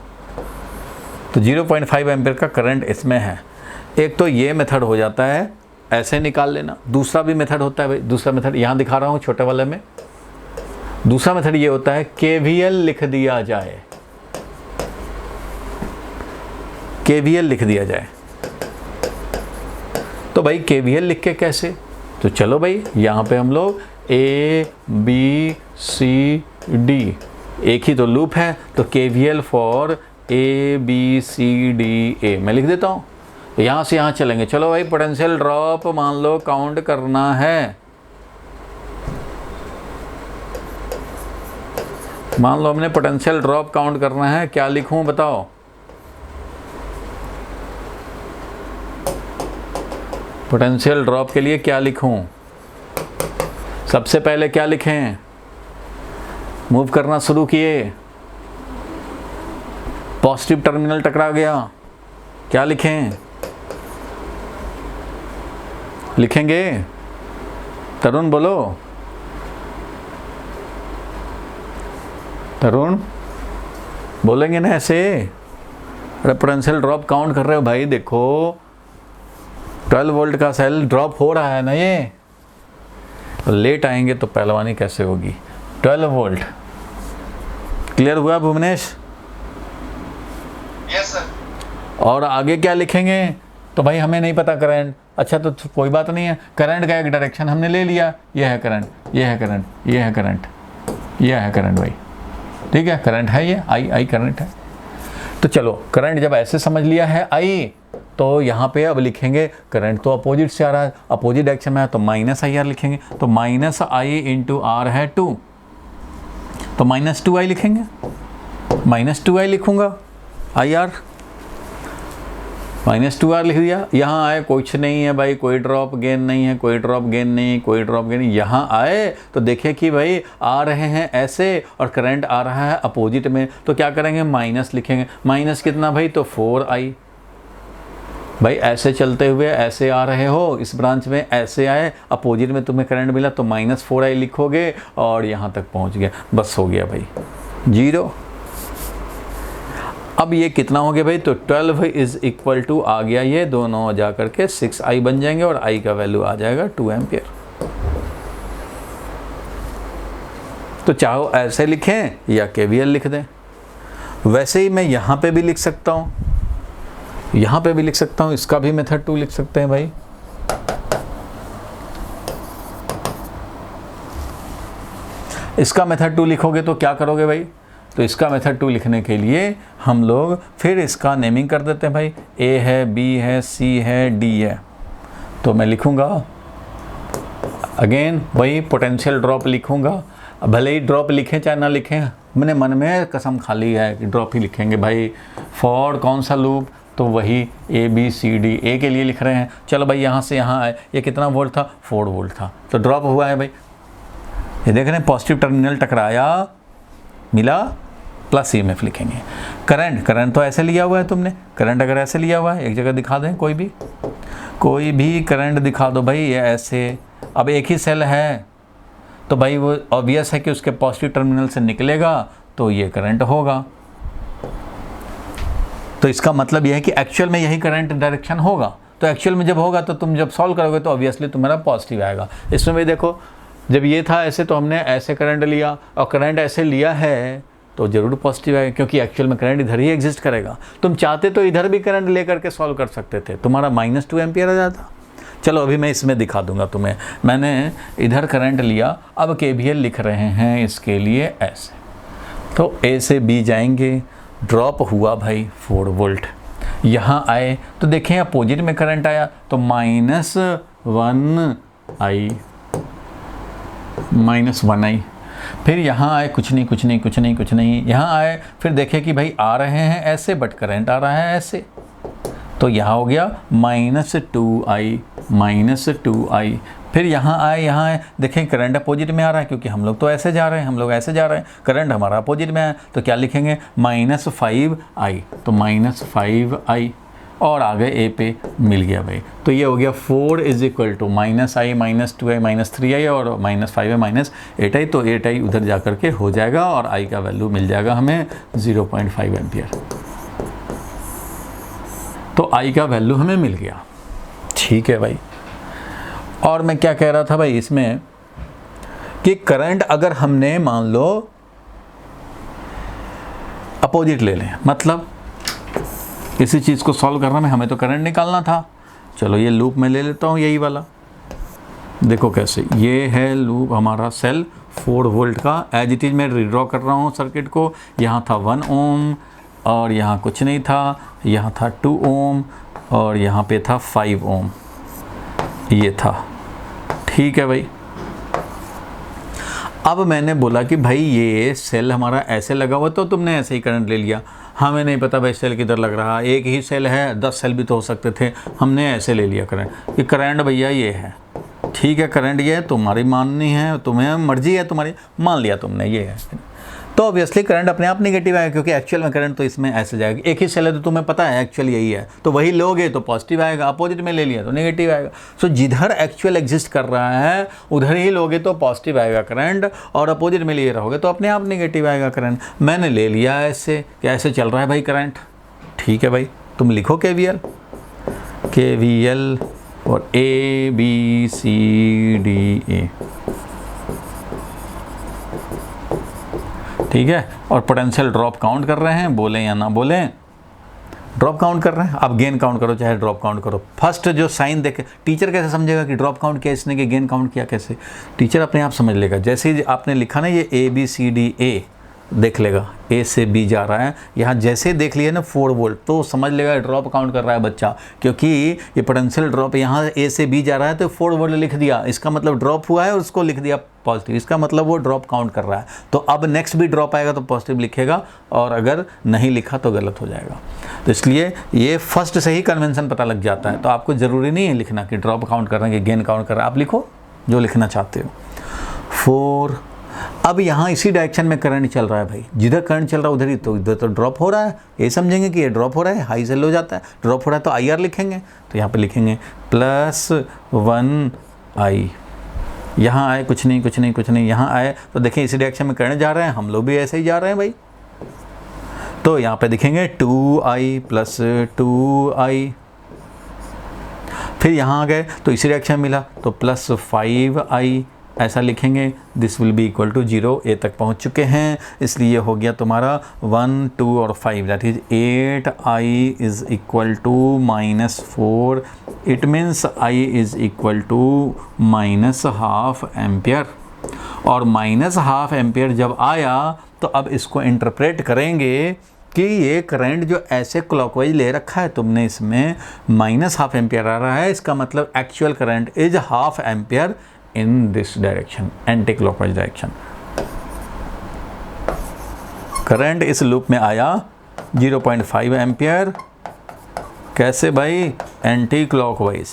तो 0.5 एम्पियर का करंट इसमें है। एक तो ये मेथड हो जाता है, ऐसे निकाल लेना। दूसरा भी मेथड होता है भाई, दूसरा मेथड यहाँ दिखा रहा हूँ छोटे वाले में। दूसरा मेथड ये होता है केवीएल लिख दिया जाए, केवीएल लिख दिया जाए। तो भाई केवीएल लिख के कैसे? तो चलो भाई यहाँ पे हम लोग A B C D, एक ही तो लूप है, तो KVL for A B C D A मैं लिख देता हूँ। यहाँ से यहाँ चलेंगे, चलो भाई पोटेंशियल ड्रॉप मान लो काउंट करना है, मान लो हमने पोटेंशियल ड्रॉप काउंट करना है, क्या लिखूं बताओ? पोटेंशियल ड्रॉप के लिए क्या लिखूं? सबसे पहले क्या लिखें? मूव करना शुरू किए, पॉजिटिव टर्मिनल टकरा गया, क्या लिखें? लिखेंगे? तरुण बोलो, तरुण बोलेंगे ना ऐसे? अरे पोटेंशियल ड्रॉप काउंट कर रहे हो भाई, देखो 12 वोल्ट का सेल ड्रॉप हो रहा है ना, ये तो लेट आएंगे तो पहलवानी कैसे होगी? 12 वोल्ट क्लियर हुआ भुवनेश? Yes sir. और आगे क्या लिखेंगे? तो भाई हमें नहीं पता करंट, अच्छा तो कोई बात नहीं है, करंट का एक डायरेक्शन हमने ले लिया, ये है करंट, ये है करंट, ये है करंट, ये है करंट भाई, ठीक है, करंट है ये, आई करंट है। तो चलो करंट जब ऐसे समझ लिया है आई, तो यहाँ पे अब लिखेंगे करंट तो अपोजिट से आ रहा है, अपोजिट डायरेक्शन में है, तो -IR लिखेंगे। तो -I × R है 2, तो -2I लिखेंगे, -2I लिखूंगा, IR -2R लिख दिया। यहाँ आए कुछ नहीं है भाई, कोई ड्रॉप गेन नहीं है, कोई ड्रॉप गेन नहीं, कोई ड्रॉप गेन नहीं। यहाँ आए तो देखे कि भाई आ रहे हैं ऐसे और करंट आ रहा है अपोजिट में, तो क्या करेंगे? माइनस लिखेंगे। माइनस कितना भाई? तो 4I। भाई ऐसे चलते हुए ऐसे आ रहे हो, इस ब्रांच में ऐसे आए, अपोजिट में तुम्हें करंट मिला, तो -4I लिखोगे और यहाँ तक पहुँच गया, बस हो गया भाई 0। अब ये कितना हो गया भाई? तो 12 = आ गया, ये दोनों जा करके 6I बन जाएंगे और I का वैल्यू आ जाएगा 2 एम्पियर। तो चाहो ऐसे लिखें या केवीएल लिख दें। वैसे ही मैं यहाँ पे भी लिख सकता हूँ, यहाँ पे भी लिख सकता हूँ, इसका भी मेथड 2 लिख सकते हैं भाई। इसका मेथड 2 लिखोगे तो क्या करोगे भाई? तो इसका मेथड 2 लिखने के लिए हम लोग फिर इसका नेमिंग कर देते हैं भाई। A है, B है, C है, D है। तो मैं लिखूँगा अगेन वही पोटेंशियल ड्रॉप लिखूँगा, भले ही ड्रॉप लिखें चाहे ना लिखें, मैंने मन में कसम खा ली है कि ड्रॉप ही लिखेंगे भाई। फॉर कौन सा लूप, तो वही ABCD, ए के लिए लिख रहे हैं। चलो भाई यहाँ से यहाँ आए, ये कितना वोल्ट था, 4 वोल्ट था, तो ड्रॉप हुआ है भाई। ये देख रहे हैं पॉजिटिव टर्मिनल टकराया, मिला, प्लस EMF लिखेंगे। करंट तो ऐसे लिया हुआ है तुमने, करंट अगर ऐसे लिया हुआ है, एक जगह दिखा दें, कोई भी करंट दिखा दो भाई, ये ऐसे। अब एक ही सेल है तो भाई वो ऑब्वियस है कि उसके पॉजिटिव टर्मिनल से निकलेगा तो ये करंट होगा। तो इसका मतलब यह है कि एक्चुअल में यही करंट डायरेक्शन होगा। तो एक्चुअल में जब होगा तो तुम जब सॉल्व करोगे तो ऑब्वियसली तुम्हारा पॉजिटिव आएगा। इसमें भी देखो, जब ये था ऐसे तो हमने ऐसे करंट लिया, और करंट ऐसे लिया है तो ज़रूर पॉजिटिव आएगा, क्योंकि एक्चुअल में करंट इधर ही एग्जिस्ट करेगा। तुम चाहते तो इधर भी करंट लेकर के सॉल्व कर सकते थे, तुम्हारा -2 एम्पियर आ जाता। चलो अभी मैं इसमें दिखा दूंगा तुम्हें। मैंने इधर करंट लिया, अब KVL लिख रहे हैं इसके लिए ऐसे, तो A से B जाएंगे, ड्रॉप हुआ भाई 4 वोल्ट। यहाँ आए तो देखें अपोजिट में करंट आया, तो -1I, फिर यहाँ आए कुछ नहीं, यहाँ आए फिर देखें कि भाई आ रहे हैं ऐसे, बट करंट आ रहा है ऐसे, तो यहाँ हो गया -2I, फिर यहाँ आए देखें करंट अपोजिट में आ रहा है, क्योंकि हम लोग तो ऐसे जा रहे हैं, करंट हमारा अपोजिट में है, तो क्या लिखेंगे, -5I, तो -5I, और आगे A पे मिल गया भाई। तो ये हो गया 4 = -I, -2I, -3I, और -5I, -8I, तो 8I उधर जा कर के हो जाएगा, और I का वैल्यू मिल जाएगा हमें 0.5 एम्पियर। तो I का वैल्यू हमें मिल गया, ठीक है भाई। और मैं क्या कह रहा था भाई इसमें, कि करंट अगर हमने मान लो अपोजिट ले लें, मतलब इसी चीज़ को सॉल्व करना में हमें तो करंट निकालना था। चलो ये लूप में ले लेता हूँ, यही वाला, देखो कैसे, ये है लूप हमारा सेल 4 वोल्ट का। एज इट इज मैं रीड्रॉ कर रहा हूँ सर्किट को। यहाँ था 1 ओम, और यहाँ कुछ नहीं था, यहाँ था 2 ओम, और यहाँ पे था 5 ओम, ये था, ठीक है भाई। अब मैंने बोला कि भाई ये सेल हमारा ऐसे लगा हुआ, तो तुमने ऐसे ही करंट ले लिया। हमें नहीं पता भाई सेल किधर लग रहा है, एक ही सेल है, 10 सेल भी तो हो सकते थे, हमने ऐसे ले लिया करंट, कि करंट भैया ये है, ठीक है, करंट ये है, तुम्हारी माननी है, तुम्हें मर्जी है तुम्हारी, मान लिया तुमने ये है, तो ऑब्वियसली करंट अपने आप नेगेटिव आएगा, क्योंकि एक्चुअल में करंट तो इसमें ऐसे जाएगा। एक ही सेल है तो तुम्हें पता है एक्चुअल यही है, तो वही लोगे तो पॉजिटिव आएगा, अपोजिट में ले लिया तो नेगेटिव आएगा। सो जिधर एक्चुअल एग्जिस्ट कर रहा है उधर ही लोगे तो पॉजिटिव आएगा करंट, और अपोजिट में लिए रहोगे तो अपने आप नेगेटिव आएगा करंट। मैंने ले लिया ऐसे कि ऐसे चल रहा है भाई करंट, ठीक है भाई। तुम लिखो KVL और ABCDA, ठीक है। और पोटेंशियल ड्रॉप काउंट कर रहे हैं, बोलें या ना बोलें, ड्रॉप काउंट कर रहे हैं। अब गेन काउंट करो चाहे ड्रॉप काउंट करो। फर्स्ट जो साइन देखे, टीचर कैसे समझेगा कि ड्रॉप काउंट किया इसने, कि गेन काउंट किया कैसे, टीचर अपने आप समझ लेगा। जैसे ही आपने लिखा ना ये ABCDA, देख लेगा A से B जा रहा है, यहाँ जैसे देख लिया ना 4 वोल्ट, तो समझ लेगा ड्रॉप काउंट कर रहा है बच्चा, क्योंकि ये पोटेंशियल ड्रॉप यहाँ A से B जा रहा है तो 4 वोल्ट लिख दिया, इसका मतलब ड्रॉप हुआ है, और उसको लिख दिया पॉजिटिव, इसका मतलब वो ड्रॉप काउंट कर रहा है। तो अब नेक्स्ट भी ड्रॉप आएगा तो पॉजिटिव लिखेगा, और अगर नहीं लिखा तो गलत हो जाएगा। तो इसलिए ये फर्स्ट से ही कन्वेंशन पता लग जाता है, तो आपको ज़रूरी नहीं है लिखना कि ड्रॉप काउंट कर रहे हैं कि गेन काउंट कर रहे हैं, आप लिखो जो लिखना चाहते हो। 4, अब यहाँ इसी डायरेक्शन में करंट चल रहा है भाई, जिधर करंट चल रहा है उधर ही, तो इधर तो ड्रॉप हो रहा है, ये समझेंगे कि ये ड्रॉप हो रहा है, हाई से लो जाता है, ड्रॉप हो रहा है तो IR लिखेंगे, तो यहाँ पे लिखेंगे +1I। यहाँ आए कुछ नहीं, यहाँ आए तो देखें इसी डायरेक्शन में करंट जा रहे हैं, हम लोग भी ऐसे ही जा रहे हैं भाई, तो यहाँ पे दिखेंगे 2I + 2I। फिर यहाँ आ गए तो इसी डायरेक्शन मिला तो +5I, ऐसा लिखेंगे। This will be equal to 0, A तक पहुँच चुके हैं, इसलिए हो गया तुम्हारा 1, 2 और 5, that is 8I is equal to -4। It means I is equal to -½ ampere. और -½ एम्पियर जब आया तो अब इसको इंटरप्रेट करेंगे कि ये करंट जो ऐसे क्लॉकवाइज ले रखा है तुमने, इसमें -½ एम्पियर आ रहा है, इसका मतलब actual current is ½ ampere in this direction, anti clockwise direction। Current इस लूप में आया 0.5 एम्पियर। कैसे भाई? Anti clockwise.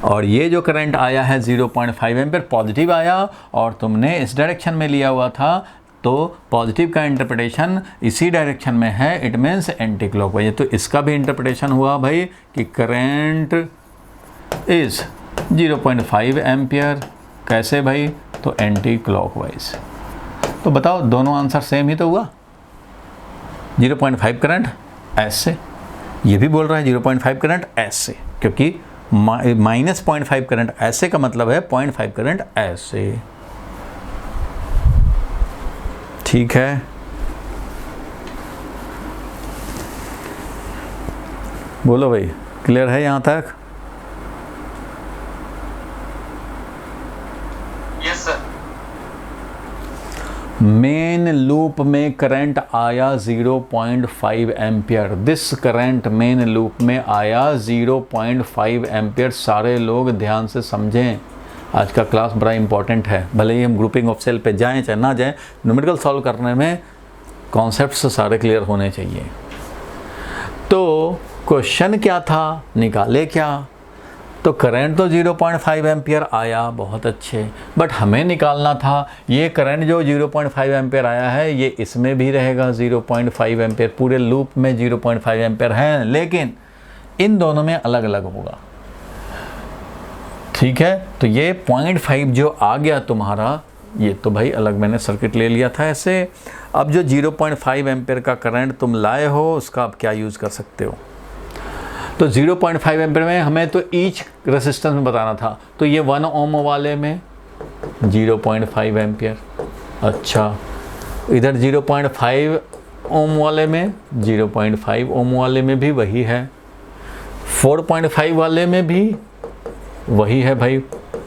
और ये जो करंट आया है 0.5 एम्पियर पॉजिटिव आया और तुमने इस डायरेक्शन में लिया हुआ था, तो पॉजिटिव का इंटरप्रिटेशन इसी डायरेक्शन में है, इट मीन्स एंटी क्लॉकवाइज। तो इसका भी इंटरप्रिटेशन हुआ भाई कि करंट इज 0.5 एम्पियर। कैसे भाई? तो एंटी क्लॉकवाइज। तो बताओ दोनों आंसर सेम ही तो हुआ। 0.5 करंट ऐसे, ये भी बोल रहा है 0.5 करंट ऐसे, क्योंकि माइनस 0.5 करंट ऐसे का मतलब है 0.5 करंट ऐसे। ठीक है, बोलो भाई, क्लियर है यहां तक? Yes sir. मेन लूप में करंट आया 0.5 ampere. This current main loop में आया 0.5 एम्पियर। सारे लोग ध्यान से समझें, आज का क्लास बड़ा इंपॉर्टेंट है। भले ही हम ग्रुपिंग ऑफ सेल पे जाएं चाहे ना जाएं, न्यूमेरिकल सॉल्व करने में कॉन्सेप्ट्स सारे क्लियर होने चाहिए। तो क्वेश्चन क्या था, निकाले क्या? तो करंट तो 0.5 एम्पियर आया, बहुत अच्छे, बट हमें निकालना था ये करंट जो 0.5 एम्पियर आया है ये इसमें भी रहेगा 0.5 एम्पियर, पूरे लूप में 0.5 एम्पियर है, लेकिन इन दोनों में अलग अलग होगा। ठीक है, तो ये 0.5 जो आ गया तुम्हारा, ये तो भाई अलग मैंने सर्किट ले लिया था ऐसे। अब जो 0.5 एम्पियर का करंट तुम लाए हो उसका आप क्या यूज़ कर सकते हो? तो 0.5 एम्पियर में हमें तो ईच रेसिस्टेंस में बताना था, तो ये 1 ओम वाले में 0.5 एम्पियर। अच्छा, इधर 0.5 ओम वाले में 0.5 ओम वाले में भी वही है, 4.5 वाले में भी वही है भाई,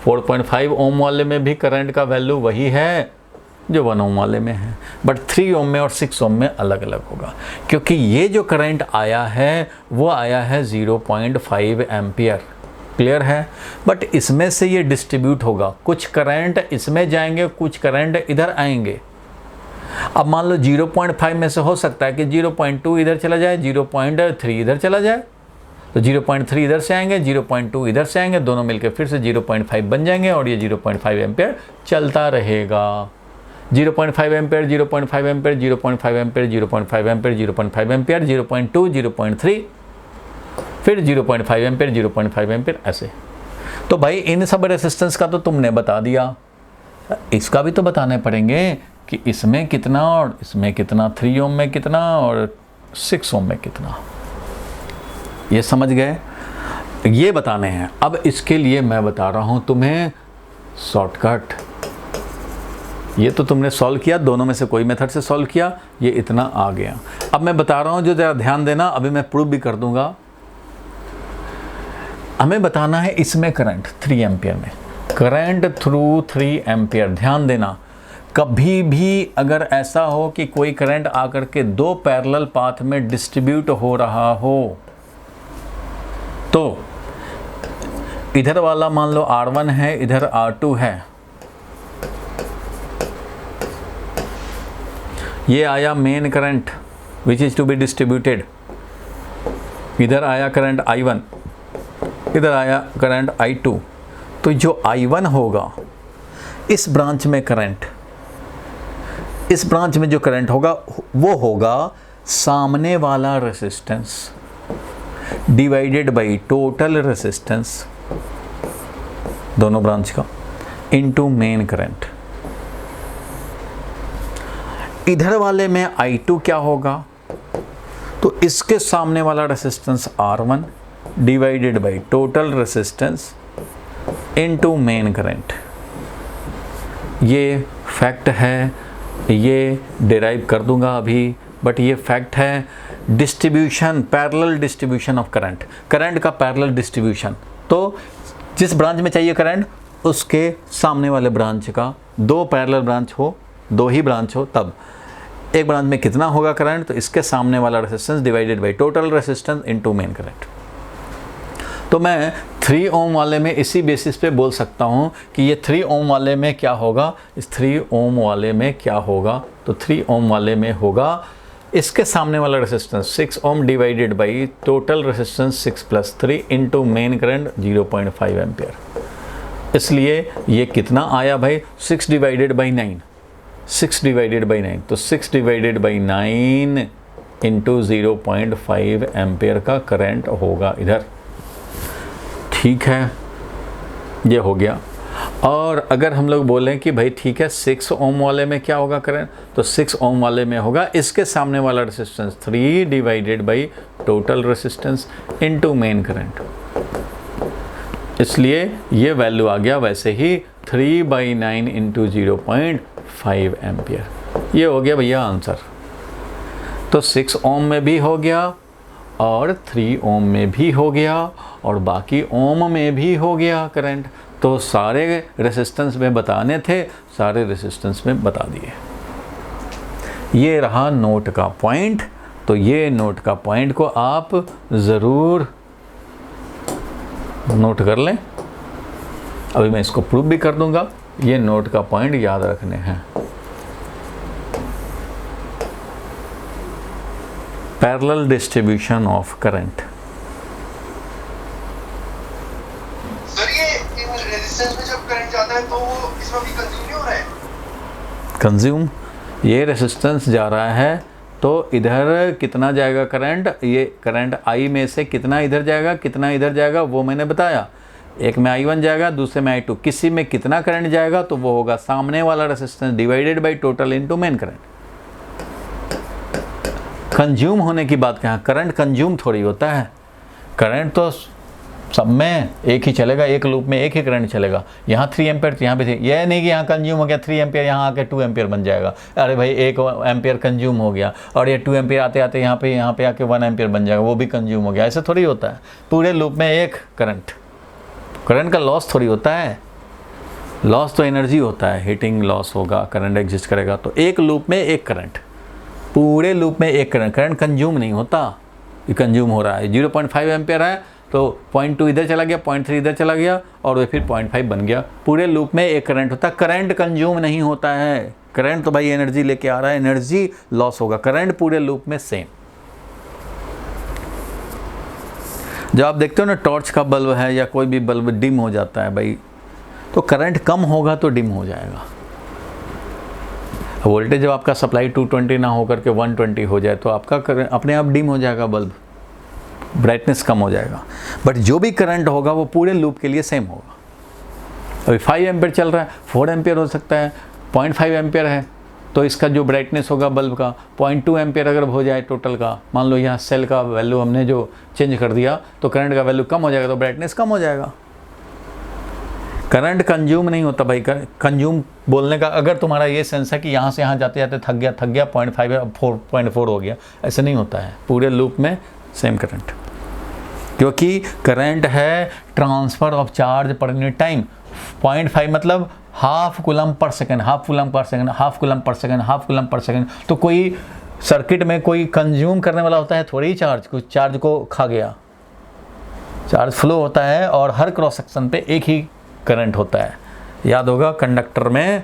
4.5 ओम वाले में भी करंट का वैल्यू वही है जो 1 ओम वाले में है, बट 3 ओम में और 6 ओम में अलग अलग होगा, क्योंकि ये जो करंट आया है वो आया है 0.5 एम्पियर। क्लियर है? बट इसमें से ये डिस्ट्रीब्यूट होगा, कुछ करंट इसमें जाएंगे, कुछ करंट इधर आएंगे। अब मान लो 0.5 में से हो सकता है कि 0.2 इधर चला जाए, 0.3 इधर चला जाए, तो 0.3 इधर से आएंगे, 0.2 इधर से आएंगे, दोनों मिलकर फिर से 0.5 बन जाएंगे और ये 0.5 एम्पियर चलता रहेगा। 0.5 ampere, 0.5 ampere, 0.5 ampere, 0.5 ampere, 0.5 ampere, 0.2, 0.3, फिर 0.5 एम्पियर, 0.5 एम्पियर, ऐसे। तो भाई इन सब रेसिस्टेंस का तो तुमने बता दिया, इसका भी तो बताने पड़ेंगे कि इसमें कितना और इसमें कितना, 3 ओम में कितना और 6 ओम में कितना। ये समझ गए? ये बताने हैं। अब इसके लिए मैं बता रहा हूं तुम्हें शॉर्टकट। ये तो तुमने सॉल्व किया, दोनों में से कोई मेथड से सॉल्व किया, ये इतना आ गया। अब मैं बता रहा हूं, जो जरा ध्यान देना, अभी मैं प्रूव भी कर दूंगा। हमें बताना है इसमें करंट 3 एम्पियर में, करंट थ्रू 3 एम्पियर। ध्यान देना, कभी भी अगर ऐसा हो कि कोई करंट आकर के 2 पैरेलल पाथ में डिस्ट्रीब्यूट हो रहा हो, तो इधर वाला मान लो R1 है, इधर R2 है, ये आया main current which is to be distributed, इधर आया करंट I1, इधर आया करंट I2। तो जो I1 होगा इस ब्रांच में करंट, इस ब्रांच में जो करंट होगा वो होगा सामने वाला resistance divided by total resistance दोनों ब्रांच का इनटू मेन करंट। इधर वाले में I2 क्या होगा? तो इसके सामने वाला resistance R1 divided by total resistance into main current. ये फैक्ट है, ये डिराइव कर दूंगा अभी, बट ये फैक्ट है। Distribution, parallel distribution of current, current का पैरेलल डिस्ट्रीब्यूशन। तो जिस ब्रांच में चाहिए करंट, उसके सामने वाले ब्रांच का, 2 पैरेलल ब्रांच हो, 2 ही ब्रांच हो, तब एक ब्रांच में कितना होगा करंट? तो इसके सामने वाला resistance divided by total resistance into main current. तो मैं 3 ओम वाले में इसी बेसिस पे बोल सकता हूँ कि ये 3 ओम वाले में क्या होगा, इस 3 ओम वाले में क्या होगा, तो 3 ओम वाले में होगा इसके सामने वाला resistance 6 ohm divided by total resistance 6 + 3 into main current 0.5 ampere. इसलिए ये कितना आया भाई, 6 डिवाइडेड बाई 9, 6 डिवाइडेड बाई 9, तो 6 डिवाइडेड बाई 9 इंटू 0.5 एम्पियर का करंट होगा इधर। ठीक है, ये हो गया। और अगर हम लोग बोलें कि भाई ठीक है 6 ओम वाले में क्या होगा करंट, तो 6 ओम वाले में होगा इसके सामने वाला resistance 3 divided by total resistance into main current. इसलिए ये वैल्यू आ गया वैसे ही 3/9 इंटू 0.5 एम्पियर। ये हो गया भैया आंसर। तो 6 ओम में भी हो गया और 3 ओम में भी हो गया और बाकी ओम में भी हो गया करंट। तो सारे रेसिस्टेंस में बताने थे, सारे रेसिस्टेंस में बता दिए। ये रहा नोट का पॉइंट। तो ये नोट का पॉइंट को आप ज़रूर नोट कर लें। अभी मैं इसको प्रूव भी कर दूंगा। ये नोट का पॉइंट याद रखने हैं। Parallel distribution of current. Consume, ये रेसिस्टेंस जा रहा है तो इधर कितना जाएगा करंट, ये करंट आई में से कितना इधर जाएगा, कितना इधर जाएगा वो मैंने बताया। एक में I1 जाएगा, दूसरे में I2। किसी में कितना करंट जाएगा तो वो होगा सामने वाला resistance divided by total into main current. Consume होने की बात कहाँ, करंट कंज्यूम थोड़ी होता है। करंट तो सब में एक ही चलेगा, एक लूप में एक ही करंट चलेगा। यहाँ 3 एम्पियर यहाँ पे थे, यह नहीं कि यहाँ कंज्यूम हो गया 3 एम्पियर, यहाँ आके 2 एम्पियर बन जाएगा। अरे भाई 1 एम्पियर कंज्यूम हो गया और ये 2 एम्पियर आते आते यहाँ पे आके 1 एम्पियर बन जाएगा, वो भी कंज्यूम हो गया। ऐसा थोड़ी होता है। पूरे लूप में एक करंट का लॉस थोड़ी होता है। लॉस तो एनर्जी होता है, हीटिंग लॉस होगा, करंट एग्जिस्ट करेगा। तो एक लूप में एक करंट, पूरे लूप में एक करंट कंज्यूम नहीं होता। ये कंज्यूम हो रहा है। 0.5 एम्पियर है तो 0.2 इधर चला गया, 0.3 इधर चला गया और वो फिर 0.5 बन गया। पूरे लूप में एक करंट होता है। करंट कंज्यूम नहीं होता है। करंट तो भाई एनर्जी लेके आ रहा है, एनर्जी लॉस होगा। करंट पूरे लूप में सेम। जब आप देखते हो ना टॉर्च का बल्ब है या कोई भी बल्ब डिम हो जाता है भाई, तो करंट कम होगा तो डिम हो जाएगा। वोल्टेज जब आपका सप्लाई 220 ना होकर के 120 हो जाए तो आपका अपने आप डिम हो जाएगा बल्ब, ब्राइटनेस कम हो जाएगा। बट जो भी करंट होगा वो पूरे लूप के लिए सेम होगा। अभी 5 एम्पियर चल रहा है, 4 एम्पियर हो सकता है, 0.5 एम्पियर है तो इसका जो ब्राइटनेस होगा बल्ब का 0.2 एम्पियर अगर हो जाए टोटल का, मान लो यहाँ सेल का वैल्यू हमने जो चेंज कर दिया तो करंट का वैल्यू कम हो जाएगा तो ब्राइटनेस कम हो जाएगा। करंट कंज्यूम नहीं होता भाई। कंज्यूम बोलने का अगर तुम्हारा ये सेंस है कि यहाँ से यहाँ जाते जाते थक गया 0.5 है 4.4 हो गया, ऐसे नहीं होता है। पूरे लूप में सेम करंट, क्योंकि करंट है transfer of charge per unit time. 0.5 मतलब half coulomb per second, half coulomb per second, half coulomb per second, half coulomb per second. तो कोई सर्किट में कोई कंज्यूम करने वाला होता है थोड़ी चार्ज, कुछ चार्ज को खा गया। चार्ज फ्लो होता है और हर क्रॉस सेक्शन पे एक ही करंट होता है। याद होगा कंडक्टर में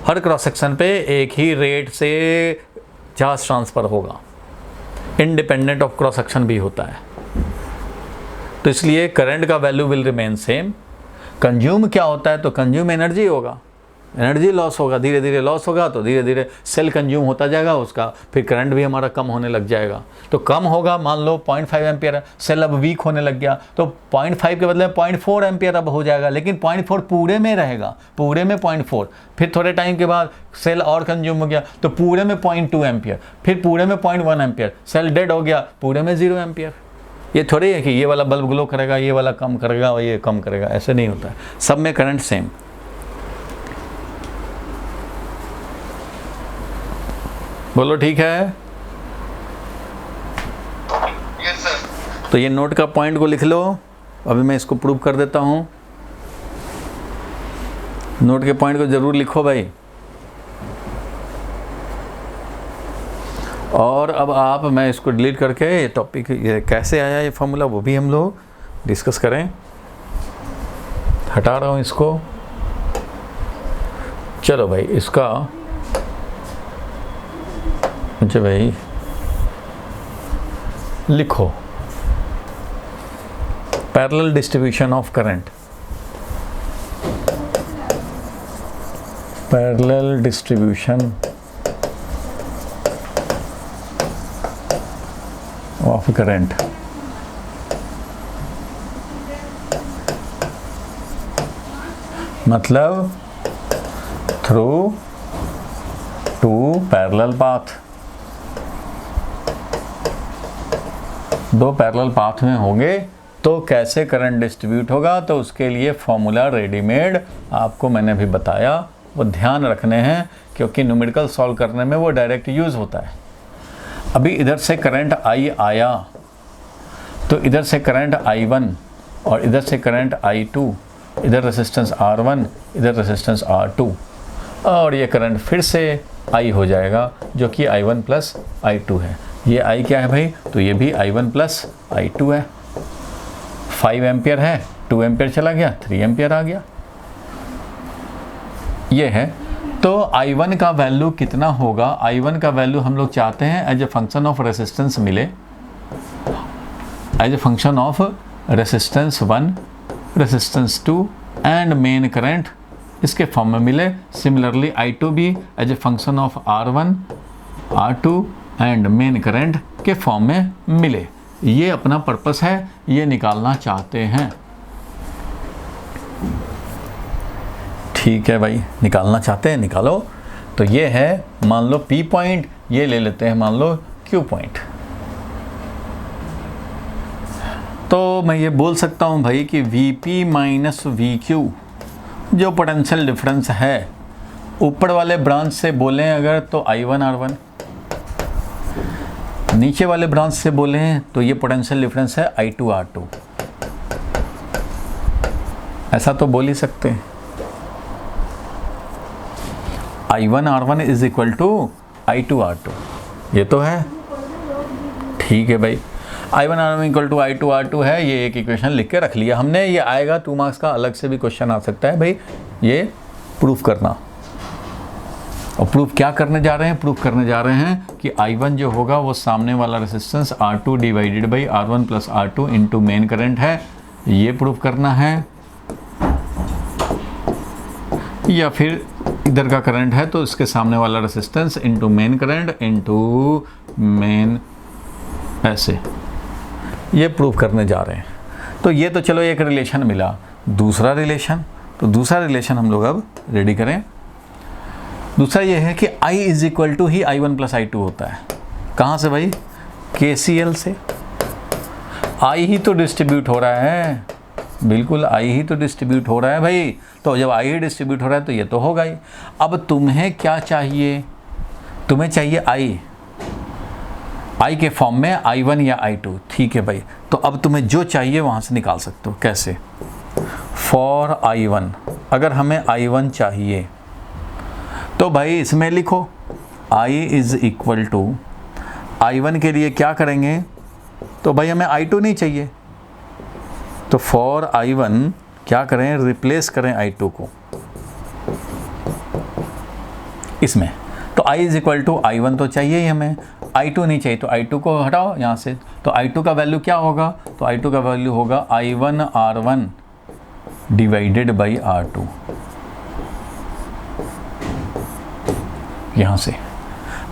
हर क्रॉस सेक्शन पे एक ही रेट से चार्ज ट्रांसफ़र होगा, इंडिपेंडेंट ऑफ क्रॉस सेक्शन भी होता है। तो इसलिए करंट का value will remain same. Consume क्या होता है, तो कंज्यूम एनर्जी होगा, एनर्जी लॉस होगा, धीरे धीरे लॉस होगा तो धीरे धीरे सेल कंज्यूम होता जाएगा उसका, फिर करंट भी हमारा कम होने लग जाएगा। तो कम होगा, मान लो 0.5 एम्पियर है, सेल अब वीक होने लग गया तो 0.5 के बदले 0.4 एम्पियर अब हो जाएगा, लेकिन 0.4 पूरे में रहेगा, पूरे में 0.4। फिर थोड़े टाइम के बाद सेल और कंज्यूम हो गया तो पूरे में 0.2 एम्पियर, फिर पूरे में 0.1 एम्पियर, सेल डेड हो गया, पूरे में 0 एम्पियर। ये थोड़ी है कि ये वाला बल्ब ग्लो करेगा, ये वाला कम करेगा और ये कम करेगा, ऐसे नहीं होता है। सब में करंट सेम। बोलो ठीक है? Yes sir. तो ये नोट का पॉइंट को लिख लो। अभी मैं इसको प्रूव कर देता हूँ। नोट के पॉइंट को जरूर लिखो भाई। और अब आप, मैं इसको डिलीट करके ये टॉपिक, ये कैसे आया ये फॉर्मूला, वो भी हम लोग डिस्कस करें। हटा रहा हूँ इसको। चलो भाई इसका, अच्छा भाई लिखो parallel distribution of current, parallel distribution of current. मतलब थ्रू टू पैरेलल पाथ, दो पैरेलल पाथ में होंगे तो कैसे करंट डिस्ट्रीब्यूट होगा, तो उसके लिए फॉर्मूला रेडीमेड आपको मैंने भी बताया, वो ध्यान रखने हैं क्योंकि न्यूमेरिकल सॉल्व करने में वो डायरेक्ट यूज़ होता है। अभी इधर से करंट I आया तो इधर से करंट I1 और इधर से करंट I2, इधर रेजिस्टेंस R1, इधर रेजिस्टेंस R2, और ये करंट फिर से I हो जाएगा जो कि I1 प्लस I2 है। ये I क्या है भाई, तो ये भी I1 प्लस I2 है। 5 एम्पियर है, 2 एम्पियर चला गया, 3 एम्पियर आ गया। ये है, तो I1 का वैल्यू कितना होगा, I1 का वैल्यू हम लोग चाहते हैं as a function of resistance मिले, as a function of resistance 1, resistance 2 and main current इसके फॉर्म में मिले। सिमिलरली I2 भी as a function of R1, R2 and main current के फॉर्म में मिले। ये अपना पर्पस है, ये निकालना चाहते हैं। ठीक है भाई, निकालना चाहते हैं निकालो। तो ये है मान लो P पॉइंट, ये ले लेते हैं मान लो Q पॉइंट। तो मैं ये बोल सकता हूँ भाई कि VP माइनस VQ जो पोटेंशियल डिफरेंस है, ऊपर वाले ब्रांच से बोलें अगर तो I1 R1, नीचे वाले ब्रांच से बोलें तो ये पोटेंशियल डिफरेंस है I2 R2। ऐसा तो बोल ही सकते हैं। I1 R1 is equal to I2 R2, ये तो है। ठीक है भाई, I1 R1 equal to I2 R2 है, ये एक इक्वेशन लिख के रख लिया हमने। ये आएगा 2 मार्क्स का, अलग से भी क्वेश्चन आ सकता है भाई, ये प्रूफ करना। और प्रूफ क्या करने जा रहे हैं, प्रूफ करने जा रहे हैं कि I1 जो होगा वो सामने वाला resistance R2 divided by R1 plus R2 into main current है, ये प्रूफ करना है। या फिर इधर का करंट है तो इसके सामने वाला resistance into main current into main, ऐसे ये प्रूव करने जा रहे हैं। तो ये तो चलो एक रिलेशन मिला। दूसरा रिलेशन, तो दूसरा रिलेशन हम लोग अब रेडी करें। दूसरा ये है कि I इज इक्वल टू ही I1 प्लस I2 होता है। कहाँ से भाई, KCL से। I ही तो डिस्ट्रीब्यूट हो रहा है, बिल्कुल I ही तो डिस्ट्रीब्यूट हो रहा है भाई। तो जब I ही डिस्ट्रीब्यूट हो रहा है तो ये तो होगा ही। अब तुम्हें क्या चाहिए, तुम्हें चाहिए I के फॉर्म में I1 या I2। ठीक है भाई, तो अब तुम्हें जो चाहिए वहाँ से निकाल सकते हो। कैसे, फॉर I1, अगर हमें I1 चाहिए तो भाई इसमें लिखो I is equal to, I1 के लिए क्या करेंगे, तो भाई हमें I2 नहीं चाहिए, तो फॉर I1 क्या करें, रिप्लेस करें I2 को इसमें। तो I is equal to I1 तो चाहिए ही हमें, I2 नहीं चाहिए, तो I2 को हटाओ यहाँ से। तो I2 का वैल्यू क्या होगा, तो I2 का वैल्यू होगा I1 R1 divided by R2। यहाँ से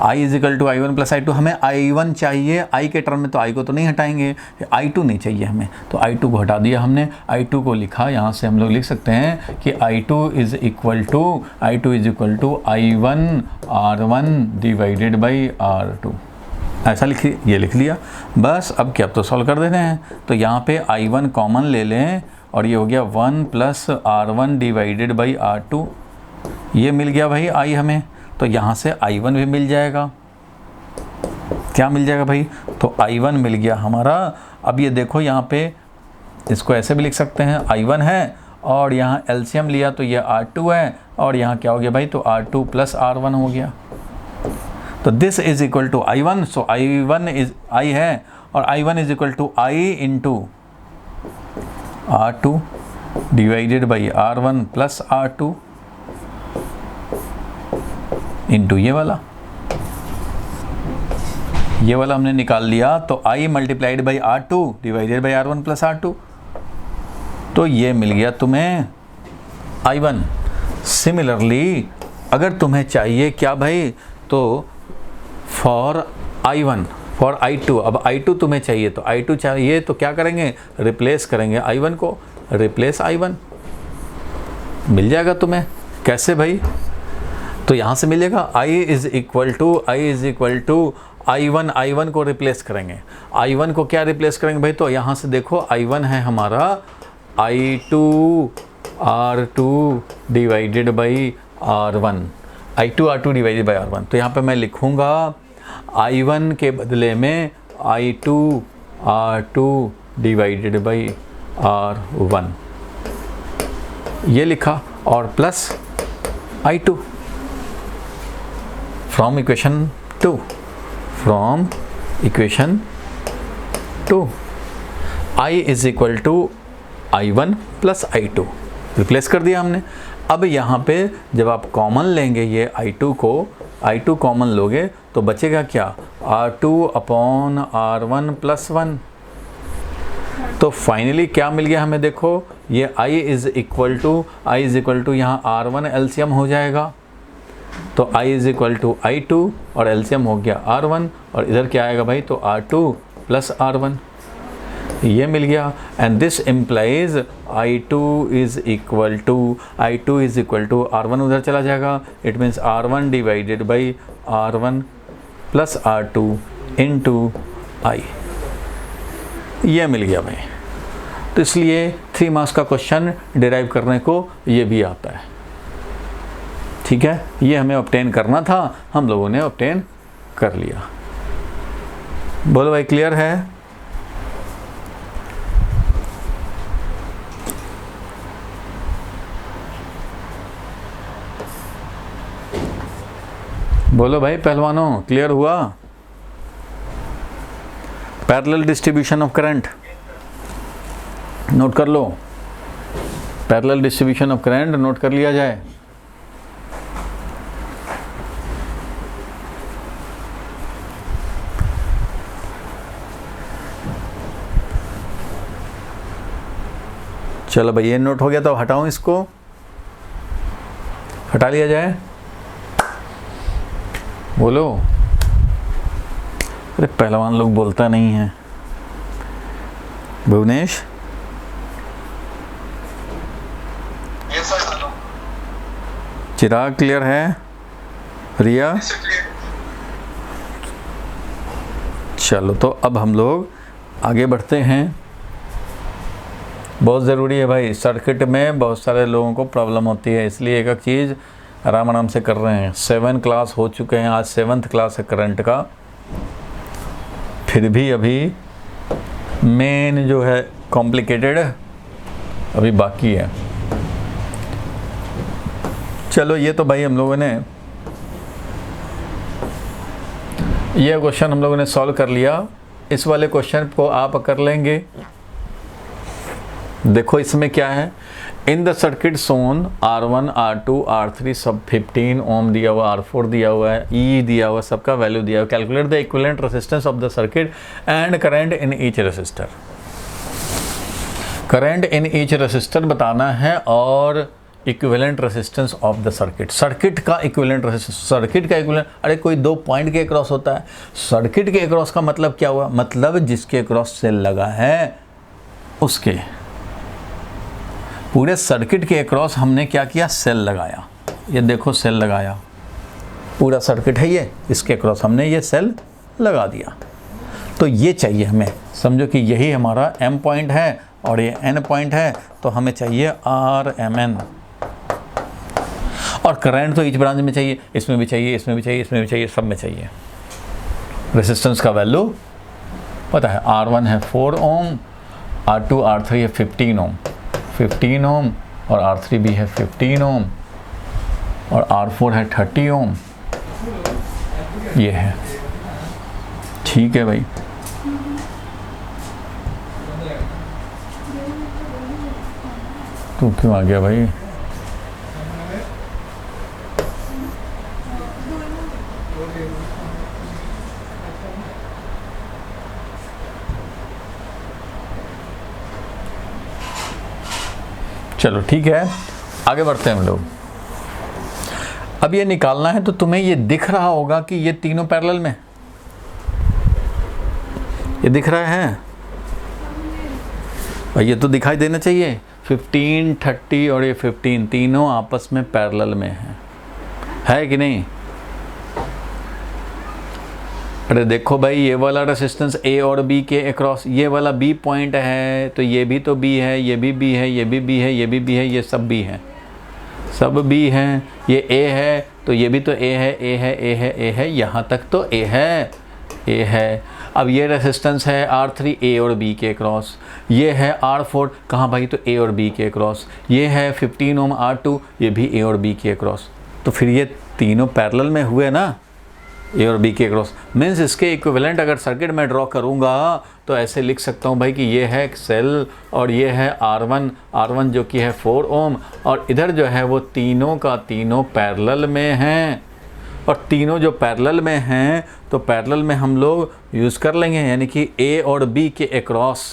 I is equal to I1 plus I2, हमें I1 चाहिए, I के टर्म में, तो I को तो नहीं हटाएंगे, I2 नहीं चाहिए हमें, तो I2 को हटा दिया हमने। I2 को लिखा, यहाँ से हम लोग लिख सकते हैं कि I2 is equal to I1 R1 divided by R2, ऐसा ये लिख लिया बस। अब क्या, अब तो सॉल्व कर देते हैं। तो यहाँ पे I1 कॉमन ले लें और ये हो गया 1 plus R1 divided by R2, ये मिल गया भाई I हमें। तो यहाँ से I1 भी मिल जाएगा। क्या मिल जाएगा भाई, तो I1 मिल गया हमारा। अब ये देखो यहाँ पे, इसको ऐसे भी लिख सकते हैं, I1 है और यहाँ एलसीएम लिया तो ये R2 है, और यहाँ क्या हो गया भाई, तो R2 प्लस R1 हो गया। तो this is equal to I1, so I1 is I है और I1 is equal to I into R2 divided by R1 plus R2 into ये वाला हमने निकाल लिया, तो I multiplied by R2 divided by R1 plus R2, तो ये मिल गया तुम्हें I1। सिमिलरली अगर तुम्हें चाहिए क्या भाई, तो फॉर I1 फॉर I2, अब I2 तुम्हें चाहिए, तो I2 चाहिए तो क्या करेंगे, रिप्लेस करेंगे I1 को, रिप्लेस I1 मिल जाएगा तुम्हें। कैसे भाई, तो यहाँ से मिलेगा I is equal to I1 को रिप्लेस करेंगे। I1 को क्या रिप्लेस करेंगे भाई, तो यहाँ से देखो I1 है हमारा I2 R2 divided by R1, I2 R2 divided by R1, तो यहाँ पे मैं लिखूँगा I1 के बदले में I2 R2 divided by R1, ये लिखा, और plus I2 from equation 2, I is equal to I1 plus I2 replace कर दिया हमने। अब यहाँ पे जब आप कॉमन लेंगे ये I2 कॉमन लोगे तो बचेगा क्या, R2 अपॉन R1 प्लस 1। तो फाइनली क्या मिल गया हमें, देखो ये I इज इक्वल टू यहाँ R1 एलसीएम हो जाएगा, तो I is equal to I2 और एलसीएम हो गया R1, और इधर क्या आएगा भाई, तो R2 प्लस R1, ये मिल गया। And this implies I2 is equal to R1 उधर चला जाएगा, it means R1 divided by R1 plus R2 into I, ये मिल गया भाई। तो इसलिए 3 मार्क्स का क्वेश्चन डिराइव करने को ये भी आता है, ठीक है। ये हमें ऑब्टेन करना था, हम लोगों ने ऑब्टेन कर लिया। बोलो भाई, क्लियर है? बोलो भाई पहलवानों, क्लियर हुआ? Parallel distribution of current note कर लो, parallel distribution of current note कर लिया जाए। चलो भाई, ये नोट हो गया, तो हटाऊं इसको, हटा लिया जाए। बोलो, अरे पहलवान लोग बोलता नहीं है। Bhuvnesh, yes sir. Chirag clear है? रिया, चलो तो अब हम लोग आगे बढ़ते हैं। बहुत ज़रूरी है भाई, सर्किट में बहुत सारे लोगों को प्रॉब्लम होती है, इसलिए एक एक चीज़ आराम से कर रहे हैं। 7 क्लास हो चुके हैं, आज 7th क्लास है करंट का, फिर भी अभी मेन जो है कॉम्प्लिकेटेड अभी बाकी है। चलो, ये तो भाई हम लोगों ने ये क्वेश्चन हम लोगों ने सॉल्व कर लिया। इस वाले क्वेश्चन को आप कर लेंगे। देखो इसमें क्या है, in the circuit Son R1 R2 R3 सब 15 ओम दिया हुआ, R4 दिया हुआ है, E दिया हुआ, सबका वैल्यू दिया हुआ। Calculate the equivalent resistance of the circuit and current in each resistor. Current in each resistor बताना है और equivalent resistance of the circuit. Circuit का इक्विवेलेंट रेजिस्टेंस, सर्किट का इक्विवेलेंट, अरे कोई 2 पॉइंट के अक्रॉस होता है। सर्किट के अक्रॉस का मतलब क्या हुआ, मतलब जिसके अक्रॉस सेल लगा है उसके। पूरे सर्किट के अक्रॉस हमने क्या किया, सेल लगाया। ये देखो सेल लगाया, पूरा सर्किट है ये, इसके अक्रॉस हमने ये सेल लगा दिया। तो ये चाहिए हमें, समझो कि यही हमारा M पॉइंट है और ये N पॉइंट है, तो हमें चाहिए RMN। और करंट तो ईच ब्रांच में चाहिए, इसमें भी चाहिए, इसमें भी चाहिए, इसमें भी चाहिए, सब में चाहिए। रेसिस्टेंस का वैल्यू पता है, R1 है 4 ओम, R2 R3 है 15 ओम और R3 भी है 15 ओम और R4 है 30 ओम। ये है, ठीक है भाई। तू क्यों आ गया भाई? चलो ठीक है, आगे बढ़ते हैं हम लोग। अब ये निकालना है तो तुम्हें ये दिख रहा होगा कि ये तीनों पैरेलल में, ये दिख रहा है और ये तो दिखाई देना चाहिए। 15, 30 और ये 15 तीनों आपस में पैरेलल में है कि नहीं? अरे देखो भाई, ये वाला रेसिस्टेंस ए और बी के अक्रॉस, ये वाला बी पॉइंट है तो ये भी तो बी है, ये भी बी है, ये भी बी है, ये भी बी है, ये सब बी है, सब बी हैं। ये ए है तो ये भी तो ए है, ए है, ए है, ए है, यहाँ तक तो ए है, ए है। अब ये रेसिस्टेंस है R3 ए और बी के अक्रॉस, ये है R4 कहाँ भाई? तो ए और बी के अक्रॉस। ये है 15 ओम R2, ये भी ए और बी के अक्रॉस। तो फिर ये तीनों पैरेलल में हुए ना, ए और बी के अक्रॉस। मीन्स इसके इक्विवेलेंट अगर सर्किट में ड्रॉ करूँगा तो ऐसे लिख सकता हूँ भाई कि ये है सेल और ये है R1 जो कि है 4 ओम, और इधर जो है वो तीनों का तीनों पैरेलल में हैं। और तीनों जो पैरेलल में हैं तो पैरेलल में हम लोग यूज़ कर लेंगे, यानी कि ए और बी के अक्रॉस,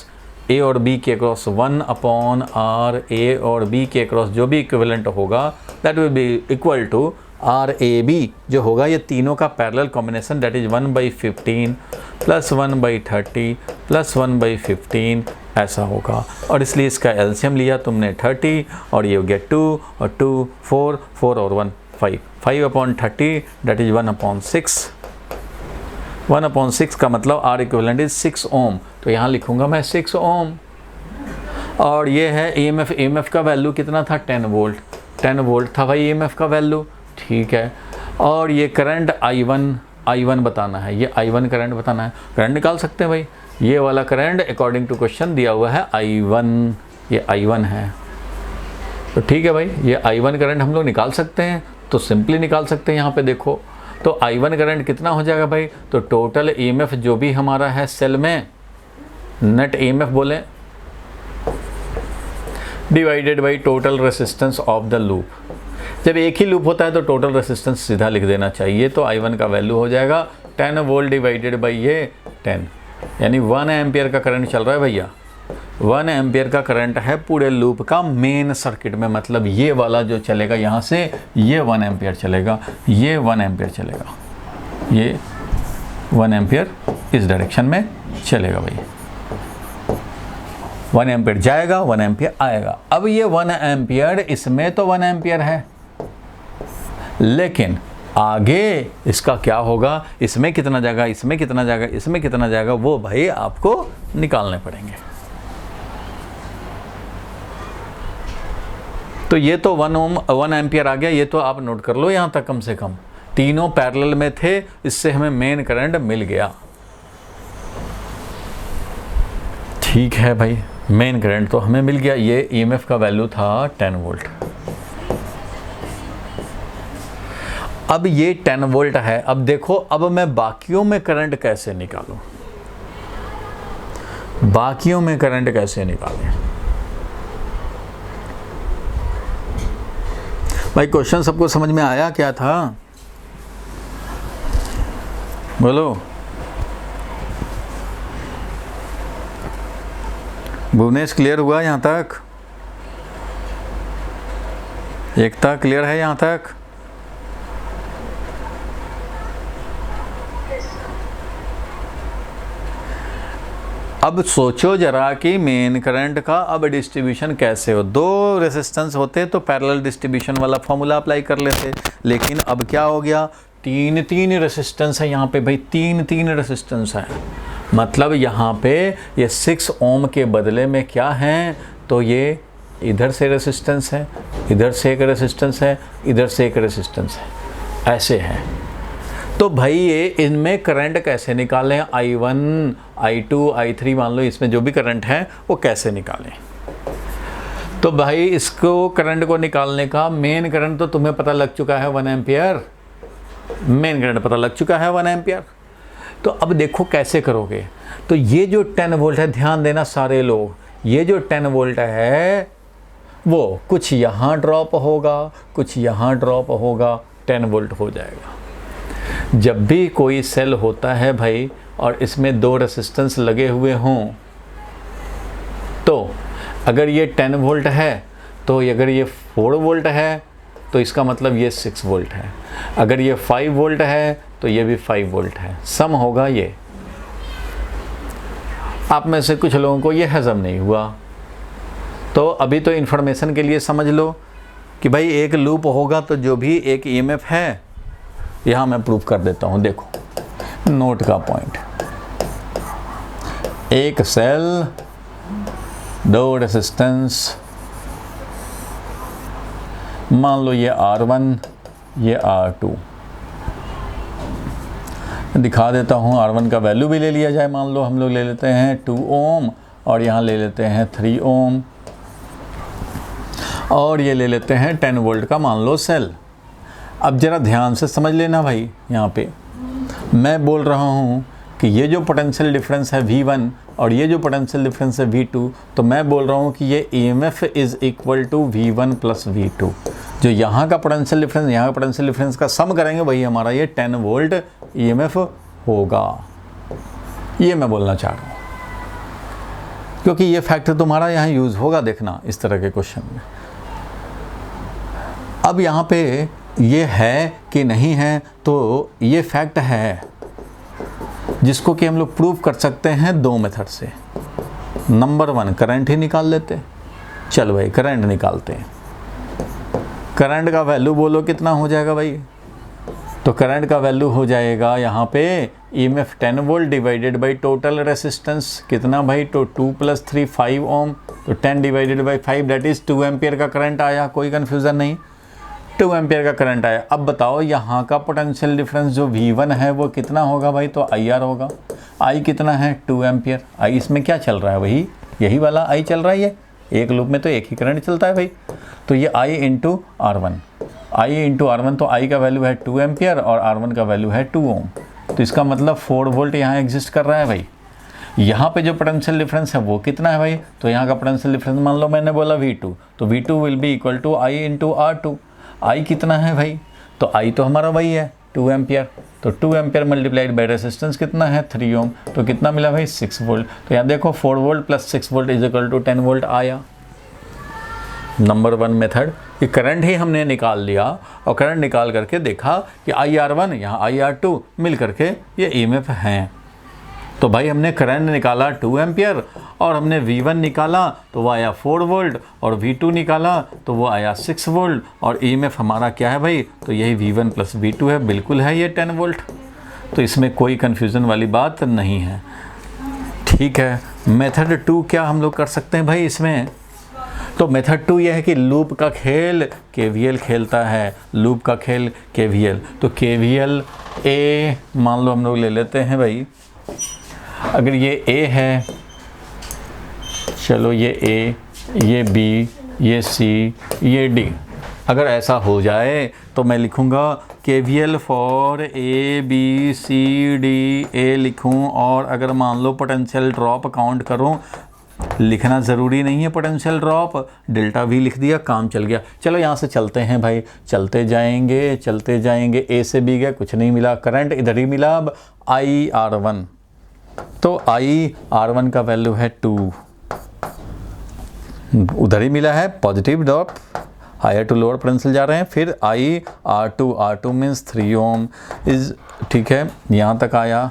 ए और बी के अक्रॉस 1/R, ए और बी के अक्रॉस जो भी इक्विवेलेंट होगा that will be equal to RAB जो होगा ये तीनों का parallel combination, that is 1/15 plus 1/30 plus 1/15 ऐसा होगा। और इसलिए इसका एलसीएम लिया तुमने 30 और ये हो गया 2 और 2 4 और 1 5, 5/30 दैट इज़ 1/6। 1/6 का मतलब R इक्विवेलेंट इज 6 ओम, तो यहाँ लिखूँगा मैं 6 ओम। और ये है EMF का वैल्यू कितना था? 10 वोल्ट, 10 वोल्ट था भाई EMF का वैल्यू, ठीक है। और ये करंट I1 बताना है, ये I1 करंट बताना है। करंट निकाल सकते हैं भाई, ये वाला करंट अकॉर्डिंग टू क्वेश्चन दिया हुआ है I1, ये I1 है। तो ठीक है भाई, ये I1 करंट हम लोग निकाल सकते हैं, तो सिंपली निकाल सकते हैं। यहाँ पे देखो तो I1 करंट कितना हो जाएगा भाई? तो टोटल EMF जो भी हमारा है सेल में, नेट EMF बोले, divided by total resistance of the loop. जब एक ही लूप होता है तो टोटल रेसिस्टेंस सीधा लिख देना चाहिए, तो I1 का वैल्यू हो जाएगा 10 वोल्ट डिवाइडेड बाई ये 10, यानी 1 एम्पियर का करंट चल रहा है भैया। 1 एम्पियर का करंट है पूरे लूप का मेन सर्किट में, मतलब ये वाला जो चलेगा यहाँ से ये 1 एम्पियर चलेगा, ये 1 एम्पियर चलेगा, ये 1 एम्पियर इस डायरेक्शन में चलेगा भाई। 1 एम्पियर जाएगा, 1 एम्पियर आएगा। अब ये 1 एम्पियर इसमें तो 1 एम्पियर है, लेकिन आगे इसका क्या होगा? इसमें कितना जाएगा, इसमें कितना जाएगा, इसमें कितना जाएगा, वो भाई आपको निकालने पड़ेंगे। तो ये तो 1 एम्पियर आ गया, ये तो आप नोट कर लो यहाँ तक, कम से कम तीनों पैरेलल में थे, इससे हमें मेन करंट मिल गया। ठीक है भाई, मेन करंट तो हमें मिल गया। ये EMF का वैल्यू था 10 वोल्ट। अब ये 10 वोल्ट है। अब देखो, अब मैं बाकियों में करंट कैसे निकालूं, बाकियों में करंट कैसे निकालें भाई? क्वेश्चन सबको समझ में आया क्या था? बोलो। भुवनेश क्लियर हुआ यहाँ तक? एकता क्लियर है यहाँ तक? अब सोचो जरा कि मेन करंट का अब डिस्ट्रीब्यूशन कैसे हो। दो रेसिस्टेंस होते तो पैरेलल डिस्ट्रीब्यूशन वाला फॉर्मूला अप्लाई कर लेते, लेकिन अब क्या हो गया? तीन रेसिस्टेंस है यहाँ पे भाई, तीन रेसिस्टेंस है। मतलब यहाँ पे ये 6 ओम के बदले में क्या है? तो ये इधर से रेसिस्टेंस है, इधर से एक रेसिस्टेंस है, इधर से एक रेसिस्टेंस है, ऐसे है। तो भाई ये इनमें करंट कैसे निकालें? I1, I2, I3 मान लो, इसमें जो भी करंट है वो कैसे निकालें? तो भाई इसको करंट को निकालने का मेन करंट तो तुम्हें पता लग चुका है 1 एम्पियर, मेन करंट पता लग चुका है 1 एम्पियर। तो अब देखो कैसे करोगे। तो ये जो 10 वोल्ट है, ध्यान देना सारे लोग, ये जो 10 वोल्ट है वो कुछ यहाँ ड्रॉप होगा, कुछ यहाँ ड्रॉप होगा, 10 वोल्ट हो जाएगा। जब भी कोई सेल होता है भाई और इसमें 2 रेसिस्टेंस लगे हुए हों, तो अगर ये 10 वोल्ट है तो अगर ये 4 वोल्ट है तो इसका मतलब ये 6 वोल्ट है। अगर ये 5 वोल्ट है तो ये भी 5 वोल्ट है। सम होगा ये। आप में से कुछ लोगों को ये हजम नहीं हुआ, तो अभी तो इन्फॉर्मेशन के लिए समझ लो कि भाई एक लूप होगा तो जो भी एक ईएमएफ है, यहाँ मैं प्रूफ कर देता हूँ। देखो नोट का पॉइंट, एक सेल, 2 रेसिस्टेंस, मान लो ये R1, ये R2। दिखा देता हूँ, R1 का वैल्यू भी ले लिया जाए। मान लो हम लोग ले लेते हैं 2 ओम और यहाँ ले लेते हैं 3 ओम और ये ले लेते हैं 10 वोल्ट का मान लो सेल। अब ज़रा ध्यान से समझ लेना भाई, यहाँ पे मैं बोल रहा हूँ कि ये जो पोटेंशियल डिफरेंस है V1 और ये जो पोटेंशियल डिफरेंस है V2, तो मैं बोल रहा हूँ कि ये EMF is equal to V1 plus V2। जो यहाँ का पोटेंशियल डिफरेंस, यहाँ का पोटेंशियल डिफरेंस का सम करेंगे वही हमारा ये 10 वोल्ट EMF होगा। ये मैं बोलना चाह रहा हूँ, क्योंकि ये फैक्टर तुम्हारा यहाँ यूज़ होगा, देखना इस तरह के क्वेश्चन में। अब यहाँ पे ये है कि नहीं है, तो ये फैक्ट है जिसको कि हम लोग प्रूव कर सकते हैं 2 मेथड से। नंबर 1, करंट ही निकाल लेते। चल भाई करंट निकालते हैं। करंट का वैल्यू बोलो कितना हो जाएगा भाई? तो करंट का वैल्यू हो जाएगा यहाँ पे EMF 10 volt divided by total resistance कितना भाई? तो 2 + 3 5 ओम, तो 10 divided by 5 that is 2 ampere का करंट आया। कोई कन्फ्यूज़न नहीं, 2 एम्पियर का करंट आया। अब बताओ यहाँ का पोटेंशियल डिफरेंस जो V1 है वो कितना होगा भाई? तो IR होगा। I कितना है? 2 एम्पियर। I इसमें क्या चल रहा है? वही यही वाला I चल रहा है। ये एक लूप में तो एक ही करंट चलता है भाई। तो ये I into R1, I into R1, तो I का वैल्यू है 2 एम्पियर और R1 का वैल्यू है 2 ओम। तो इसका मतलब 4 वोल्ट यहाँ एग्जिस्ट कर रहा है भाई। यहाँ पे जो पोटेंशियल डिफरेंस है वो कितना है भाई? तो यहाँ का पोटेंशियल डिफरेंस मान लो मैंने बोला V2, तो V2 will be equal to I into R2। I कितना है भाई? तो I तो हमारा वही है 2 एम्पियर। तो 2 एम्पियर मल्टीप्लाइड बाई रेसिस्टेंस कितना है? 3 ओम। तो कितना मिला भाई? 6 वोल्ट। तो यहाँ देखो 4 volt plus 6 volt is equal to 10 volt आया। नंबर 1 मेथड, कि करंट ही हमने निकाल लिया और करंट निकाल करके देखा कि IR1 यहाँ IR2 मिल करके ये EMF हैं। तो भाई हमने करंट निकाला 2 एम्पियर और हमने V1 निकाला तो वो आया 4 वोल्ट और V2 निकाला तो वो आया 6 वोल्ट और EMF हमारा क्या है भाई? तो यही V1 प्लस V2 है। बिल्कुल है ये 10 वोल्ट। तो इसमें कोई कन्फ्यूज़न वाली बात नहीं है। ठीक है, मेथड 2 क्या हम लोग कर सकते हैं भाई इसमें? तो मेथड 2 ये है कि लूप का खेल KVL खेलता है। लूप का खेल KVL, तो KVL A मान लो हम लोग ले लेते हैं भाई। अगर ये A है, चलो ये A, ये B, ये C, ये D। अगर ऐसा हो जाए तो मैं लिखूँगा KVL for A B C D A लिखूँ, और अगर मान लो पोटेंशियल ड्रॉप काउंट करूँ, लिखना ज़रूरी नहीं है पोटेंशियल ड्रॉप, डेल्टा V लिख दिया, काम चल गया। चलो यहाँ से चलते हैं भाई, चलते जाएंगे। A से B गया, कुछ नहीं मिला, करंट इधर ही मिला। अब IR1, तो IR1 का वैल्यू है 2, उधर ही मिला है, positive drop, higher to lower potential जा रहे हैं। फिर R2 मीन्स 3 ओम इज, ठीक है, यहाँ तक आया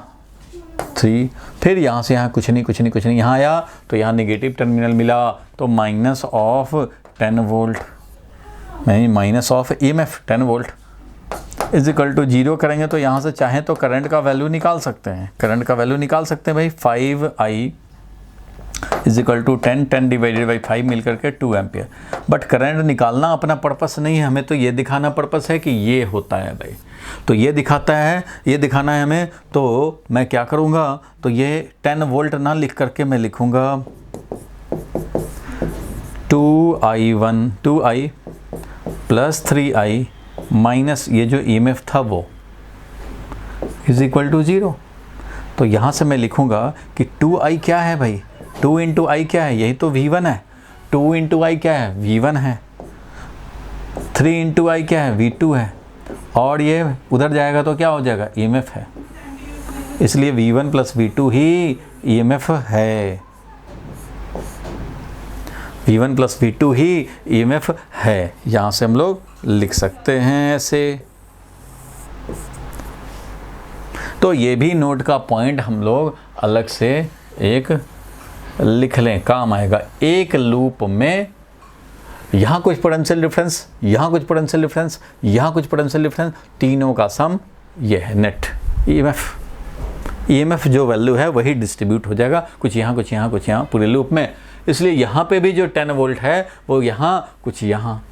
3। फिर यहाँ से यहाँ कुछ नहीं यहाँ आया, तो यहाँ नेगेटिव टर्मिनल मिला, तो माइनस ऑफ 10 वोल्ट, नहीं minus of EMF 10 volt is equal to 0 करेंगे तो यहाँ से चाहें तो करंट का वैल्यू निकाल सकते हैं। करंट का वैल्यू निकाल सकते हैं भाई, 5I is equal to 10 divided by 5 मिल करके 2 एम्पियर। बट करंट निकालना अपना पर्पस नहीं है, हमें तो ये दिखाना पर्पस है कि ये होता है भाई। तो ये दिखाता है, ये दिखाना है हमें। तो मैं क्या करूँगा, तो ये 10 वोल्ट ना लिख करके मैं लिखूँगा 2I प्लस 3I माइनस ये जो EMF था वो इज इक्वल टू 0। तो यहाँ से मैं लिखूँगा कि 2I क्या है भाई? 2 इंटू I क्या है? यही तो V1 है। 2 इंटू आई क्या है, V1 है, 3 इंटू आई क्या है, V2 है, और ये उधर जाएगा तो क्या हो जाएगा, EMF है। इसलिए V1 प्लस V2 ही EMF है, V1 प्लस V2 ही EMF है। यहाँ से हम लोग लिख सकते हैं ऐसे। तो ये भी नोट का पॉइंट हम लोग अलग से एक लिख लें, काम आएगा। एक लूप में यहाँ कुछ पोटेंशियल डिफरेंस, यहाँ कुछ पोटेंशियल डिफरेंस, यहाँ कुछ पोटेंशियल डिफरेंस, तीनों का सम ये है नेट EMF जो वैल्यू है वही डिस्ट्रीब्यूट हो जाएगा, कुछ यहाँ कुछ यहाँ कुछ यहाँ पूरे लूप में। इसलिए यहाँ पे भी जो 10 वोल्ट है वो यहाँ कुछ यहाँ।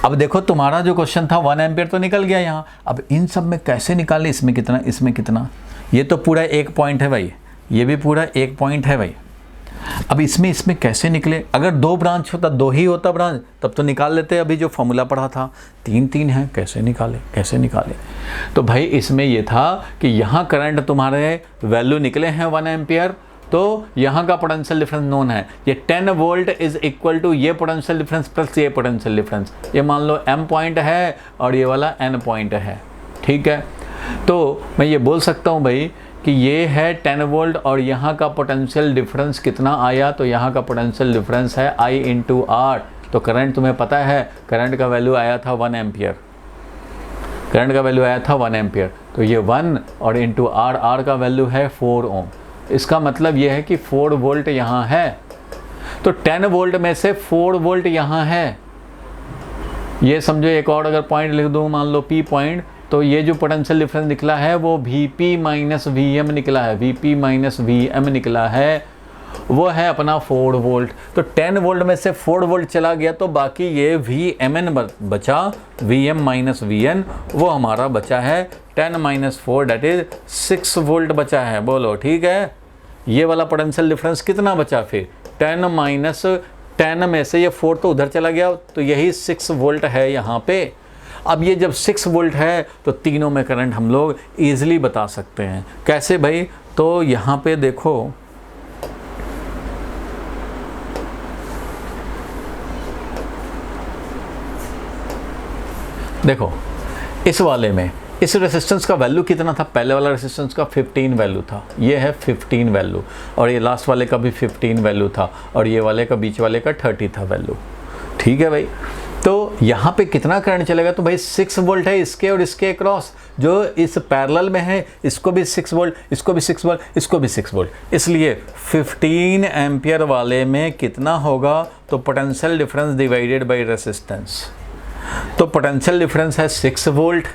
अब देखो तुम्हारा जो क्वेश्चन था 1 एम्पियर तो निकल गया यहाँ, अब इन सब में कैसे निकाले, इसमें कितना इसमें कितना, ये तो पूरा एक पॉइंट है भाई, ये भी पूरा एक पॉइंट है भाई। अब इसमें कैसे निकले, अगर 2 ब्रांच होता, 2 ही होता ब्रांच तब तो निकाल लेते, अभी जो फॉर्मूला पढ़ा था 3 है, कैसे निकाले। तो भाई इसमें ये था कि यहाँ करंट तुम्हारे वैल्यू निकले हैं 1 एम्पियर, तो यहाँ का पोटेंशियल डिफरेंस नोन है, ये 10 वोल्ट इज इक्वल टू ये पोटेंशियल डिफरेंस प्लस ये पोटेंशियल डिफरेंस, ये मान लो M पॉइंट है और ये वाला N पॉइंट है, ठीक है। तो मैं ये बोल सकता हूँ भाई कि ये है 10 वोल्ट और यहाँ का पोटेंशियल डिफरेंस कितना आया, तो यहाँ का पोटेंशियल डिफरेंस है I इंटू R। तो करंट तुम्हें पता है, करंट का वैल्यू आया था 1 एम्पियर, करंट का वैल्यू आया था 1 एम्पियर, तो ये 1 और इंटू R का वैल्यू है 4 ओम। इसका मतलब ये है कि 4 वोल्ट यहाँ है, तो 10 वोल्ट में से 4 वोल्ट यहाँ है। ये समझो, एक और अगर पॉइंट लिख दूँ, मान लो P पॉइंट, तो ये जो पोटेंशियल डिफरेंस निकला है वो VP माइनस VM निकला है, VP माइनस VM निकला है, वो है अपना 4 वोल्ट। तो 10 वोल्ट में से 4 वोल्ट चला गया, तो बाकी ये VMN बचा, VM माइनस VN वो हमारा बचा है 10 माइनस 4 डेट इज 6 वोल्ट बचा है। बोलो ठीक है। ये वाला पोटेंशियल डिफरेंस कितना बचा फिर, 10 माइनस 10 में से ये 4 तो उधर चला गया, तो यही 6 वोल्ट है यहाँ पे। अब ये जब 6 वोल्ट है तो तीनों में करंट हम लोग ईजिली बता सकते हैं। कैसे भाई, तो यहाँ पे देखो, देखो इस वाले में इस रेसिस्टेंस का वैल्यू कितना था, पहले वाला रेसिस्टेंस का 15 वैल्यू था, ये है 15 वैल्यू, और ये लास्ट वाले का भी 15 वैल्यू था, और ये वाले का बीच वाले का 30 था वैल्यू, ठीक है भाई। तो यहाँ पे कितना करंट चलेगा, तो भाई 6 वोल्ट है इसके और इसके अक्रॉस, जो इस पैरेलल में है इसको भी 6 वोल्ट, इसको भी 6 वोल्ट, इसको भी 6 वोल्ट, इसलिए 15 एम्पियर वाले में कितना होगा, तो potential difference divided by resistance, तो पोटेंशियल डिफरेंस है 6 वोल्ट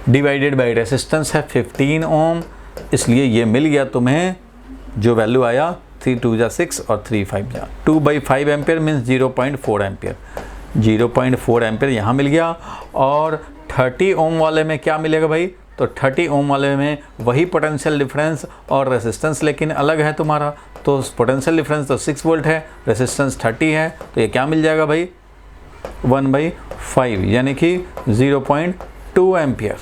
डिवाइडेड बाय रेसिस्टेंस है 15 ओम, इसलिए ये मिल गया तुम्हें जो वैल्यू आया 3 2 जा 6 और 3 5 जा 2/5 एम्पियर मीन्स 0.4 एम्पियर, 0.4 एम्पियर यहाँ मिल गया। और 30 ओम वाले में क्या मिलेगा भाई, तो 30 ओम वाले में वही पोटेंशियल डिफरेंस और रेसिस्टेंस लेकिन अलग है तुम्हारा, तो पोटेंशियल डिफरेंस तो 6 वोल्ट है, रेसिस्टेंस 30 है, तो ये क्या मिल जाएगा भाई 1/5 यानी कि 0.2 एम्पियर,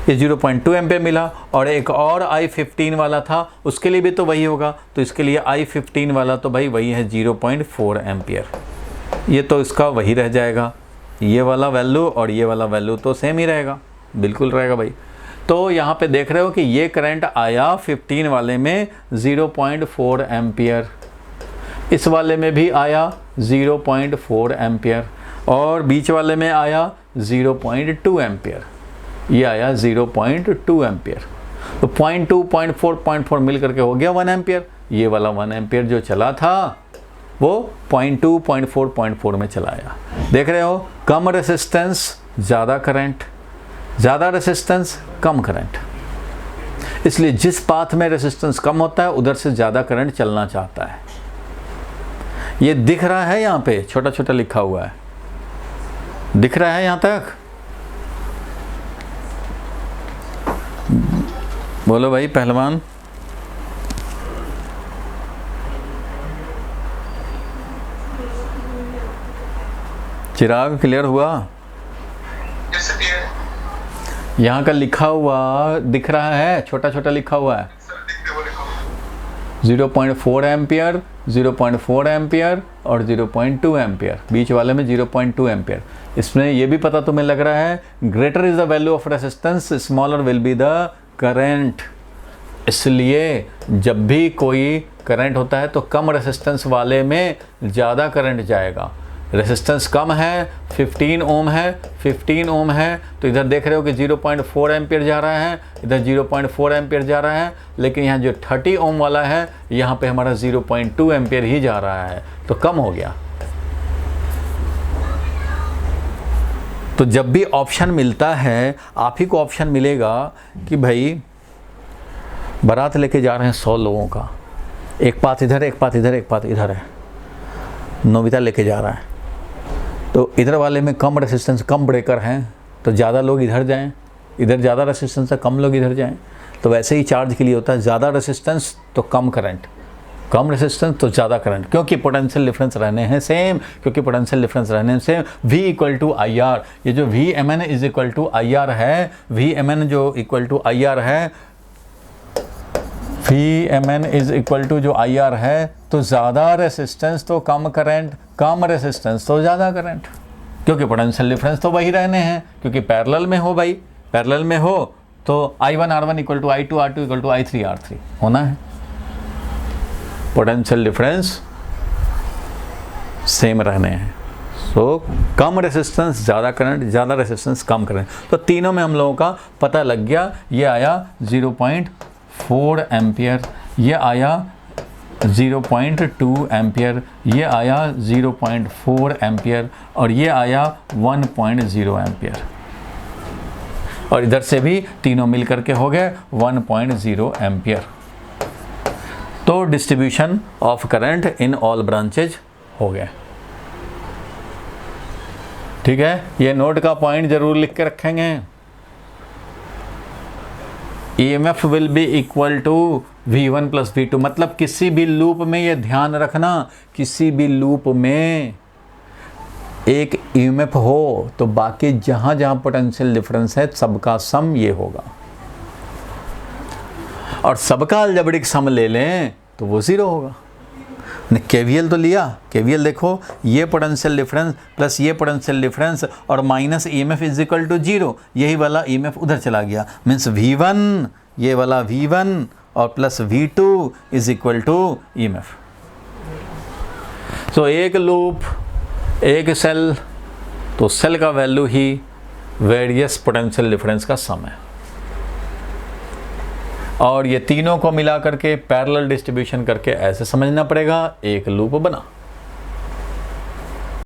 ये 0.2 एम्पियर मिला। और एक और I15 वाला था, उसके लिए भी तो वही होगा, तो इसके लिए I15 वाला तो भाई वही है 0.4 एम्पियर, ये तो इसका वही रह जाएगा, ये वाला वैल्यू और ये वाला वैल्यू तो सेम ही रहेगा, बिल्कुल रहेगा भाई। तो यहाँ पे देख रहे हो कि ये करंट आया 15 वाले में 0.4 एम्पियर, इस वाले में भी आया 0.4 एम्पियर, और बीच वाले में आया 0.2 एम्पियर, ये आया 0.2 एम्पियर। तो 0.2 0.4 0.4 मिल करके हो गया 1 एम्पियर। ये वाला 1 एम्पियर जो चला था वो 0.2 0.4 0.4 में चला आया। देख रहे हो, कम रेसिस्टेंस ज़्यादा करंट, ज़्यादा रेसिस्टेंस कम करंट, इसलिए जिस पाथ में रेसिस्टेंस कम होता है उधर से ज़्यादा करंट चलना चाहता है। ये दिख रहा है, यहाँ पे छोटा छोटा लिखा हुआ है, दिख रहा है यहाँ तक? बोलो भाई पहलवान। चिराग क्लियर हुआ? यहाँ का लिखा हुआ दिख रहा है, छोटा छोटा लिखा हुआ है 0.4 एम्पियर 0.4 एम्पियर और 0.2 एम्पियर, बीच वाले में 0.2 एम्पियर। इसमें ये भी पता तुम्हें लग रहा है greater is the value of resistance smaller will be the current. इसलिए जब भी कोई करंट होता है तो कम रेसिस्टेंस वाले में ज़्यादा करंट जाएगा। रेसिस्टेंस कम है, 15 ओम है, 15 ओम है, तो इधर देख रहे हो कि 0.4 एम्पियर जा रहा है, इधर 0.4 एम्पियर जा रहा है, लेकिन यहाँ जो 30 ओम वाला है यहाँ पे हमारा 0.2 एम्पियर ही जा रहा है, तो कम हो गया। तो जब भी ऑप्शन मिलता है, आप ही को ऑप्शन मिलेगा कि भाई बारात लेके जा रहे हैं 100 लोगों का, एक पाथ इधर, एक पाथ इधर, एक पाथ इधर है, नोबिता लेके जा रहा है, तो इधर वाले में कम रेसिस्टेंस, कम ब्रेकर हैं, तो ज़्यादा लोग इधर जाएं, इधर ज़्यादा रेसिस्टेंस है, कम लोग इधर जाएं। तो वैसे ही चार्ज के लिए होता है, ज़्यादा रेसिस्टेंस तो कम करंट, कम रेसिस्टेंस तो ज़्यादा करंट, क्योंकि पोटेंशियल डिफरेंस रहने हैं सेम, क्योंकि पोटेंशियल डिफरेंस रहने हैं same. V equal to I R, ये जो VMN is equal to I R है, VMN जो इक्वल टू आई आर है, VMN इज इक्वल टू जो आई आर है, तो ज़्यादा रेसिस्टेंस तो कम करंट, कम रेसिस्टेंस तो ज़्यादा करंट, क्योंकि पोटेंशियल डिफरेंस तो वही रहने हैं, क्योंकि पैरेलल में हो भाई, पैरेलल में हो तो I1 R1 equal to I2 R2 equal to I3 R3 होना है। पोटेंशियल डिफरेंस सेम रहने हैं, सो कम रेसिस्टेंस ज़्यादा करंट, ज़्यादा रेसिस्टेंस कम करंट। तो तीनों में हम लोगों का पता लग गया। ये आया 0.4 एम्पियर, ये आया 0.2 एम्पियर, ये आया 0.4 एम्पियर और ये आया 1.0 एम्पियर, और इधर से भी तीनों मिल करके हो गए 1.0 एम्पियर। तो distribution of current in all branches हो गए। ठीक है, ये नोट का पॉइंट जरूर लिख के रखेंगे। EMF will be equal to V1 plus V2, मतलब किसी भी लूप में ये ध्यान रखना, किसी भी लूप में एक EMF हो तो बाकी जहां जहां पोटेंशियल डिफरेंस है सबका सम ये होगा, और सबका अलजेब्रिक सम ले लें तो वो 0 होगा। KVL तो लिया, KVL देखो, ये पोटेंशियल डिफरेंस प्लस ये पोटेंशियल डिफरेंस और minus EMF is equal to 0, यही वाला EMF उधर चला गया, मीन्स V1, ये वाला V1 और plus V2 is equal to EMF। तो एक लूप, एक सेल, तो सेल का वैल्यू ही वेरियस पोटेंशियल डिफरेंस का सम है, और ये तीनों को मिला करके पैरेलल डिस्ट्रीब्यूशन करके ऐसे समझना पड़ेगा, एक लूप बना।